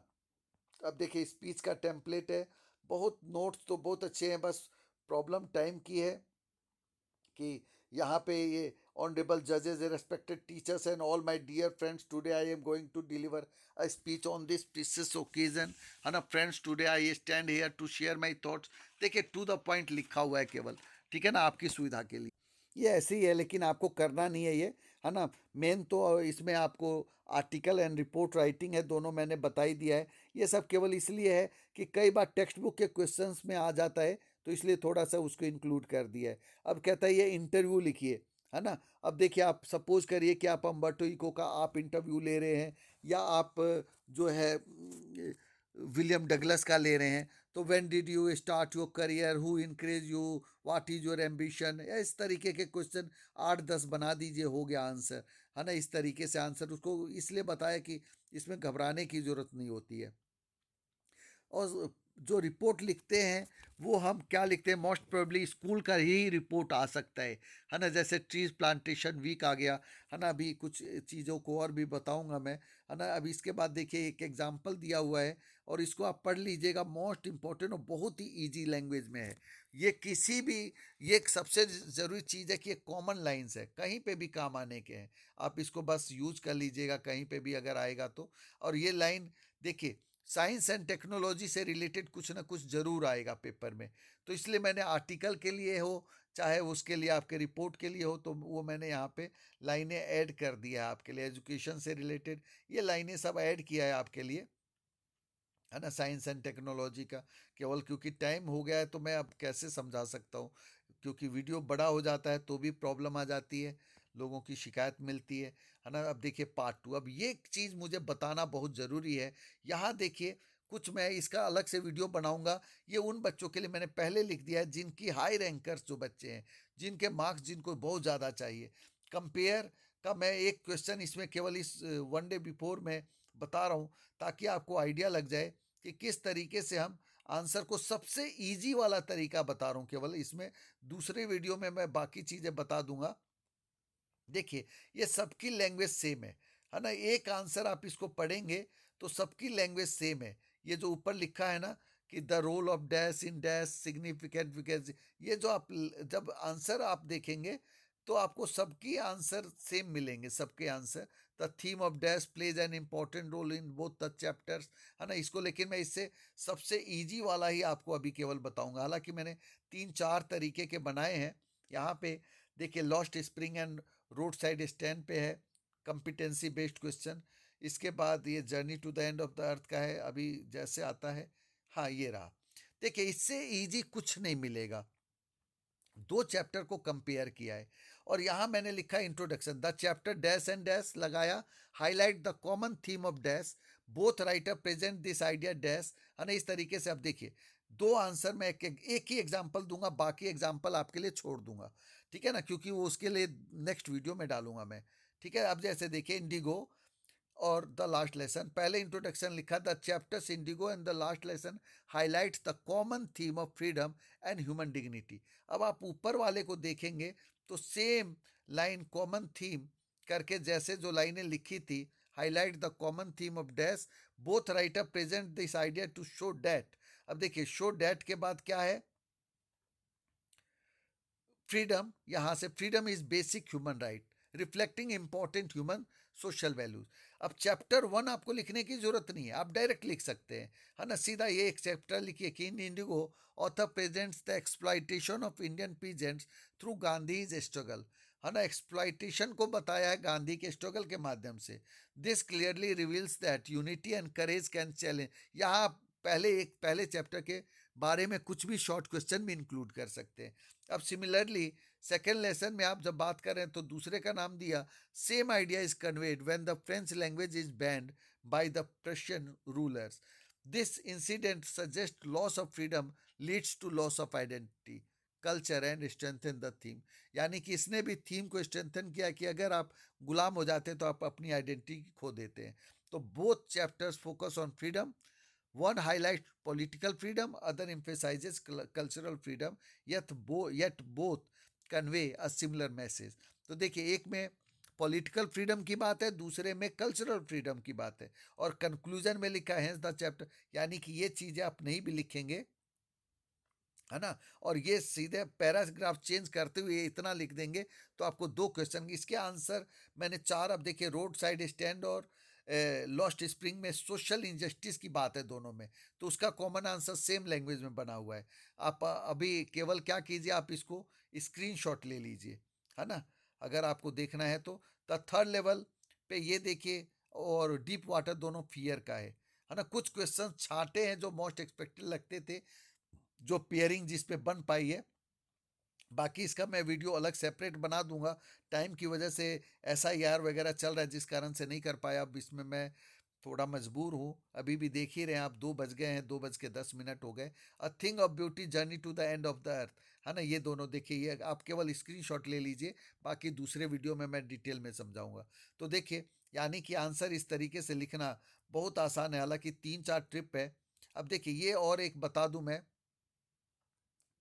अब देखिए स्पीच का टेम्पलेट है, बहुत नोट्स तो बहुत अच्छे हैं, बस प्रॉब्लम टाइम की है कि यहाँ पे ये ऑनरेबल जजेस, respected teachers and all my dear friends, today I am going to deliver a speech on this precious occasion, है ना। Friends today I stand here to share my thoughts. देखिए टू द पॉइंट लिखा हुआ है केवल। ठीक है ना, आपकी सुविधा के लिए ये ऐसे ही है, लेकिन आपको करना नहीं है ये, है ना। मेन तो इसमें आपको आर्टिकल एंड रिपोर्ट राइटिंग है, दोनों मैंने बता ही दिया है। ये सब केवल इसलिए है कि कई बार टेक्स्ट बुक के क्वेश्चंस में आ जाता है, तो इसलिए थोड़ा सा उसको इंक्लूड कर दिया है। अब कहता है ये इंटरव्यू लिखिए, है ना। अब देखिए आप सपोज करिए कि आप अम्बर्टो इको का आप इंटरव्यू ले रहे हैं, या आप जो है विलियम डगलस का ले रहे हैं, तो when did you start your career, who encourage you, what is your ambition, या इस तरीके के क्वेश्चन 8-10 बना दीजिए, हो गया आंसर, है ना। इस तरीके से आंसर उसको इसलिए बताया कि इसमें घबराने की जरूरत नहीं होती है। और जो रिपोर्ट लिखते हैं वो हम क्या लिखते हैं, मोस्ट प्रोबेबली स्कूल का ही रिपोर्ट आ सकता है ना। जैसे ट्रीज प्लांटेशन वीक आ गया, है ना। अभी कुछ चीज़ों को और भी बताऊंगा मैं, है ना। अभी इसके बाद देखिए एक एग्जांपल दिया हुआ है और इसको आप पढ़ लीजिएगा, मोस्ट इंपॉर्टेंट और बहुत ही इजी लैंग्वेज में है। ये किसी भी, ये एक सबसे ज़रूरी चीज़ है कि ये कॉमन लाइन्स है, कहीं पे भी काम आने के हैं। आप इसको बस यूज कर लीजिएगा कहीं पे भी अगर आएगा तो। और ये लाइन देखिए, साइंस एंड टेक्नोलॉजी से रिलेटेड कुछ ना कुछ जरूर आएगा पेपर में, तो इसलिए मैंने आर्टिकल के लिए हो चाहे उसके लिए आपके रिपोर्ट के लिए हो, तो वो मैंने यहाँ पे लाइनें ऐड कर दिया है आपके लिए। एजुकेशन से रिलेटेड ये लाइनें सब ऐड किया है आपके लिए, है ना। साइंस एंड टेक्नोलॉजी का केवल क्योंकि टाइम हो गया है तो मैं अब कैसे समझा सकता हूँ, क्योंकि वीडियो बड़ा हो जाता है तो भी प्रॉब्लम आ जाती है, लोगों की शिकायत मिलती है ना। अब देखिए पार्ट 2, अब ये चीज़ मुझे बताना बहुत ज़रूरी है। यहाँ देखिए कुछ मैं इसका अलग से वीडियो बनाऊंगा, ये उन बच्चों के लिए मैंने पहले लिख दिया है जिनकी हाई रैंकर्स जो बच्चे हैं, जिनके मार्क्स जिनको बहुत ज़्यादा चाहिए। कंपेयर का मैं एक क्वेश्चन इसमें केवल इस वन डे बिफोर में बता रहा हूँ, ताकि आपको आइडिया लग जाए कि किस तरीके से हम आंसर को, सबसे इजी वाला तरीका बता रहा हूँ केवल इसमें। दूसरे वीडियो में मैं बाकी चीज़ें बता दूंगा। देखिए ये सबकी लैंग्वेज सेम है ना। एक आंसर आप इसको पढ़ेंगे तो सबकी लैंग्वेज सेम है। ये जो ऊपर लिखा है ना कि the role of dash in dash significant, because ये जो आप जब आंसर आप देखेंगे तो आपको सबकी आंसर सेम मिलेंगे, सबके answer. The theme of dash plays an important role in both the chapters, है ना। इसको लेकिन मैं इससे सबसे इजी वाला ही आपको अभी केवल बताऊंगा, हालांकि मैंने 3-4 तरीके के बनाए हैं यहाँ पे। देखिए lost spring and road side stand पे है, कंपिटेंसी बेस्ड क्वेश्चन। इसके बाद ये journey to the end of the earth का है, अभी जैसे आता है। हाँ ये रहा। देखिए इससे इजी कुछ नहीं मिलेगा। दो चैप्टर को कंपेयर किया है और यहां मैंने लिखा introduction, the chapter dash and dash लगाया, highlight the common theme of dash, both writer present this idea dash, है ना। इस तरीके से अब देखिए दो आंसर मैं एक ही एग्जांपल दूंगा, बाकी एग्जांपल आपके लिए छोड़ दूंगा, ठीक है ना, क्योंकि वो उसके लिए नेक्स्ट वीडियो में डालूंगा मैं। ठीक है, अब जैसे देखिए इंडिगो और द लास्ट लेसन, पहले इंट्रोडक्शन लिखा, the chapters Indigo and the last lesson highlights the common theme of freedom and human dignity. अब आप ऊपर वाले को देखेंगे तो सेम लाइन कॉमन थीम करके जैसे जो लाइनें लिखी थी, highlight the common theme of dash, both writer present this idea to show that. अब देखिए शो डैट के बाद क्या है, फ्रीडम, यहां से freedom is basic human right reflecting important human social values. अब चैप्टर 1 आपको लिखने की जरूरत नहीं है, आप डायरेक्ट लिख सकते हैं, है ना। सीधा ये एक चैप्टर लिखिए कि in Indigo author presents the exploitation of Indian peasants through Gandhi's struggle, है ना। एक्सप्लॉइटेशन को बताया है गांधी के स्ट्रगल के माध्यम से। This clearly reveals that unity and courage can challenge. यहाँ पहले चैप्टर के बारे में कुछ भी शॉर्ट क्वेश्चन भी इंक्लूड कर सकते हैं। अब सिमिलरली सेकेंड लेसन में आप जब बात करें तो दूसरे का नाम दिया, same idea is conveyed when the French language is banned by the Prussian rulers. This incident suggest loss of freedom leads to loss of identity culture and strengthen the theme. यानी कि इसने भी थीम को स्ट्रेंथन किया कि अगर आप गुलाम हो जाते हैं तो आप अपनी आइडेंटिटी खो देते हैं। तो both chapters focus on freedom, one highlights political freedom, other emphasizes cultural freedom, yet both convey a similar message। तो देखिए एक में पॉलिटिकल फ्रीडम की बात है, दूसरे में कल्चरल फ्रीडम की बात है। और कंक्लूजन में लिखा है द चैप्टर, यानी कि ये चीजें आप नहीं भी लिखेंगे, है ना, और ये सीधे पैराग्राफ चेंज करते हुए इतना लिख देंगे तो आपको दो क्वेश्चन, इसके आंसर मैंने चार। अब देखिए रोड साइड स्टैंड और लॉस्ट स्प्रिंग में सोशल इंजस्टिस की बात है दोनों में, तो उसका कॉमन आंसर सेम लैंग्वेज में बना हुआ है। आप अभी केवल क्या कीजिए, आप इसको स्क्रीनशॉट ले लीजिए, है ना, अगर आपको देखना है तो। द थर्ड लेवल पे ये देखिए, और डीप वाटर दोनों फियर का है ना। कुछ क्वेश्चन छाटे हैं जो मोस्ट एक्सपेक्टेड लगते थे, जो पेयरिंग जिस पे बन पाई है। बाकी इसका मैं वीडियो अलग सेपरेट बना दूंगा, टाइम की वजह से SIR वगैरह चल रहा है जिस कारण से नहीं कर पाया। अब इसमें मैं थोड़ा मजबूर हूँ, अभी भी देख ही रहे हैं आप, 2 बज गए हैं, 2:10 हो गए। A thing of beauty journey to the end of the earth, है ना? ये दोनों देखिए, ये आप केवल स्क्रीनशॉट ले लीजिए, बाकी दूसरे वीडियो में मैं डिटेल में समझाऊंगा। तो देखिए, यानी कि आंसर इस तरीके से लिखना बहुत आसान है, हालांकि 3-4 ट्रिप है। अब देखिए, ये और एक बता दूं मैं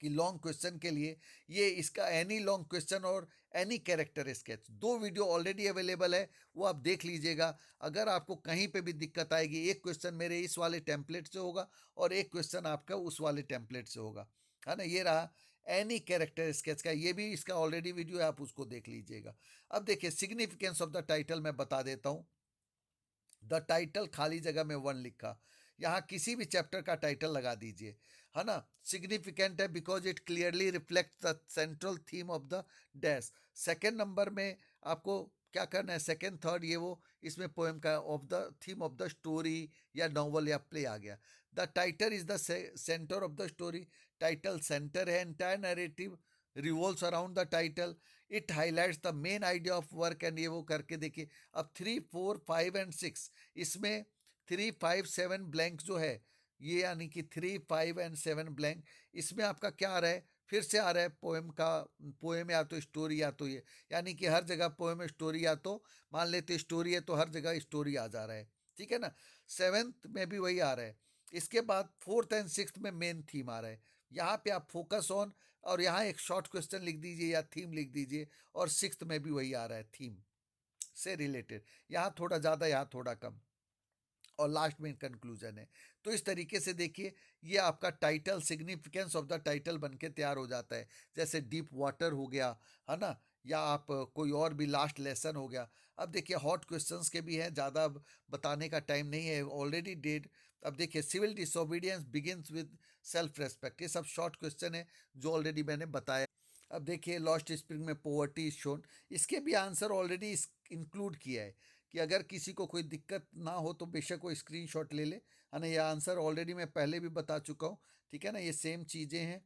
कि लॉन्ग क्वेश्चन के लिए, ये इसका एनी लॉन्ग क्वेश्चन और any character sketch, 2 video already available है, वो आप देख लीजिएगा। अगर आपको कहीं पे भी दिक्कत आएगी, एक क्वेश्चन मेरे इस वाले टेम्पलेट से होगा और एक क्वेश्चन आपका उस वाले टेम्पलेट से होगा, है ना? ये रहा एनी कैरेक्टर स्केच का, ये भी इसका ऑलरेडी वीडियो है, आप उसको देख लीजिएगा। अब देखिए, सिग्निफिकेंस ऑफ द टाइटल मैं बता देता हूँ। द टाइटल खाली जगह में वन लिखा, यहाँ किसी भी चैप्टर का टाइटल लगा दीजिए, है ना? सिग्निफिकेंट है because it clearly reflect the central theme of the dash. Second number में आपको क्या करना है, सेकेंड थर्ड ये वो, इसमें पोएम का of the theme of the story या नॉवल या प्ले आ गया। The title is the centre of the story, title centre है, entire narrative revolves around the title, it highlights the main idea of work, and ये वो करके देखिए। अब 3, 4, 5 एंड 6, इसमें 3, 5, 7 ब्लैंक जो है, ये यानी कि 3, 5 एंड 7 ब्लैंक, इसमें आपका क्या आ रहा है, फिर से आ रहा है पोएम का, पोएम या तो स्टोरी या तो ये, यानी कि हर जगह पोएम स्टोरी, या तो मान लेते स्टोरी है तो हर जगह स्टोरी आ जा रहा है, ठीक है ना? सेवेंथ में भी वही आ रहा है। इसके बाद फोर्थ एंड सिक्स्थ में मेन थीम आ रहा है, यहाँ पे आप फोकस ऑन, और यहाँ एक शॉर्ट क्वेश्चन लिख दीजिए या थीम लिख दीजिए, और सिक्स्थ में भी वही आ रहा है, थीम से रिलेटेड, यहाँ थोड़ा ज़्यादा यहाँ थोड़ा कम, और लास्ट में कंक्लूजन है। तो इस तरीके से देखिए, ये आपका title, significance of the title बन के तैयार हो जाता है। जैसे डीप वाटर हो गया, है ना? या आप कोई और भी लास्ट लेसन हो गया। अब देखिए, हॉट क्वेश्चंस के भी हैं, ज़्यादा अब बताने का टाइम नहीं है, ऑलरेडी डेड। अब देखिए, civil disobedience begins with self respect, ये सब शॉर्ट क्वेश्चन है जो ऑलरेडी मैंने बताया। अब देखिए, लॉस्ट स्प्रिंग में पोवर्टी इज शोन, इसके भी आंसर ऑलरेडी इंक्लूड किया है, कि अगर किसी को कोई दिक्कत ना हो तो बेशक वो स्क्रीनशॉट ले ले, है ना? ये आंसर ऑलरेडी मैं पहले भी बता चुका हूँ, ठीक है ना? ये सेम चीज़ें हैं।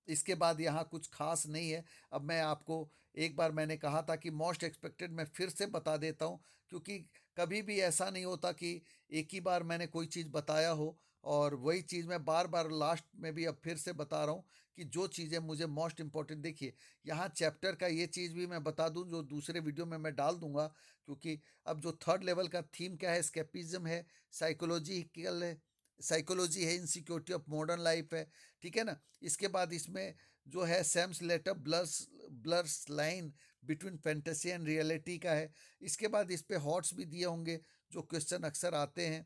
इसके बाद यहाँ कुछ खास नहीं है। अब मैं आपको, एक बार मैंने कहा था कि मोस्ट एक्सपेक्टेड, मैं फिर से बता देता हूँ, क्योंकि कभी भी ऐसा नहीं होता कि एक ही बार मैंने कोई चीज़ बताया हो और वही चीज़ मैं बार बार लास्ट में भी अब फिर से बता रहा हूँ, कि जो चीज़ें मुझे मोस्ट इंपॉर्टेंट, देखिए यहाँ चैप्टर का ये चीज़ भी मैं बता दूँ, जो दूसरे वीडियो में मैं डाल दूंगा, क्योंकि अब जो थर्ड लेवल का थीम क्या है, स्केपिज्म है, साइकोलॉजिकल है, साइकोलॉजी है, इनसिक्योरिटी ऑफ मॉडर्न लाइफ है, ठीक है ना? इसके बाद इसमें जो है Sam's letter blurs blurs line between fantasy and reality का है। इसके बाद इस पे हॉट्स भी दिए होंगे, जो क्वेश्चन अक्सर आते हैं।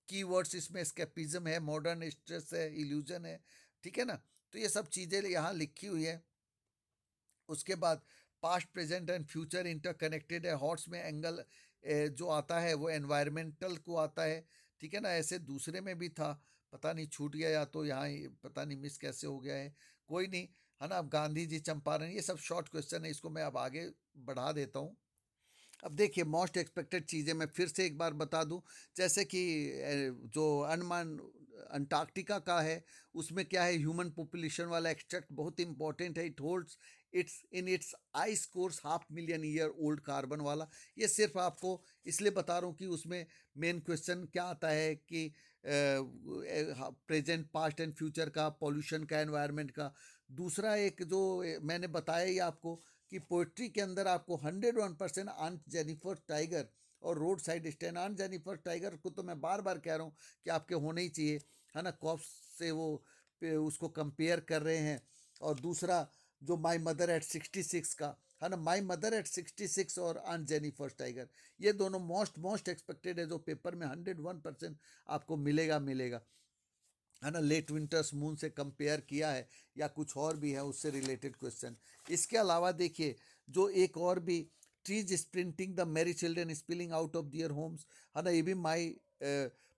कीवर्ड्स इसमें स्केपिज्म है, मॉडर्न स्ट्रेस है, इल्यूजन है, ठीक है ना? तो ये सब चीज़ें यहाँ लिखी हुई है। उसके बाद past present and future interconnected है, हॉट्स में एंगल जो आता है वो एनवायरमेंटल को आता है, ठीक है ना? ऐसे दूसरे में भी था, पता नहीं छूट गया, या तो यहाँ पता नहीं मिस कैसे हो गया है, कोई नहीं, है ना? अब गांधी जी, चंपारण, ये सब शॉर्ट क्वेश्चन है, इसको मैं अब आगे बढ़ा देता हूँ। अब देखिए, मोस्ट एक्सपेक्टेड चीज़ें मैं फिर से एक बार बता दूं, जैसे कि जो अंडमान अंटार्कटिका का है, उसमें क्या है, ह्यूमन पॉपुलेशन वाला एक्सट्रैक्ट बहुत इंपॉर्टेंट है। It holds it's in its ice course 5 million year old carbon वाला। ये सिर्फ आपको इसलिए बता रहा हूँ कि उसमें मेन क्वेश्चन क्या आता है कि प्रेजेंट, पास्ट एंड फ्यूचर का, पॉल्यूशन का, एनवायरनमेंट का। दूसरा एक जो मैंने बताया ही आपको, कि पोइट्री के अंदर आपको 101% आंट जेनिफर टाइगर और road side stand, aunt Jennifer tiger को तो मैं बार बार कह रहा हूँ कि आपके होने ही चाहिए, है ना? कॉप्स से वो उसको कंपेयर कर रहे हैं। और दूसरा जो माई मदर एट 66 का, है ना? माई मदर एट 66 और आंट जेनिफर टाइगर, ये दोनों मोस्ट मोस्ट एक्सपेक्टेड है, जो पेपर में 101% आपको मिलेगा मिलेगा, है ना? लेट विंटर्स मून से कंपेयर किया है, या कुछ और भी है उससे रिलेटेड क्वेश्चन। इसके अलावा देखिए, जो एक और भी, trees sprinting the merry children spilling out of their homes, है ना? ये भी माई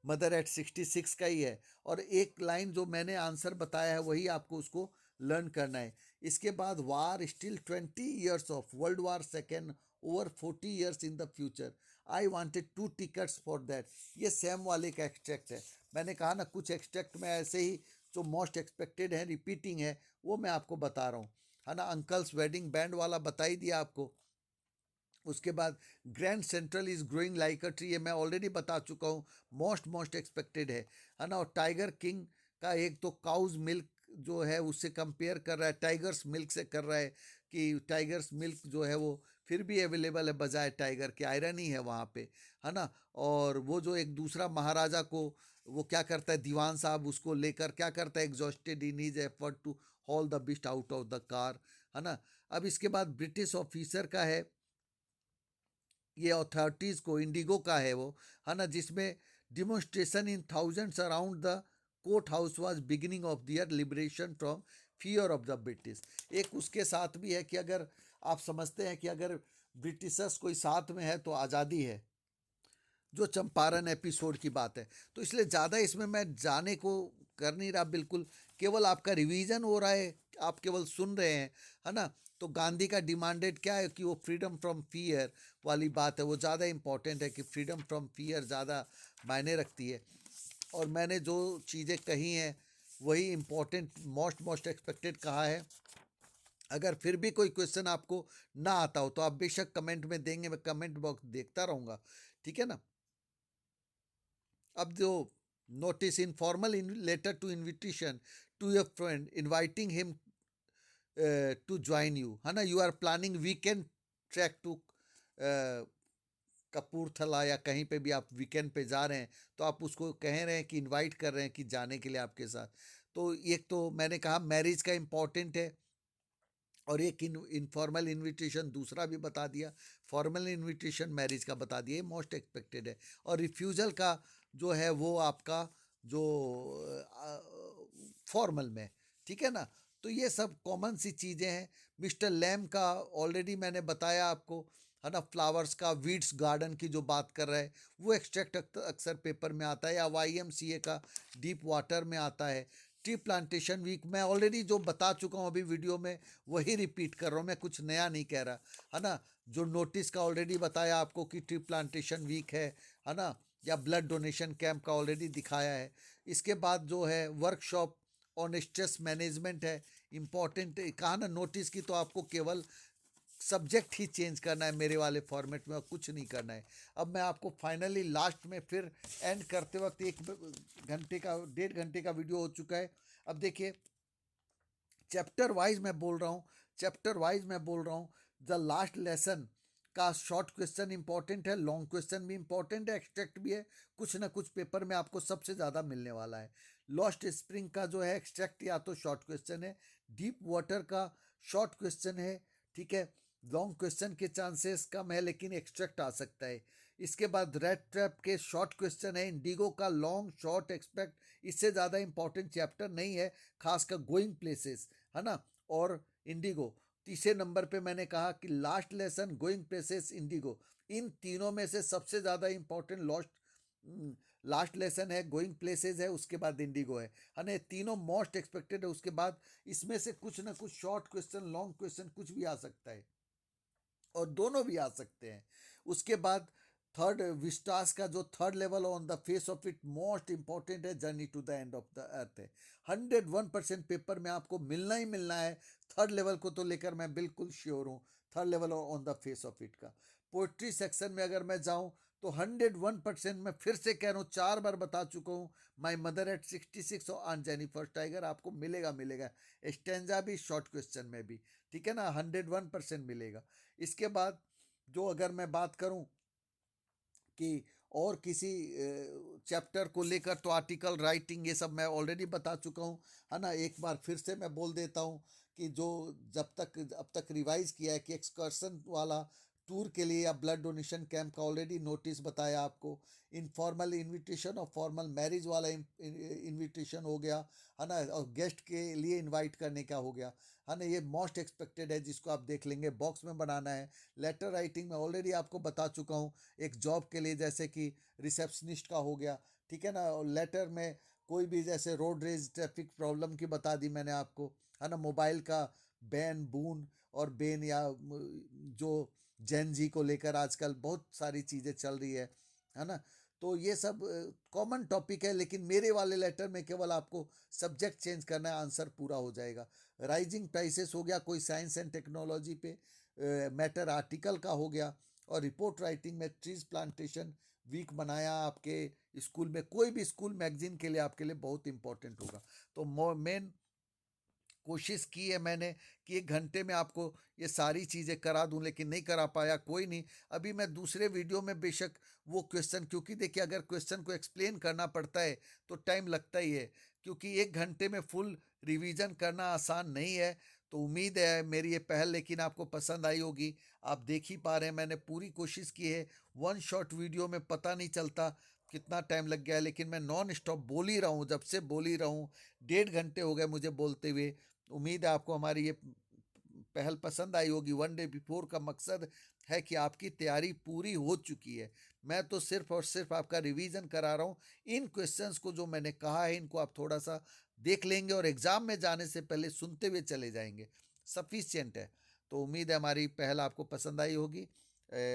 मदर एट 66 का ही है। और एक लाइन जो मैंने आंसर बताया है, वही आपको उसको लर्न करना है। इसके बाद war still 20 years of World War second over 40 years in the future, I wanted 2 tickets for that, ये सेम वाले का एक्सट्रैक्ट है। मैंने कहा ना, कुछ एक्सट्रैक्ट में ऐसे ही जो मोस्ट एक्सपेक्टेड है, रिपीटिंग है, वो मैं आपको बता रहा हूँ, है ना? अंकल्स वेडिंग बैंड वाला बता ही दिया आपको। उसके बाद grand central is growing like a tree, ये मैं ऑलरेडी बता चुका हूँ, मोस्ट एक्सपेक्टेड है ना। और टाइगर किंग का एक तो काउज मिल्क जो है उससे कंपेयर कर रहा है, टाइगर्स मिल्क से कर रहा है कि टाइगर्स मिल्क जो है वो फिर भी अवेलेबल है बजाय टाइगर के, आयरन ही है वहाँ पे, है ना। और वो जो एक दूसरा महाराजा को वो क्या करता है, दीवान साहब उसको लेकर क्या करता है, exhausted in his effort to haul the beast out of the car, है ना। अब इसके बाद ब्रिटिश ऑफिसर का है, ये अथॉरिटीज को, इंडिगो का है वो, है ना, जिसमें demonstration in thousands around the court house was beginning of their liberation from fear of the British. एक उसके साथ भी है कि अगर आप समझते हैं कि अगर ब्रिटिशर्स कोई साथ में है तो आज़ादी है, जो चंपारण एपिसोड की बात है। तो इसलिए ज़्यादा इसमें मैं जाने को कर नहीं रहा, बिल्कुल केवल आपका रिवीजन हो रहा है, आप केवल सुन रहे हैं, है ना। तो गांधी का डिमांडेड क्या है कि वो फ्रीडम फ्रॉम फियर वाली बात है, वो ज़्यादा इंपॉर्टेंट है कि फ्रीडम फ्रॉम फियर ज़्यादा मायने रखती है। और मैंने जो चीज़ें कही हैं वही इम्पोर्टेंट मोस्ट एक्सपेक्टेड कहा है। अगर फिर भी कोई क्वेश्चन आपको ना आता हो तो आप बेशक कमेंट में देंगे, मैं कमेंट बॉक्स देखता रहूँगा, ठीक है ना। अब जो notice informal letter to invitation to your friend inviting him to join you, है ना, you are planning weekend trek to Kapurthala या कहीं पे भी आप वीकेंड पे जा रहे हैं, तो आप उसको कह रहे हैं कि इनवाइट कर रहे हैं कि जाने के लिए आपके साथ। तो एक तो मैंने कहा मैरिज का इम्पोर्टेंट है, और एक इनफॉर्मल इनविटेशन दूसरा भी बता दिया, फॉर्मल इनविटेशन मैरिज का बता दिया, मोस्ट एक्सपेक्टेड है। और रिफ्यूज़ल का जो है वो आपका जो फॉर्मल में, ठीक है ना। तो ये सब कॉमन सी चीज़ें हैं। मिस्टर लैम का ऑलरेडी मैंने बताया आपको, है ना, फ्लावर्स का वीड्स गार्डन की जो बात कर रहा है वो एक्सट्रैक्ट अक्सर पेपर में आता है, या YMCA का डीप वाटर में आता है। ट्री प्लांटेशन वीक मैं ऑलरेडी जो बता चुका हूँ अभी वीडियो में वही रिपीट कर रहा हूँ, मैं कुछ नया नहीं कह रहा, है ना। जो नोटिस का ऑलरेडी बताया आपको कि ट्री प्लांटेशन वीक है ना, या ब्लड डोनेशन कैंप का ऑलरेडी दिखाया है। इसके बाद जो है वर्कशॉप ऑन स्ट्रेस मैनेजमेंट है, इम्पॉर्टेंट कहा ना। नोटिस की तो आपको केवल सब्जेक्ट ही चेंज करना है मेरे वाले फॉर्मेट में, और कुछ नहीं करना है। अब मैं आपको फाइनली लास्ट में फिर एंड करते वक्त 1 घंटे का 1.5 घंटे का वीडियो हो चुका है। अब देखिए चैप्टर वाइज मैं बोल रहा हूँ, चैप्टर वाइज मैं बोल रहा हूँ। द लास्ट लेसन का शॉर्ट क्वेश्चन इंपॉर्टेंट है, लॉन्ग क्वेश्चन भी इंपॉर्टेंट है, एक्सट्रैक्ट भी है, कुछ ना कुछ पेपर में आपको सबसे ज़्यादा मिलने वाला है। लॉस्ट स्प्रिंग का जो है एक्सट्रैक्ट या तो शॉर्ट क्वेश्चन है, डीप वाटर का शॉर्ट क्वेश्चन है, ठीक है। लॉन्ग क्वेश्चन के चांसेस कम है लेकिन एक्सट्रैक्ट आ सकता है। इसके बाद रेड ट्रैप के शॉर्ट क्वेश्चन है, इंडिगो का लॉन्ग शॉर्ट एक्सपेक्ट, इससे ज़्यादा इंपॉर्टेंट चैप्टर नहीं है, खासकर गोइंग प्लेसेस, है ना, और इंडिगो। तीसरे नंबर पे मैंने कहा कि last lesson, going places, Indigo, इन तीनों में से सबसे ज़्यादा इंपॉर्टेंट लास्ट लेसन है, गोइंग प्लेसेस है, उसके बाद इंडिगो है ना। तीनों मोस्ट एक्सपेक्टेड है। उसके बाद इसमें से कुछ ना कुछ शॉर्ट क्वेश्चन, लॉन्ग क्वेश्चन कुछ भी आ सकता है, और दोनों भी आ सकते हैं। उसके बाद थर्ड विस्टास का जो third level on the face of it most important है, journey to the end of the earth है। 101% पेपर में आपको मिलना ही मिलना है। थर्ड लेवल को तो लेकर मैं बिल्कुल श्योर हूँ, third level on the face of it का। पोइट्री सेक्शन में अगर मैं जाऊँ तो 101% मैं फिर से कह रहा हूँ, 4 बार बता चुका हूँ, माई मदर एट 66 और ऑन जेनिफर टाइगर आपको मिलेगा मिलेगा। स्टेंजा भी शॉर्ट क्वेश्चन में भी, ठीक है ना, 101% मिलेगा। इसके बाद जो अगर मैं बात करूं कि और किसी चैप्टर को लेकर, तो आर्टिकल राइटिंग ये सब मैं ऑलरेडी बता चुका हूं, है ना। एक बार फिर से मैं बोल देता हूं कि जो जब तक अब तक रिवाइज किया है कि एक्सकर्सन वाला टूर के लिए या ब्लड डोनेशन कैंप का ऑलरेडी नोटिस बताया आपको, इनफॉर्मल इनविटेशन और फॉर्मल मैरिज वाला इनविटेशन हो गया, है ना, और गेस्ट के लिए इनवाइट करने का हो गया, है ना। ये मोस्ट एक्सपेक्टेड है जिसको आप देख लेंगे, बॉक्स में बनाना है। लेटर राइटिंग में ऑलरेडी आपको बता चुका हूँ, एक जॉब के लिए जैसे कि रिसेप्शनिस्ट का हो गया, ठीक है ना। और लेटर में कोई भी जैसे रोड रेज ट्रैफिक प्रॉब्लम की बता दी मैंने आपको, है ना। मोबाइल का बैन, बून और बेन, या जो जैन जी को लेकर आजकल बहुत सारी चीज़ें चल रही है ना। तो ये सब कॉमन टॉपिक है, लेकिन मेरे वाले लेटर में केवल आपको सब्जेक्ट चेंज करना है, आंसर पूरा हो जाएगा। राइजिंग प्राइसेस हो गया, कोई साइंस एंड टेक्नोलॉजी पे मैटर आर्टिकल का हो गया, और रिपोर्ट राइटिंग में ट्रीज प्लांटेशन वीक बनाया आपके स्कूल में, कोई भी स्कूल मैगजीन के लिए आपके लिए बहुत इंपॉर्टेंट होगा। तो मेन कोशिश की है मैंने कि 1 घंटे में आपको ये सारी चीज़ें करा दूं, लेकिन नहीं करा पाया, कोई नहीं। अभी मैं दूसरे वीडियो में बेशक वो क्वेश्चन, क्योंकि देखिए अगर क्वेश्चन को एक्सप्लेन करना पड़ता है तो टाइम लगता ही है, क्योंकि 1 घंटे में फुल रिवीजन करना आसान नहीं है। तो उम्मीद है मेरी ये पहल लेकिन आपको पसंद आई होगी। आप देख ही पा रहे हैं मैंने पूरी कोशिश की है। वन शॉट वीडियो में पता नहीं चलता कितना टाइम लग गया है, लेकिन मैं नॉन स्टॉप बोल ही रहा हूँ, जब से बोल ही रहा हूँ। 1.5 घंटे हो गए मुझे बोलते हुए। उम्मीद है आपको हमारी ये पहल पसंद आई होगी। वन डे बिफोर का मकसद है कि आपकी तैयारी पूरी हो चुकी है। मैं तो सिर्फ और सिर्फ आपका रिवीजन करा रहा हूँ। इन क्वेश्चंस को जो मैंने कहा है इनको आप थोड़ा सा देख लेंगे और एग्जाम में जाने से पहले सुनते हुए चले जाएंगे, सफिशियंट है। तो उम्मीद है हमारी पहल आपको पसंद आई होगी।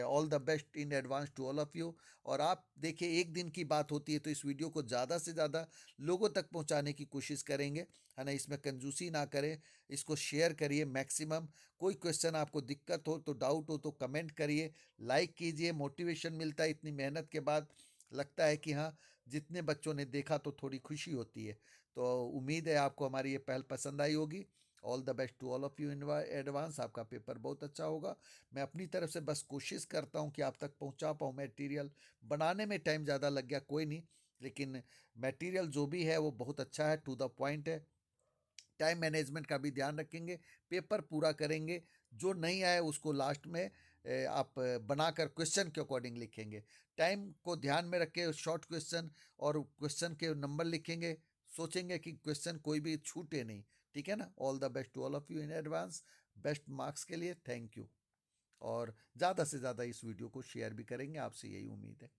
All the best in advance to all of you. और आप देखिए, एक दिन की बात होती है तो इस वीडियो को ज़्यादा से ज़्यादा लोगों तक पहुंचाने की कोशिश करेंगे, है ना। इसमें कंजूसी ना करें, इसको शेयर करिए मैक्सिमम। कोई क्वेश्चन आपको दिक्कत हो तो, डाउट हो तो कमेंट करिए, लाइक कीजिए। मोटिवेशन मिलता है इतनी मेहनत के बाद, लगता है कि हाँ जितने बच्चों ने देखा तो थोड़ी खुशी होती है। तो उम्मीद है आपको हमारी ये पहल पसंद आई होगी। All the best to all of you in advance. आपका पेपर बहुत अच्छा होगा। मैं अपनी तरफ से बस कोशिश करता हूँ कि आप तक पहुँचा पाऊँ मटेरियल। बनाने में टाइम ज़्यादा लग गया, कोई नहीं, लेकिन मटेरियल जो भी है वो बहुत अच्छा है, टू द पॉइंट है। टाइम मैनेजमेंट का भी ध्यान रखेंगे, पेपर पूरा करेंगे। जो नहीं आए उसको लास्ट में आप बनाकर क्वेश्चन के अकॉर्डिंग लिखेंगे। टाइम को ध्यान में रख के शॉर्ट क्वेश्चन और क्वेश्चन के नंबर लिखेंगे, सोचेंगे कि क्वेश्चन कोई भी छूटे नहीं। ठीक है ना। All the best to all of you in advance. Best marks के लिए थैंक यू। और ज़्यादा से ज़्यादा इस वीडियो को शेयर भी करेंगे, आपसे यही उम्मीद है।